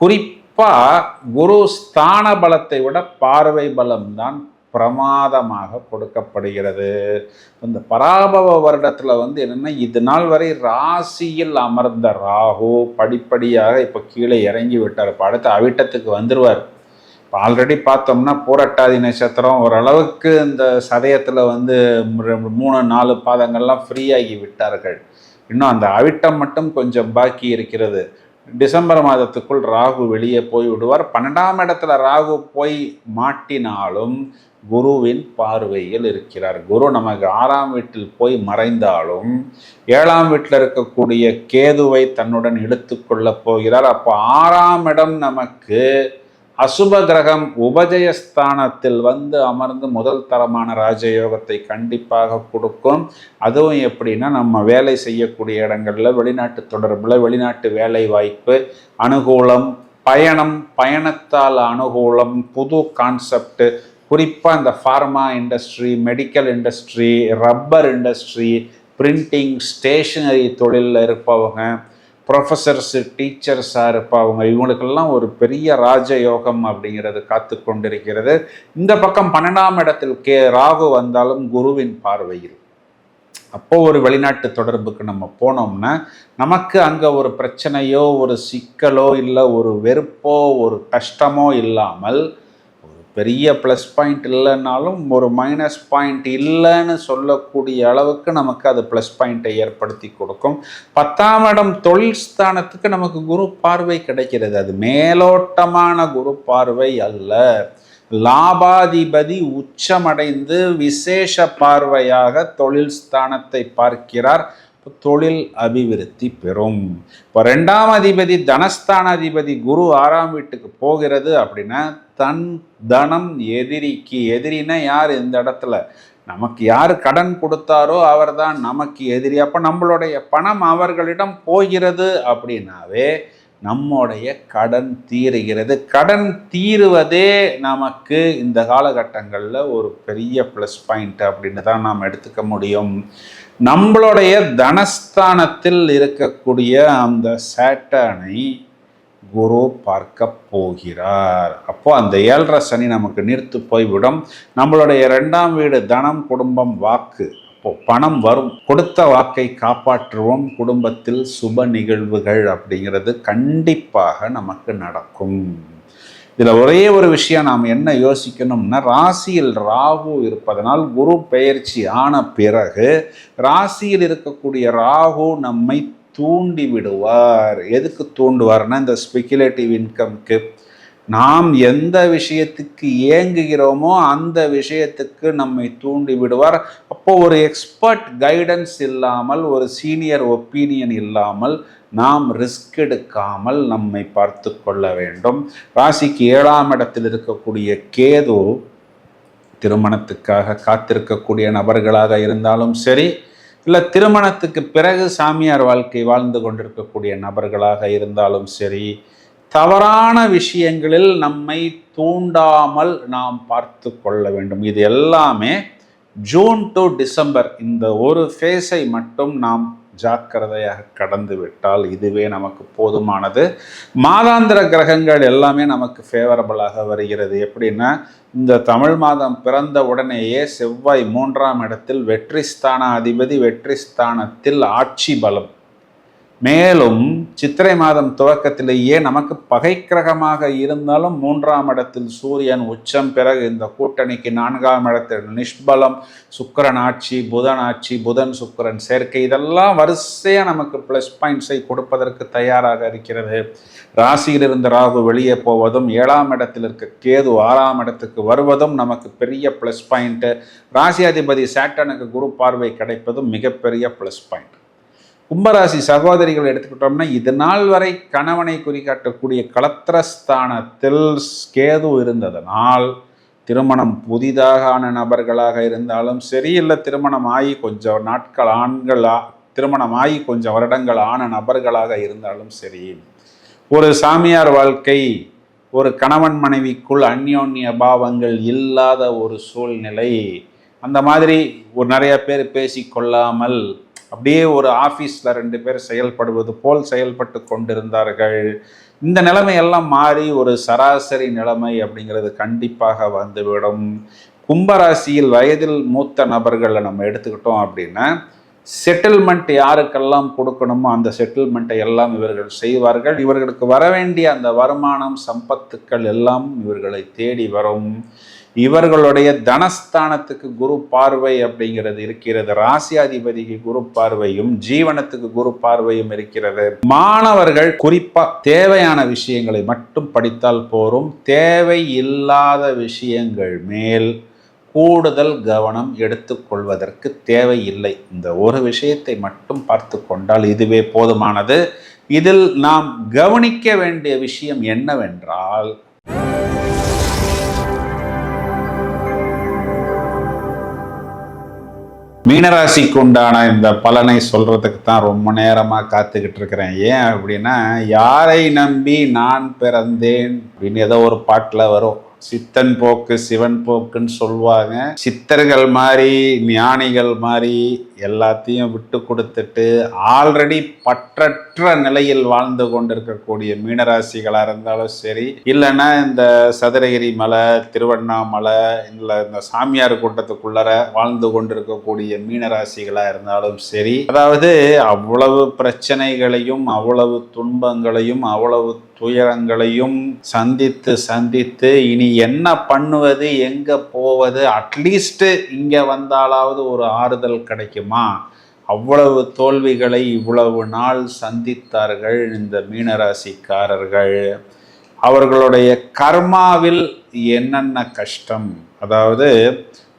குறிப்பாக குரு ஸ்தான பலத்தை விட பார்வை பலம்தான் பிரமாதமாக கொடுக்கப்படுகிறது. இந்த பராபவ வருடத்தில் என்னென்னா இது நாள் வரை ராசியில் அமர்ந்த ராகு படிப்படியாக இப்போ கீழே இறங்கி விட்டார். இப்போ அடுத்த அவிட்டத்துக்கு வந்துடுவார். இப்போ ஆல்ரெடி பார்த்தோம்னா பூரட்டாதி நட்சத்திரம் ஓரளவுக்கு இந்த சதயத்தில் 3-4 பாதங்கள்லாம் ஃப்ரீயாகி விட்டார்கள். இன்னும் அந்த அவிட்டம் மட்டும் கொஞ்சம் பாக்கி இருக்கிறது. டிசம்பர் மாதத்துக்குள் ராகு வெளியே போய் விடுவார். 12ஆம் இடத்துல ராகு போய் மாட்டினாலும் குருவின் பார்வையில் இருக்கிறார். குரு நமக்கு 6ஆம் வீட்டில் போய் மறைந்தாலும் 7ஆம் வீட்டில் இருக்கக்கூடிய கேதுவை தன்னுடன் இழுத்து கொள்ள போகிறார். அப்போ 6ஆம் இடம் நமக்கு அசுப கிரகம் உபஜயஸ்தானத்தில் அமர்ந்து முதல் தரமான ராஜயோகத்தை கண்டிப்பாக கொடுக்கும். அதுவும் எப்படின்னா நம்ம வேலை செய்யக்கூடிய இடங்களில் வெளிநாட்டு தொடர்பில் வெளிநாட்டு வேலை வாய்ப்பு அனுகூலம், பயணத்தால் அனுகூலம், புது கான்செப்ட், குறிப்பாக இந்த pharma industry, medical industry, rubber industry, printing, stationery தொழிலில் இருப்பவங்க, ப்ரொஃபஸர்ஸு, டீச்சர்ஸாக இருப்பவங்க, இவங்களுக்கெல்லாம் ஒரு பெரிய ராஜயோகம் அப்படிங்கிறது காத்து கொண்டிருக்கிறது. இந்த பக்கம் 12ஆம் இடத்தில் ராகு வந்தாலும் குருவின் பார்வையில். அப்போது ஒரு வெளிநாட்டு தொடர்புக்கு நம்ம போனோம்னா நமக்கு அங்கே ஒரு பிரச்சனையோ ஒரு சிக்கலோ இல்லை ஒரு வெறுப்போ ஒரு கஷ்டமோ இல்லாமல் பெரிய ப்ளஸ் பாயிண்ட் இல்லைன்னாலும் ஒரு மைனஸ் பாயிண்ட் இல்லைன்னு சொல்லக்கூடிய அளவுக்கு நமக்கு அது ப்ளஸ் பாயிண்ட்டை ஏற்படுத்தி கொடுக்கும். 10ஆம் இடம் தொழில் ஸ்தானத்துக்கு நமக்கு குரு பார்வை கிடைக்கிறது. அது மேலோட்டமான குரு பார்வை அல்ல. லாபாதிபதி உச்சமடைந்து விசேஷ பார்வையாக தொழில் ஸ்தானத்தை பார்க்கிறார். தொழில் அபிவிருத்தி பெறும். இப்போ 2ஆம் அதிபதி தனஸ்தானாதிபதி குரு 6ஆம் வீட்டுக்கு போகிறது அப்படின்னா தன் தனம் எதிரிக்கு. எதிரினா யார்? இந்த இடத்துல நமக்கு யார் கடன் கொடுத்தாரோ அவர் தான் நமக்கு எதிரி. அப்போ நம்மளுடைய பணம் அவர்களிடம் போகிறது அப்படின்னாவே நம்முடைய கடன் தீருகிறது. கடன் தீருவதே நமக்கு இந்த காலகட்டங்களில் ஒரு பெரிய ப்ளஸ் பாயிண்ட் அப்படின்னு தான் நாம் எடுத்துக்க முடியும். நம்மளுடைய தனஸ்தானத்தில் இருக்கக்கூடிய அந்த சேட்டனை குரு பார்க்க போகிறார். அப்போ அந்த 7.5 சனி நமக்கு நிறுத்து போய்விடும். நம்மளுடைய 2ஆம் வீடு தனம், குடும்பம், வாக்கு. அப்போ பணம் வரும். கொடுத்த வாக்கை காப்பாற்றுவோம். குடும்பத்தில் சுப நிகழ்வுகள் அப்படிங்கிறது கண்டிப்பாக நமக்கு நடக்கும். இதில் ஒரே ஒரு விஷயம் நாம் என்ன யோசிக்கணும்னா ராசியில் ராகு இருப்பதனால் குரு பெயர்ச்சி ஆன பிறகு ராசியில் இருக்கக்கூடிய ராகு நம்மை தூண்டி விடுவார். எதுக்கு தூண்டுவார்னா இந்த ஸ்பெகுலேட்டிவ் இன்கம்க்கு. நாம் எந்த விஷயத்துக்கு ஏங்குகிறோமோ அந்த விஷயத்துக்கு நம்மை தூண்டி விடுவார். அப்போ ஒரு எக்ஸ்பர்ட் கைடன்ஸ் இல்லாமல் ஒரு சீனியர் ஒப்பீனியன் இல்லாமல் நாம் ரிஸ்க் எடுக்காமல் நம்மை பார்த்து கொள்ள வேண்டும். ராசிக்கு 7ஆம் இடத்தில் இருக்கக்கூடிய கேது திருமணத்துக்காக காத்திருக்கக்கூடிய நபர்களாக இருந்தாலும் சரி, இல்லை திருமணத்துக்கு பிறகு சாமியார் வாழ்க்கை வாழ்ந்து கொண்டிருக்கக்கூடிய நபர்களாக இருந்தாலும் சரி, தவறான விஷயங்களில் நம்மை தூண்டாமல் நாம் பார்த்து கொள்ள வேண்டும். இது எல்லாமே ஜூன் டு டிசம்பர் இந்த ஒரு ஃபேஸை மட்டும் நாம் ஜாக்கிரதையாக கடந்து விட்டால் இதுவே நமக்கு போதுமானது. மாதாந்திர கிரகங்கள் எல்லாமே நமக்கு ஃபேவரபிளாக வருகிறது. எப்படின்னா இந்த தமிழ் மாதம் பிறந்த உடனேயே செவ்வாய் 3ஆம் இடத்தில் வெற்றி ஸ்தான அதிபதி, வெற்றி ஸ்தானத்தில் ஆட்சி பலம். மேலும் சித்திரை மாதம் துவக்கத்திலேயே நமக்கு பகை கிரகமாக இருந்தாலும் 3ஆம் இடத்தில் சூரியன் உச்சம். பிறகு இந்த கூட்டணிக்கு 4ஆம் இடத்தில் நிஷ்பலம், சுக்கிரன் ஆட்சி, புதன் ஆட்சி, புதன் சுக்கிரன் சேர்க்கை, இதெல்லாம் வரிசையாக நமக்கு ப்ளஸ் பாயிண்ட்ஸை கொடுப்பதற்கு தயாராக இருக்கிறது. ராசியில் இருந்த ராகு வெளியே போவதும் 7ஆம் இடத்தில் இருக்க கேது 6ஆம் இடத்துக்கு வருவதும் நமக்கு பெரிய ப்ளஸ் பாயிண்ட்டு. ராசி அதிபதி சாட்டனுக்கு குரு பார்வை கிடைப்பதும் மிகப்பெரிய ப்ளஸ் பாயிண்ட். கும்பராசி சகோதரிகள் எடுத்துக்கிட்டோம்னா இது நாள் வரை கணவனை குறிக்காட்டக்கூடிய களத்திரஸ்தானத்தில் கேது இருந்ததனால் திருமணம் புதிதாக ஆன நபர்களாக இருந்தாலும் சரி, இல்லை திருமணம் ஆகி கொஞ்சம் நாட்கள் திருமணம் ஆகி கொஞ்சம் வருடங்கள் ஆன நபர்களாக இருந்தாலும் சரி, ஒரு சாமியார் வாழ்க்கை, ஒரு கணவன் மனைவிக்குள் அந்யோன்ய பாவங்கள் இல்லாத ஒரு சூழ்நிலை, அந்த மாதிரி ஒரு நிறைய பேர் பேசிக்கொள்ளாமல் அப்படியே ஒரு ஆஃபீஸில் 2 பேர் செயல்படுவது போல் செயல்பட்டு கொண்டிருந்தார்கள். இந்த நிலைமையெல்லாம் மாறி ஒரு சராசரி நிலைமை அப்படிங்கிறது கண்டிப்பாக வந்துவிடும். கும்பராசியில் வயதில் மூத்த நபர்களை நம்ம எடுத்துக்கிட்டோம் அப்படின்னா செட்டில்மெண்ட் யாருக்கெல்லாம் கொடுக்கணுமோ அந்த செட்டில்மெண்ட்டை எல்லாம் இவர்கள் செய்வார்கள். இவர்களுக்கு வர வேண்டிய அந்த வருமானம் சம்பத்துக்கள் எல்லாம் இவர்களை தேடி வரும். இவர்களுடைய தனஸ்தானத்துக்கு குரு பார்வை அப்படிங்கிறது இருக்கிறது. ராசியாதிபதிக்கு குரு பார்வையும் ஜீவனத்துக்கு குரு பார்வையும் இருக்கிறது. மாணவர்கள் குறிப்பா தேவையான விஷயங்களை மட்டும் படித்தால் போரும். தேவை இல்லாத விஷயங்கள் மேல் கூடுதல் கவனம் எடுத்துக்கொள்வதற்கு தேவையில்லை. இந்த ஒரு விஷயத்தை மட்டும் பார்த்து கொண்டால் இதுவே போதுமானது. இதில் நாம் கவனிக்க வேண்டிய விஷயம் என்னவென்றால், மீனராசிக்கு உண்டான இந்த பலனை சொல்றதுக்கு தான் ரொம்ப நேரமாக காத்துக்கிட்டு இருக்கிறேன். ஏன் அப்படின்னா, யாரை நம்பி நான் பிறந்தேன் அப்படின்னு ஏதோ ஒரு பாட்டில் வரும். சித்தன் போக்கு சிவன் போக்குன்னு சொல்லுவாங்க. சித்தர்கள் மாதிரி ஞானிகள் மாதிரி எல்லாத்தையும் விட்டு கொடுத்துட்டு ஆல்ரெடி பற்றற்ற நிலையில் வாழ்ந்து கொண்டிருக்கக்கூடிய மீனராசிகளாக இருந்தாலும் சரி, இல்லைன்னா இந்த சதுரகிரி மலை, திருவண்ணாமலை, இல்லை இந்த சாமியார் கூட்டத்துக்குள்ளர வாழ்ந்து கொண்டிருக்கக்கூடிய மீனராசிகளாக இருந்தாலும் சரி, அதாவது அவ்வளவு பிரச்சனைகளையும் அவ்வளவு துன்பங்களையும் அவ்வளவு துயரங்களையும் சந்தித்து இனி என்ன பண்ணுவது, எங்க போவது, அட்லீஸ்ட் இங்க வந்தாலாவது ஒரு ஆறுதல் கிடைக்குமா, அவ்வளவு தோல்விகளை இவ்வளவு நாள் சந்தித்தார்கள் இந்த மீனராசிக்காரர்கள். அவர்களுடைய கர்மாவில் என்னென்ன கஷ்டம், அதாவது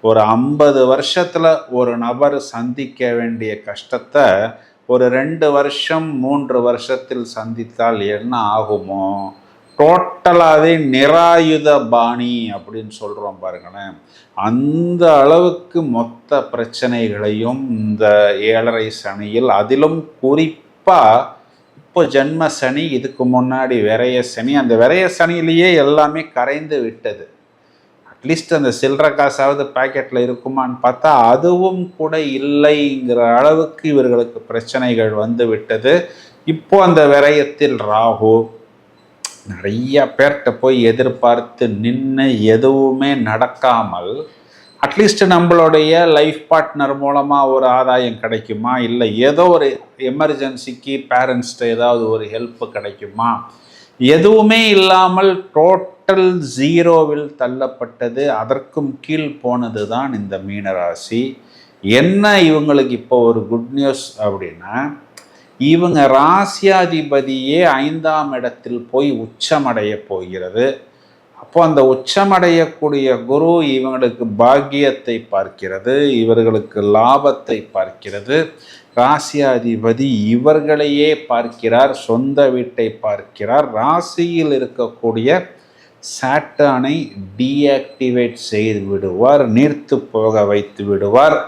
ஒரு 50 வருஷத்துல ஒரு நபர் சந்திக்க வேண்டிய கஷ்டத்தை ஒரு 2 வருஷம் 3 வருஷத்தில் சந்தித்தால் என்ன ஆகுமோ, டோட்டலாகவே நிராயுத பாணி அப்படின்னு சொல்கிறோம் பாருங்களேன். அந்த அளவுக்கு மொத்த பிரச்சனைகளையும் இந்த 7.5 சனியில், அதிலும் குறிப்பாக இப்போ ஜென்ம சனி, இதுக்கு முன்னாடி விரைய சனி, அந்த விரைய சனியிலேயே எல்லாமே கரைந்து விட்டது. அட்லீஸ்ட் அந்த சில்லற காசாவது பாக்கெட்டில் இருக்குமான்னு பார்த்தா அதுவும் கூட இல்லைங்கிற அளவுக்கு இவர்களுக்கு பிரச்சனைகள் வந்து விட்டது. இப்போ அந்த விரயத்தில் ராகு நிறைய பேர்கிட்ட போய் எதிர்பார்த்து நின்று எதுவுமே நடக்காமல், அட்லீஸ்ட் நம்மளுடைய லைஃப் பார்ட்னர் மூலமாக ஒரு ஆதாயம் கிடைக்குமா, இல்லை ஏதோ ஒரு எமர்ஜென்சிக்கு பேரண்ட்ஸ்கிட்ட ஏதாவது ஒரு ஹெல்ப் கிடைக்குமா, எதுவுமே இல்லாமல் டோட்டல் ஜீரோவில் தள்ளப்பட்டது. அதற்கும் கீழ் போனது தான் இந்த மீனராசி. என்ன இவங்களுக்கு இப்போ ஒரு குட் நியூஸ் அப்படின்னா, இவங்க ராசியாதிபதியே 5ஆம் இடத்தில் போய் உச்சமடைய போகிறது. அப்போ அந்த உச்சமடையக்கூடிய குரு இவங்களுக்கு பாக்கியத்தை பார்க்கிறது, இவர்களுக்கு லாபத்தை பார்க்கிறது. ராசியாதிபதி இவர்களையே பார்க்கிறார், சொந்த வீட்டை பார்க்கிறார். ராசியில் இருக்கக்கூடிய சாட்டர்னை டீஆக்டிவேட் செய்து விடுவார், நீர்த்து போக வைத்து விடுவார்.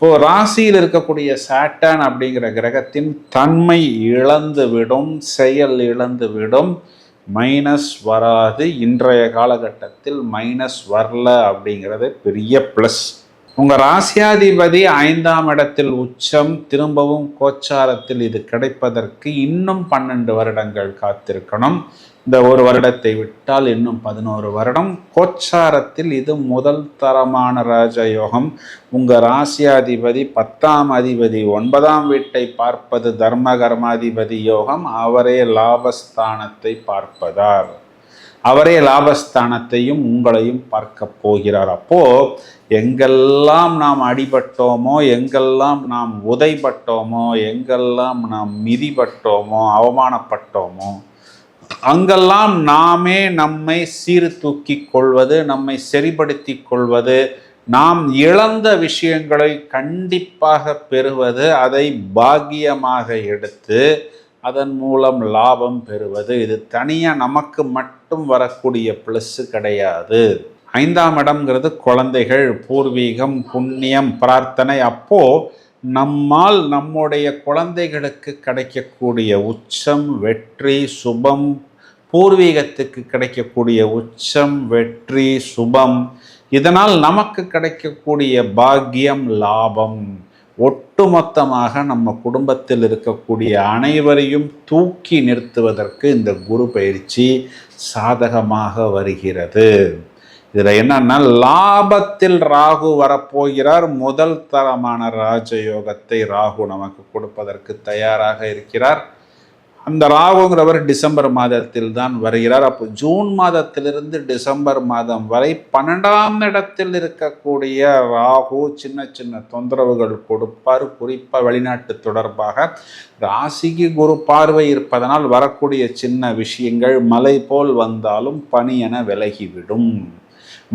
இப்போ ராசியில் இருக்கக்கூடிய சாட்டர்ன் அப்படிங்கிற கிரகத்தின் தன்மை இழந்து விடும், செயல் இழந்து விடும். மைனஸ் வராது. இன்றைய காலகட்டத்தில் மைனஸ் வரல அப்படிங்கிறது பெரிய ப்ளஸ். உங்கள் ராசியாதிபதி 5ஆம் இடத்தில் உச்சம், திரும்பவும் கோச்சாரத்தில் இது கிடைப்பதற்கு இன்னும் 12 வருடங்கள் காத்திருக்கணும். இந்த ஒரு வருடத்தை விட்டால் இன்னும் 11 வருடம். கோச்சாரத்தில் இது முதல் தரமான ராஜயோகம். உங்கள் ராசியாதிபதி 10ஆம் அதிபதி 9ஆம் வீட்டை பார்ப்பது தர்ம கர்மாதிபதி யோகம். அவரே லாபஸ்தானத்தை பார்ப்பதார். அவரே லாபஸ்தானத்தையும் உங்களையும் பார்க்க போகிறார். அப்போ எங்கெல்லாம் நாம் அடிபட்டோமோ, எங்கெல்லாம் நாம் உதைப்பட்டோமோ, எங்கெல்லாம் நாம் மிதிப்பட்டோமோ, அவமானப்பட்டோமோ, அங்கெல்லாம் நாமே நம்மை சீர்தூக்கி கொள்வது, நம்மை சரிப்படுத்தி கொள்வது, நாம் இழந்த விஷயங்களை கண்டிப்பாக பெறுவது, அதை பாக்கியமாக எடுத்து அதன் மூலம் லாபம் பெறுவது, இது தனியாக நமக்கு மட்டும் வரக்கூடிய ப்ளஸ்ஸு கிடையாது. 5ஆம் இடம்ங்கிறது குழந்தைகள், பூர்வீகம், புண்ணியம், பிரார்த்தனை. அப்போது நம்மால் நம்முடைய குழந்தைகளுக்கு கிடைக்கக்கூடிய உச்சம், வெற்றி, சுபம், பூர்வீகத்துக்கு கிடைக்கக்கூடிய உச்சம், வெற்றி, சுபம், இதனால் நமக்கு கிடைக்கக்கூடிய பாக்கியம், லாபம், ஒட்டுமொத்தமாக நம்ம குடும்பத்தில் இருக்கக்கூடிய அனைவரையும் தூக்கி நிறுத்துவதற்கு இந்த குரு பயிற்சி சாதகமாக வருகிறது. இதில் என்னன்னா, லாபத்தில் ராகு வரப்போகிறார். முதல் தரமான ராஜயோகத்தை ராகு நமக்கு கொடுப்பதற்கு தயாராக இருக்கிறார். அந்த ராகுங்கிறவர் டிசம்பர் மாதத்தில் தான் வருகிறார். அப்போ ஜூன் மாதத்திலிருந்து டிசம்பர் மாதம் வரை 12ஆம் இடத்தில் இருக்கக்கூடிய ராகு சின்ன சின்ன தொந்தரவுகள் கொடுப்பார். குறிப்பாக வெளிநாட்டு தொடர்பாக ராசிக்கு குரு பார்வை இருப்பதனால் வரக்கூடிய சின்ன விஷயங்கள் மலை போல் வந்தாலும் பனி என விலகிவிடும்.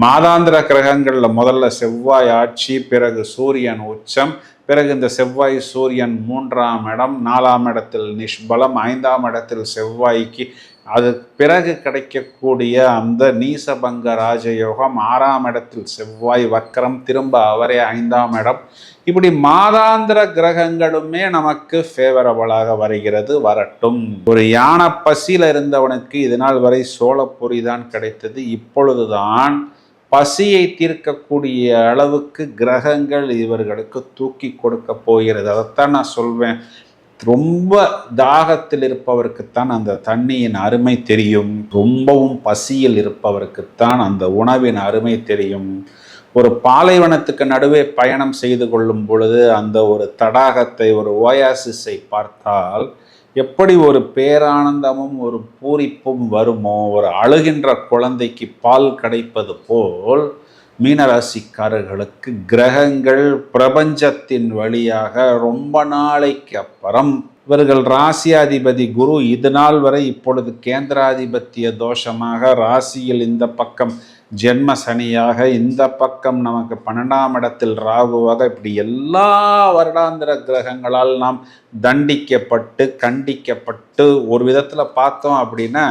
மாதாந்திர கிரகங்களில் முதல்ல செவ்வாய் ஆட்சி, பிறகு சூரியன் உச்சம், பிறகு இந்த செவ்வாய் சூரியன் 3ஆம் இடம், 4ஆம் இடத்தில் நிஷ்பலம், 5ஆம் இடத்தில் செவ்வாய்க்கு அது பிறகு கிடைக்கக்கூடிய அந்த நீசபங்க ராஜயோகம், 6ஆம் இடத்தில் செவ்வாய் வக்கரம், திரும்ப அவரே 5ஆம் இடம். இப்படி மாதாந்திர கிரகங்களுமே நமக்கு ஃபேவரபிளாக வருகிறது. வரட்டும். ஒரு யானை பசியில் இருந்தவனுக்கு இதனால் வரை சோளப்பொரி தான் கிடைத்தது. இப்பொழுதுதான் பசியை தீர்க்கக்கூடிய அளவுக்கு கிரகங்கள் இவர்களுக்கு தூக்கி கொடுக்க போகிறது. அதைத்தான் நான் சொல்வேன். ரொம்ப தாகத்தில் இருப்பவருக்குத்தான் அந்த தண்ணியின் அருமை தெரியும். ரொம்பவும் பசியில் இருப்பவருக்குத்தான் அந்த உணவின் அருமை தெரியும். ஒரு பாலைவனத்துக்கு நடுவே பயணம் செய்து கொள்ளும் பொழுது அந்த ஒரு தடாகத்தை, ஒரு ஓயாசிஸை பார்த்தால் எப்படி ஒரு பேரானந்தமும் ஒரு பூரிப்பும் வருமோ, ஒரு அழுகின்ற குழந்தைக்கு பால் கிடைப்பது போல் மீனராசிக்காரர்களுக்கு கிரகங்கள் பிரபஞ்சத்தின் வழியாக ரொம்ப நாளைக்கு அப்புறம் இவர்கள் ராசியாதிபதி குரு இது நாள் வரை இப்பொழுது கேந்திராதிபத்திய தோஷமாக ராசியில் இந்த பக்கம் ஜென்ம சனியாக, இந்த பக்கம் நமக்கு 12ஆம் இடத்தில் ராகுவாக, இப்படி எல்லா வருடாந்திர கிரகங்களால் நாம் தண்டிக்கப்பட்டு கண்டிக்கப்பட்டு ஒரு விதத்தில் பார்த்தோம் அப்படின்னா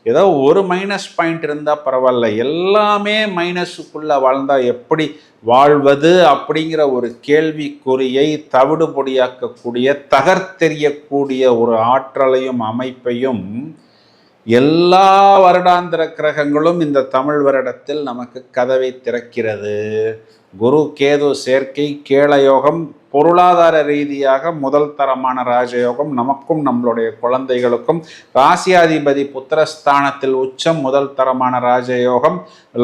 ஏதோ ஒரு மைனஸ் பாயிண்ட் இருந்தால் பரவாயில்ல, எல்லாமே மைனஸுக்குள்ளே வாழ்ந்தால் எப்படி வாழ்வது அப்படிங்கிற ஒரு கேள்விக்குறியை தவிடுபொடியாக்கக்கூடிய, தகர்த்தெறியக்கூடிய ஒரு ஆற்றலையும் அமைப்பையும் எல்லா வருடாந்திர கிரகங்களும் இந்த தமிழ் வருடத்தில் நமக்கு கதவை திறக்கிறது. குரு கேது சேர்க்கை, கேளயோகம், பொருளாதார ரீதியாக முதல் தரமான ராஜயோகம் நமக்கும் நம்மளுடைய குழந்தைகளுக்கும். ராசியாதிபதி புத்திரஸ்தானத்தில் உச்சம், முதல் தரமான ராஜயோகம்.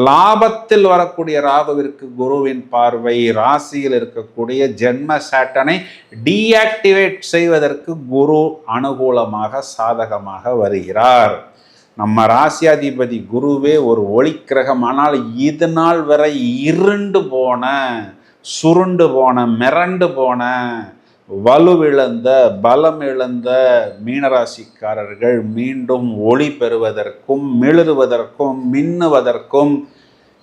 லாபத்தில் வரக்கூடிய ராகுவிற்கு குருவின் பார்வை, ராசியில் இருக்கக்கூடிய ஜென்ம சாட்டனை டீஆக்டிவேட் செய்வதற்கு குரு அனுகூலமாக சாதகமாக வருகிறார். நம்ம ராசியாதிபதி குருவே ஒரு ஒளிக்கிரகம். ஆனால் இது நாள் வரை இருண்டு போன, சுருண்டு போன, மிரண்டு போன, வலுவிழந்த, பலம் இழந்த மீனராசிக்காரர்கள் மீண்டும் ஒளி பெறுவதற்கும், மிளறுவதற்கும், மின்னுவதற்கும்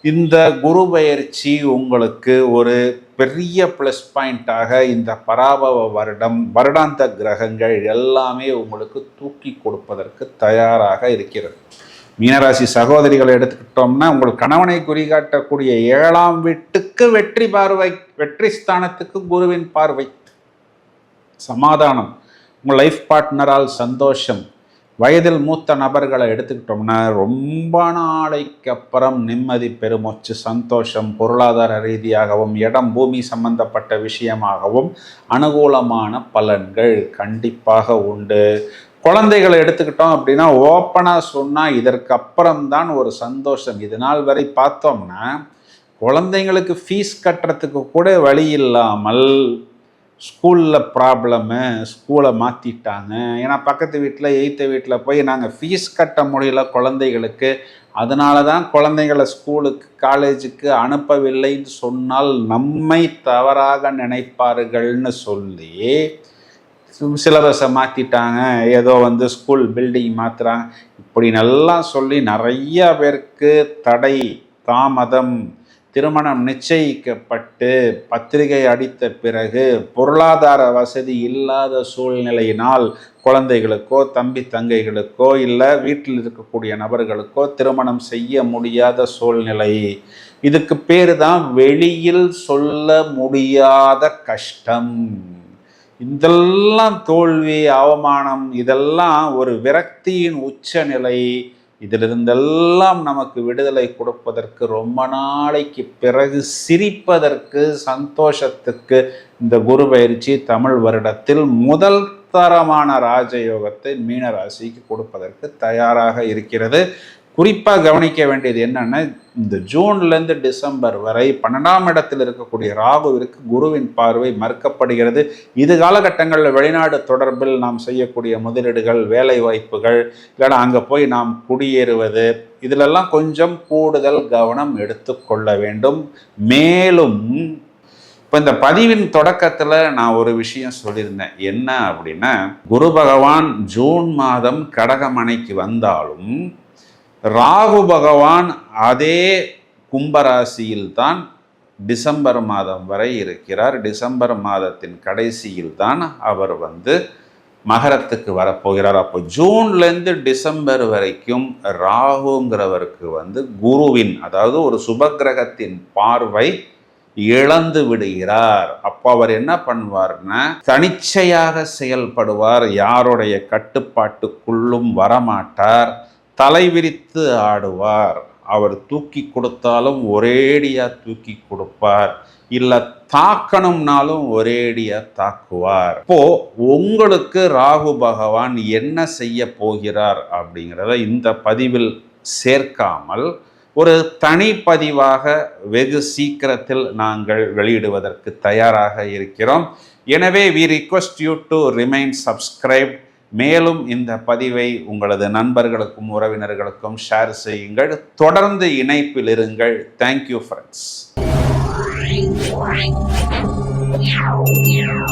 இந்த குரு பயிற்சி உங்களுக்கு ஒரு பெரிய ப்ளஸ் பாயிண்டாக இந்த பராபவ வருடம், வருடாந்த கிரகங்கள் எல்லாமே உங்களுக்கு தூக்கி கொடுப்பதற்கு தயாராக இருக்கிறது. மீனராசி சகோதரிகளை எடுத்துக்கிட்டோம்னா, உங்கள் கணவனை குறிகாட்டக்கூடிய 7ஆம் வீட்டுக்கு வெற்றி பார்வை, வெற்றி ஸ்தானத்துக்கு குருவின் பார்வை, சமாதானம், உங்கள் லைஃப் பார்ட்னரால் சந்தோஷம். வயதில் மூத்த நபர்களை எடுத்துக்கிட்டோம்னா ரொம்ப நாளைக்கு அப்புறம் நிம்மதி, பெருமூச்சு, சந்தோஷம், பொருளாதார ரீதியாகவும் இடம் பூமி சம்பந்தப்பட்ட விஷயமாகவும் அனுகூலமான பலன்கள் கண்டிப்பாக உண்டு. குழந்தைகளை எடுத்துக்கிட்டோம் அப்படின்னா ஓப்பனாக சொன்னால் இதற்கு அப்புறம்தான் ஒரு சந்தோஷம். இது நாள் வரை பார்த்தோம்னா குழந்தைங்களுக்கு ஃபீஸ் கட்டுறதுக்கு கூட வழி இல்லாமல் ஸ்கூலில் ப்ராப்ளமு, ஸ்கூலை மாற்றிட்டாங்க. ஏன்னா பக்கத்து வீட்டில், எய்த்த வீட்டில் போய் நாங்கள் ஃபீஸ் கட்ட முடியல குழந்தைகளுக்கு, அதனால தான் குழந்தைகளை ஸ்கூலுக்கு, காலேஜுக்கு அனுப்பவில்லைன்னு சொன்னால் நம்மை தவறாக நினைப்பார்கள்னு சொல்லி சிலபஸை மாற்றிட்டாங்க, ஏதோ ஸ்கூல் பில்டிங் மாற்றுறாங்க, இப்படி நல்லா சொல்லி நிறைய பேருக்கு தடை, தாமதம், திருமணம் நிச்சயிக்கப்பட்டு பத்திரிகை அடித்த பிறகு பொருளாதார வசதி இல்லாத சூழ்நிலையினால் குழந்தைகளுக்கோ தம்பி தங்கைகளுக்கோ இல்லை வீட்டில் இருக்கக்கூடிய நபர்களுக்கோ திருமணம் செய்ய முடியாத சூழ்நிலை. இதுக்கு பேர் தான் வெளியில் சொல்ல முடியாத கஷ்டம். இதெல்லாம் தோல்வி, அவமானம், இதெல்லாம் ஒரு விரக்தியின் உச்சநிலை. இதிலிருந்தெல்லாம் நமக்கு விடுதலை கொடுப்பதற்கு ரொம்ப நாளைக்கு பிறகு சிரிப்பதற்கு, சந்தோஷத்துக்கு இந்த குரு பயிற்சி தமிழ் வருடத்தில் முதல் தரமான ராஜயோகத்தை மீன ராசிக்கு கொடுப்பதற்கு தயாராக இருக்கிறது. குறிப்பாக கவனிக்க வேண்டியது என்னன்னா, இந்த ஜூன்லேருந்து டிசம்பர் வரை 12ஆம் இடத்தில் இருக்கக்கூடிய ராகுவிற்கு குருவின் பார்வை மறுக்கப்படுகிறது. இது காலகட்டங்களில் வெளிநாடு தொடர்பில் நாம் செய்யக்கூடிய முதலீடுகள், வேலை வாய்ப்புகள், இல்லைனா அங்கே போய் நாம் குடியேறுவது, இதிலெல்லாம் கொஞ்சம் கூடுதல் கவனம் எடுத்துக்கொள்ள வேண்டும். மேலும் இப்போ இந்த பதிவின் தொடக்கத்தில் நான் ஒரு விஷயம் சொல்லியிருந்தேன். என்ன அப்படின்னா, குரு பகவான் ஜூன் மாதம் கடகமனைக்கு வந்தாலும் ராகு பகவான் அதே கும்பராசியில் தான் டிசம்பர் மாதம் வரை இருக்கிறார். டிசம்பர் மாதத்தின் கடைசியில் தான் அவர் மகரத்துக்கு வரப்போகிறார். அப்போ ஜூன்லேருந்து டிசம்பர் வரைக்கும் ராகுங்கிறவருக்கு குருவின், அதாவது ஒரு சுபகிரகத்தின் பார்வை இழந்து விடுகிறார். அப்போ அவர் என்ன பண்ணுவார்னா, தனிச்சையாக செயல்படுவார், யாருடைய கட்டுப்பாட்டுக்குள்ளும் வரமாட்டார், தலைவிரித்து ஆடுவார். அவர் தூக்கி கொடுத்தாலும் ஒரேடியா தூக்கி கொடுப்பார், இல்லை தாக்கணும்னாலும் ஒரேடியா தாக்குவார். இப்போ உங்களுக்கு ராகு பகவான் என்ன செய்ய போகிறார் அப்படிங்கிறத இந்த பதிவில் சேர்க்காமல் ஒரு தனிப்பதிவாக வெகு சீக்கிரத்தில் நாங்கள் வெளியிடுவதற்கு தயாராக இருக்கிறோம். எனவே we request you to remain subscribed. மேலும் இந்த பதிவை உங்களது நண்பர்களுக்கும் உறவினர்களுக்கும் ஷேர் செய்யுங்கள். தொடர்ந்து இணைப்பில் இருங்கள். Thank you friends.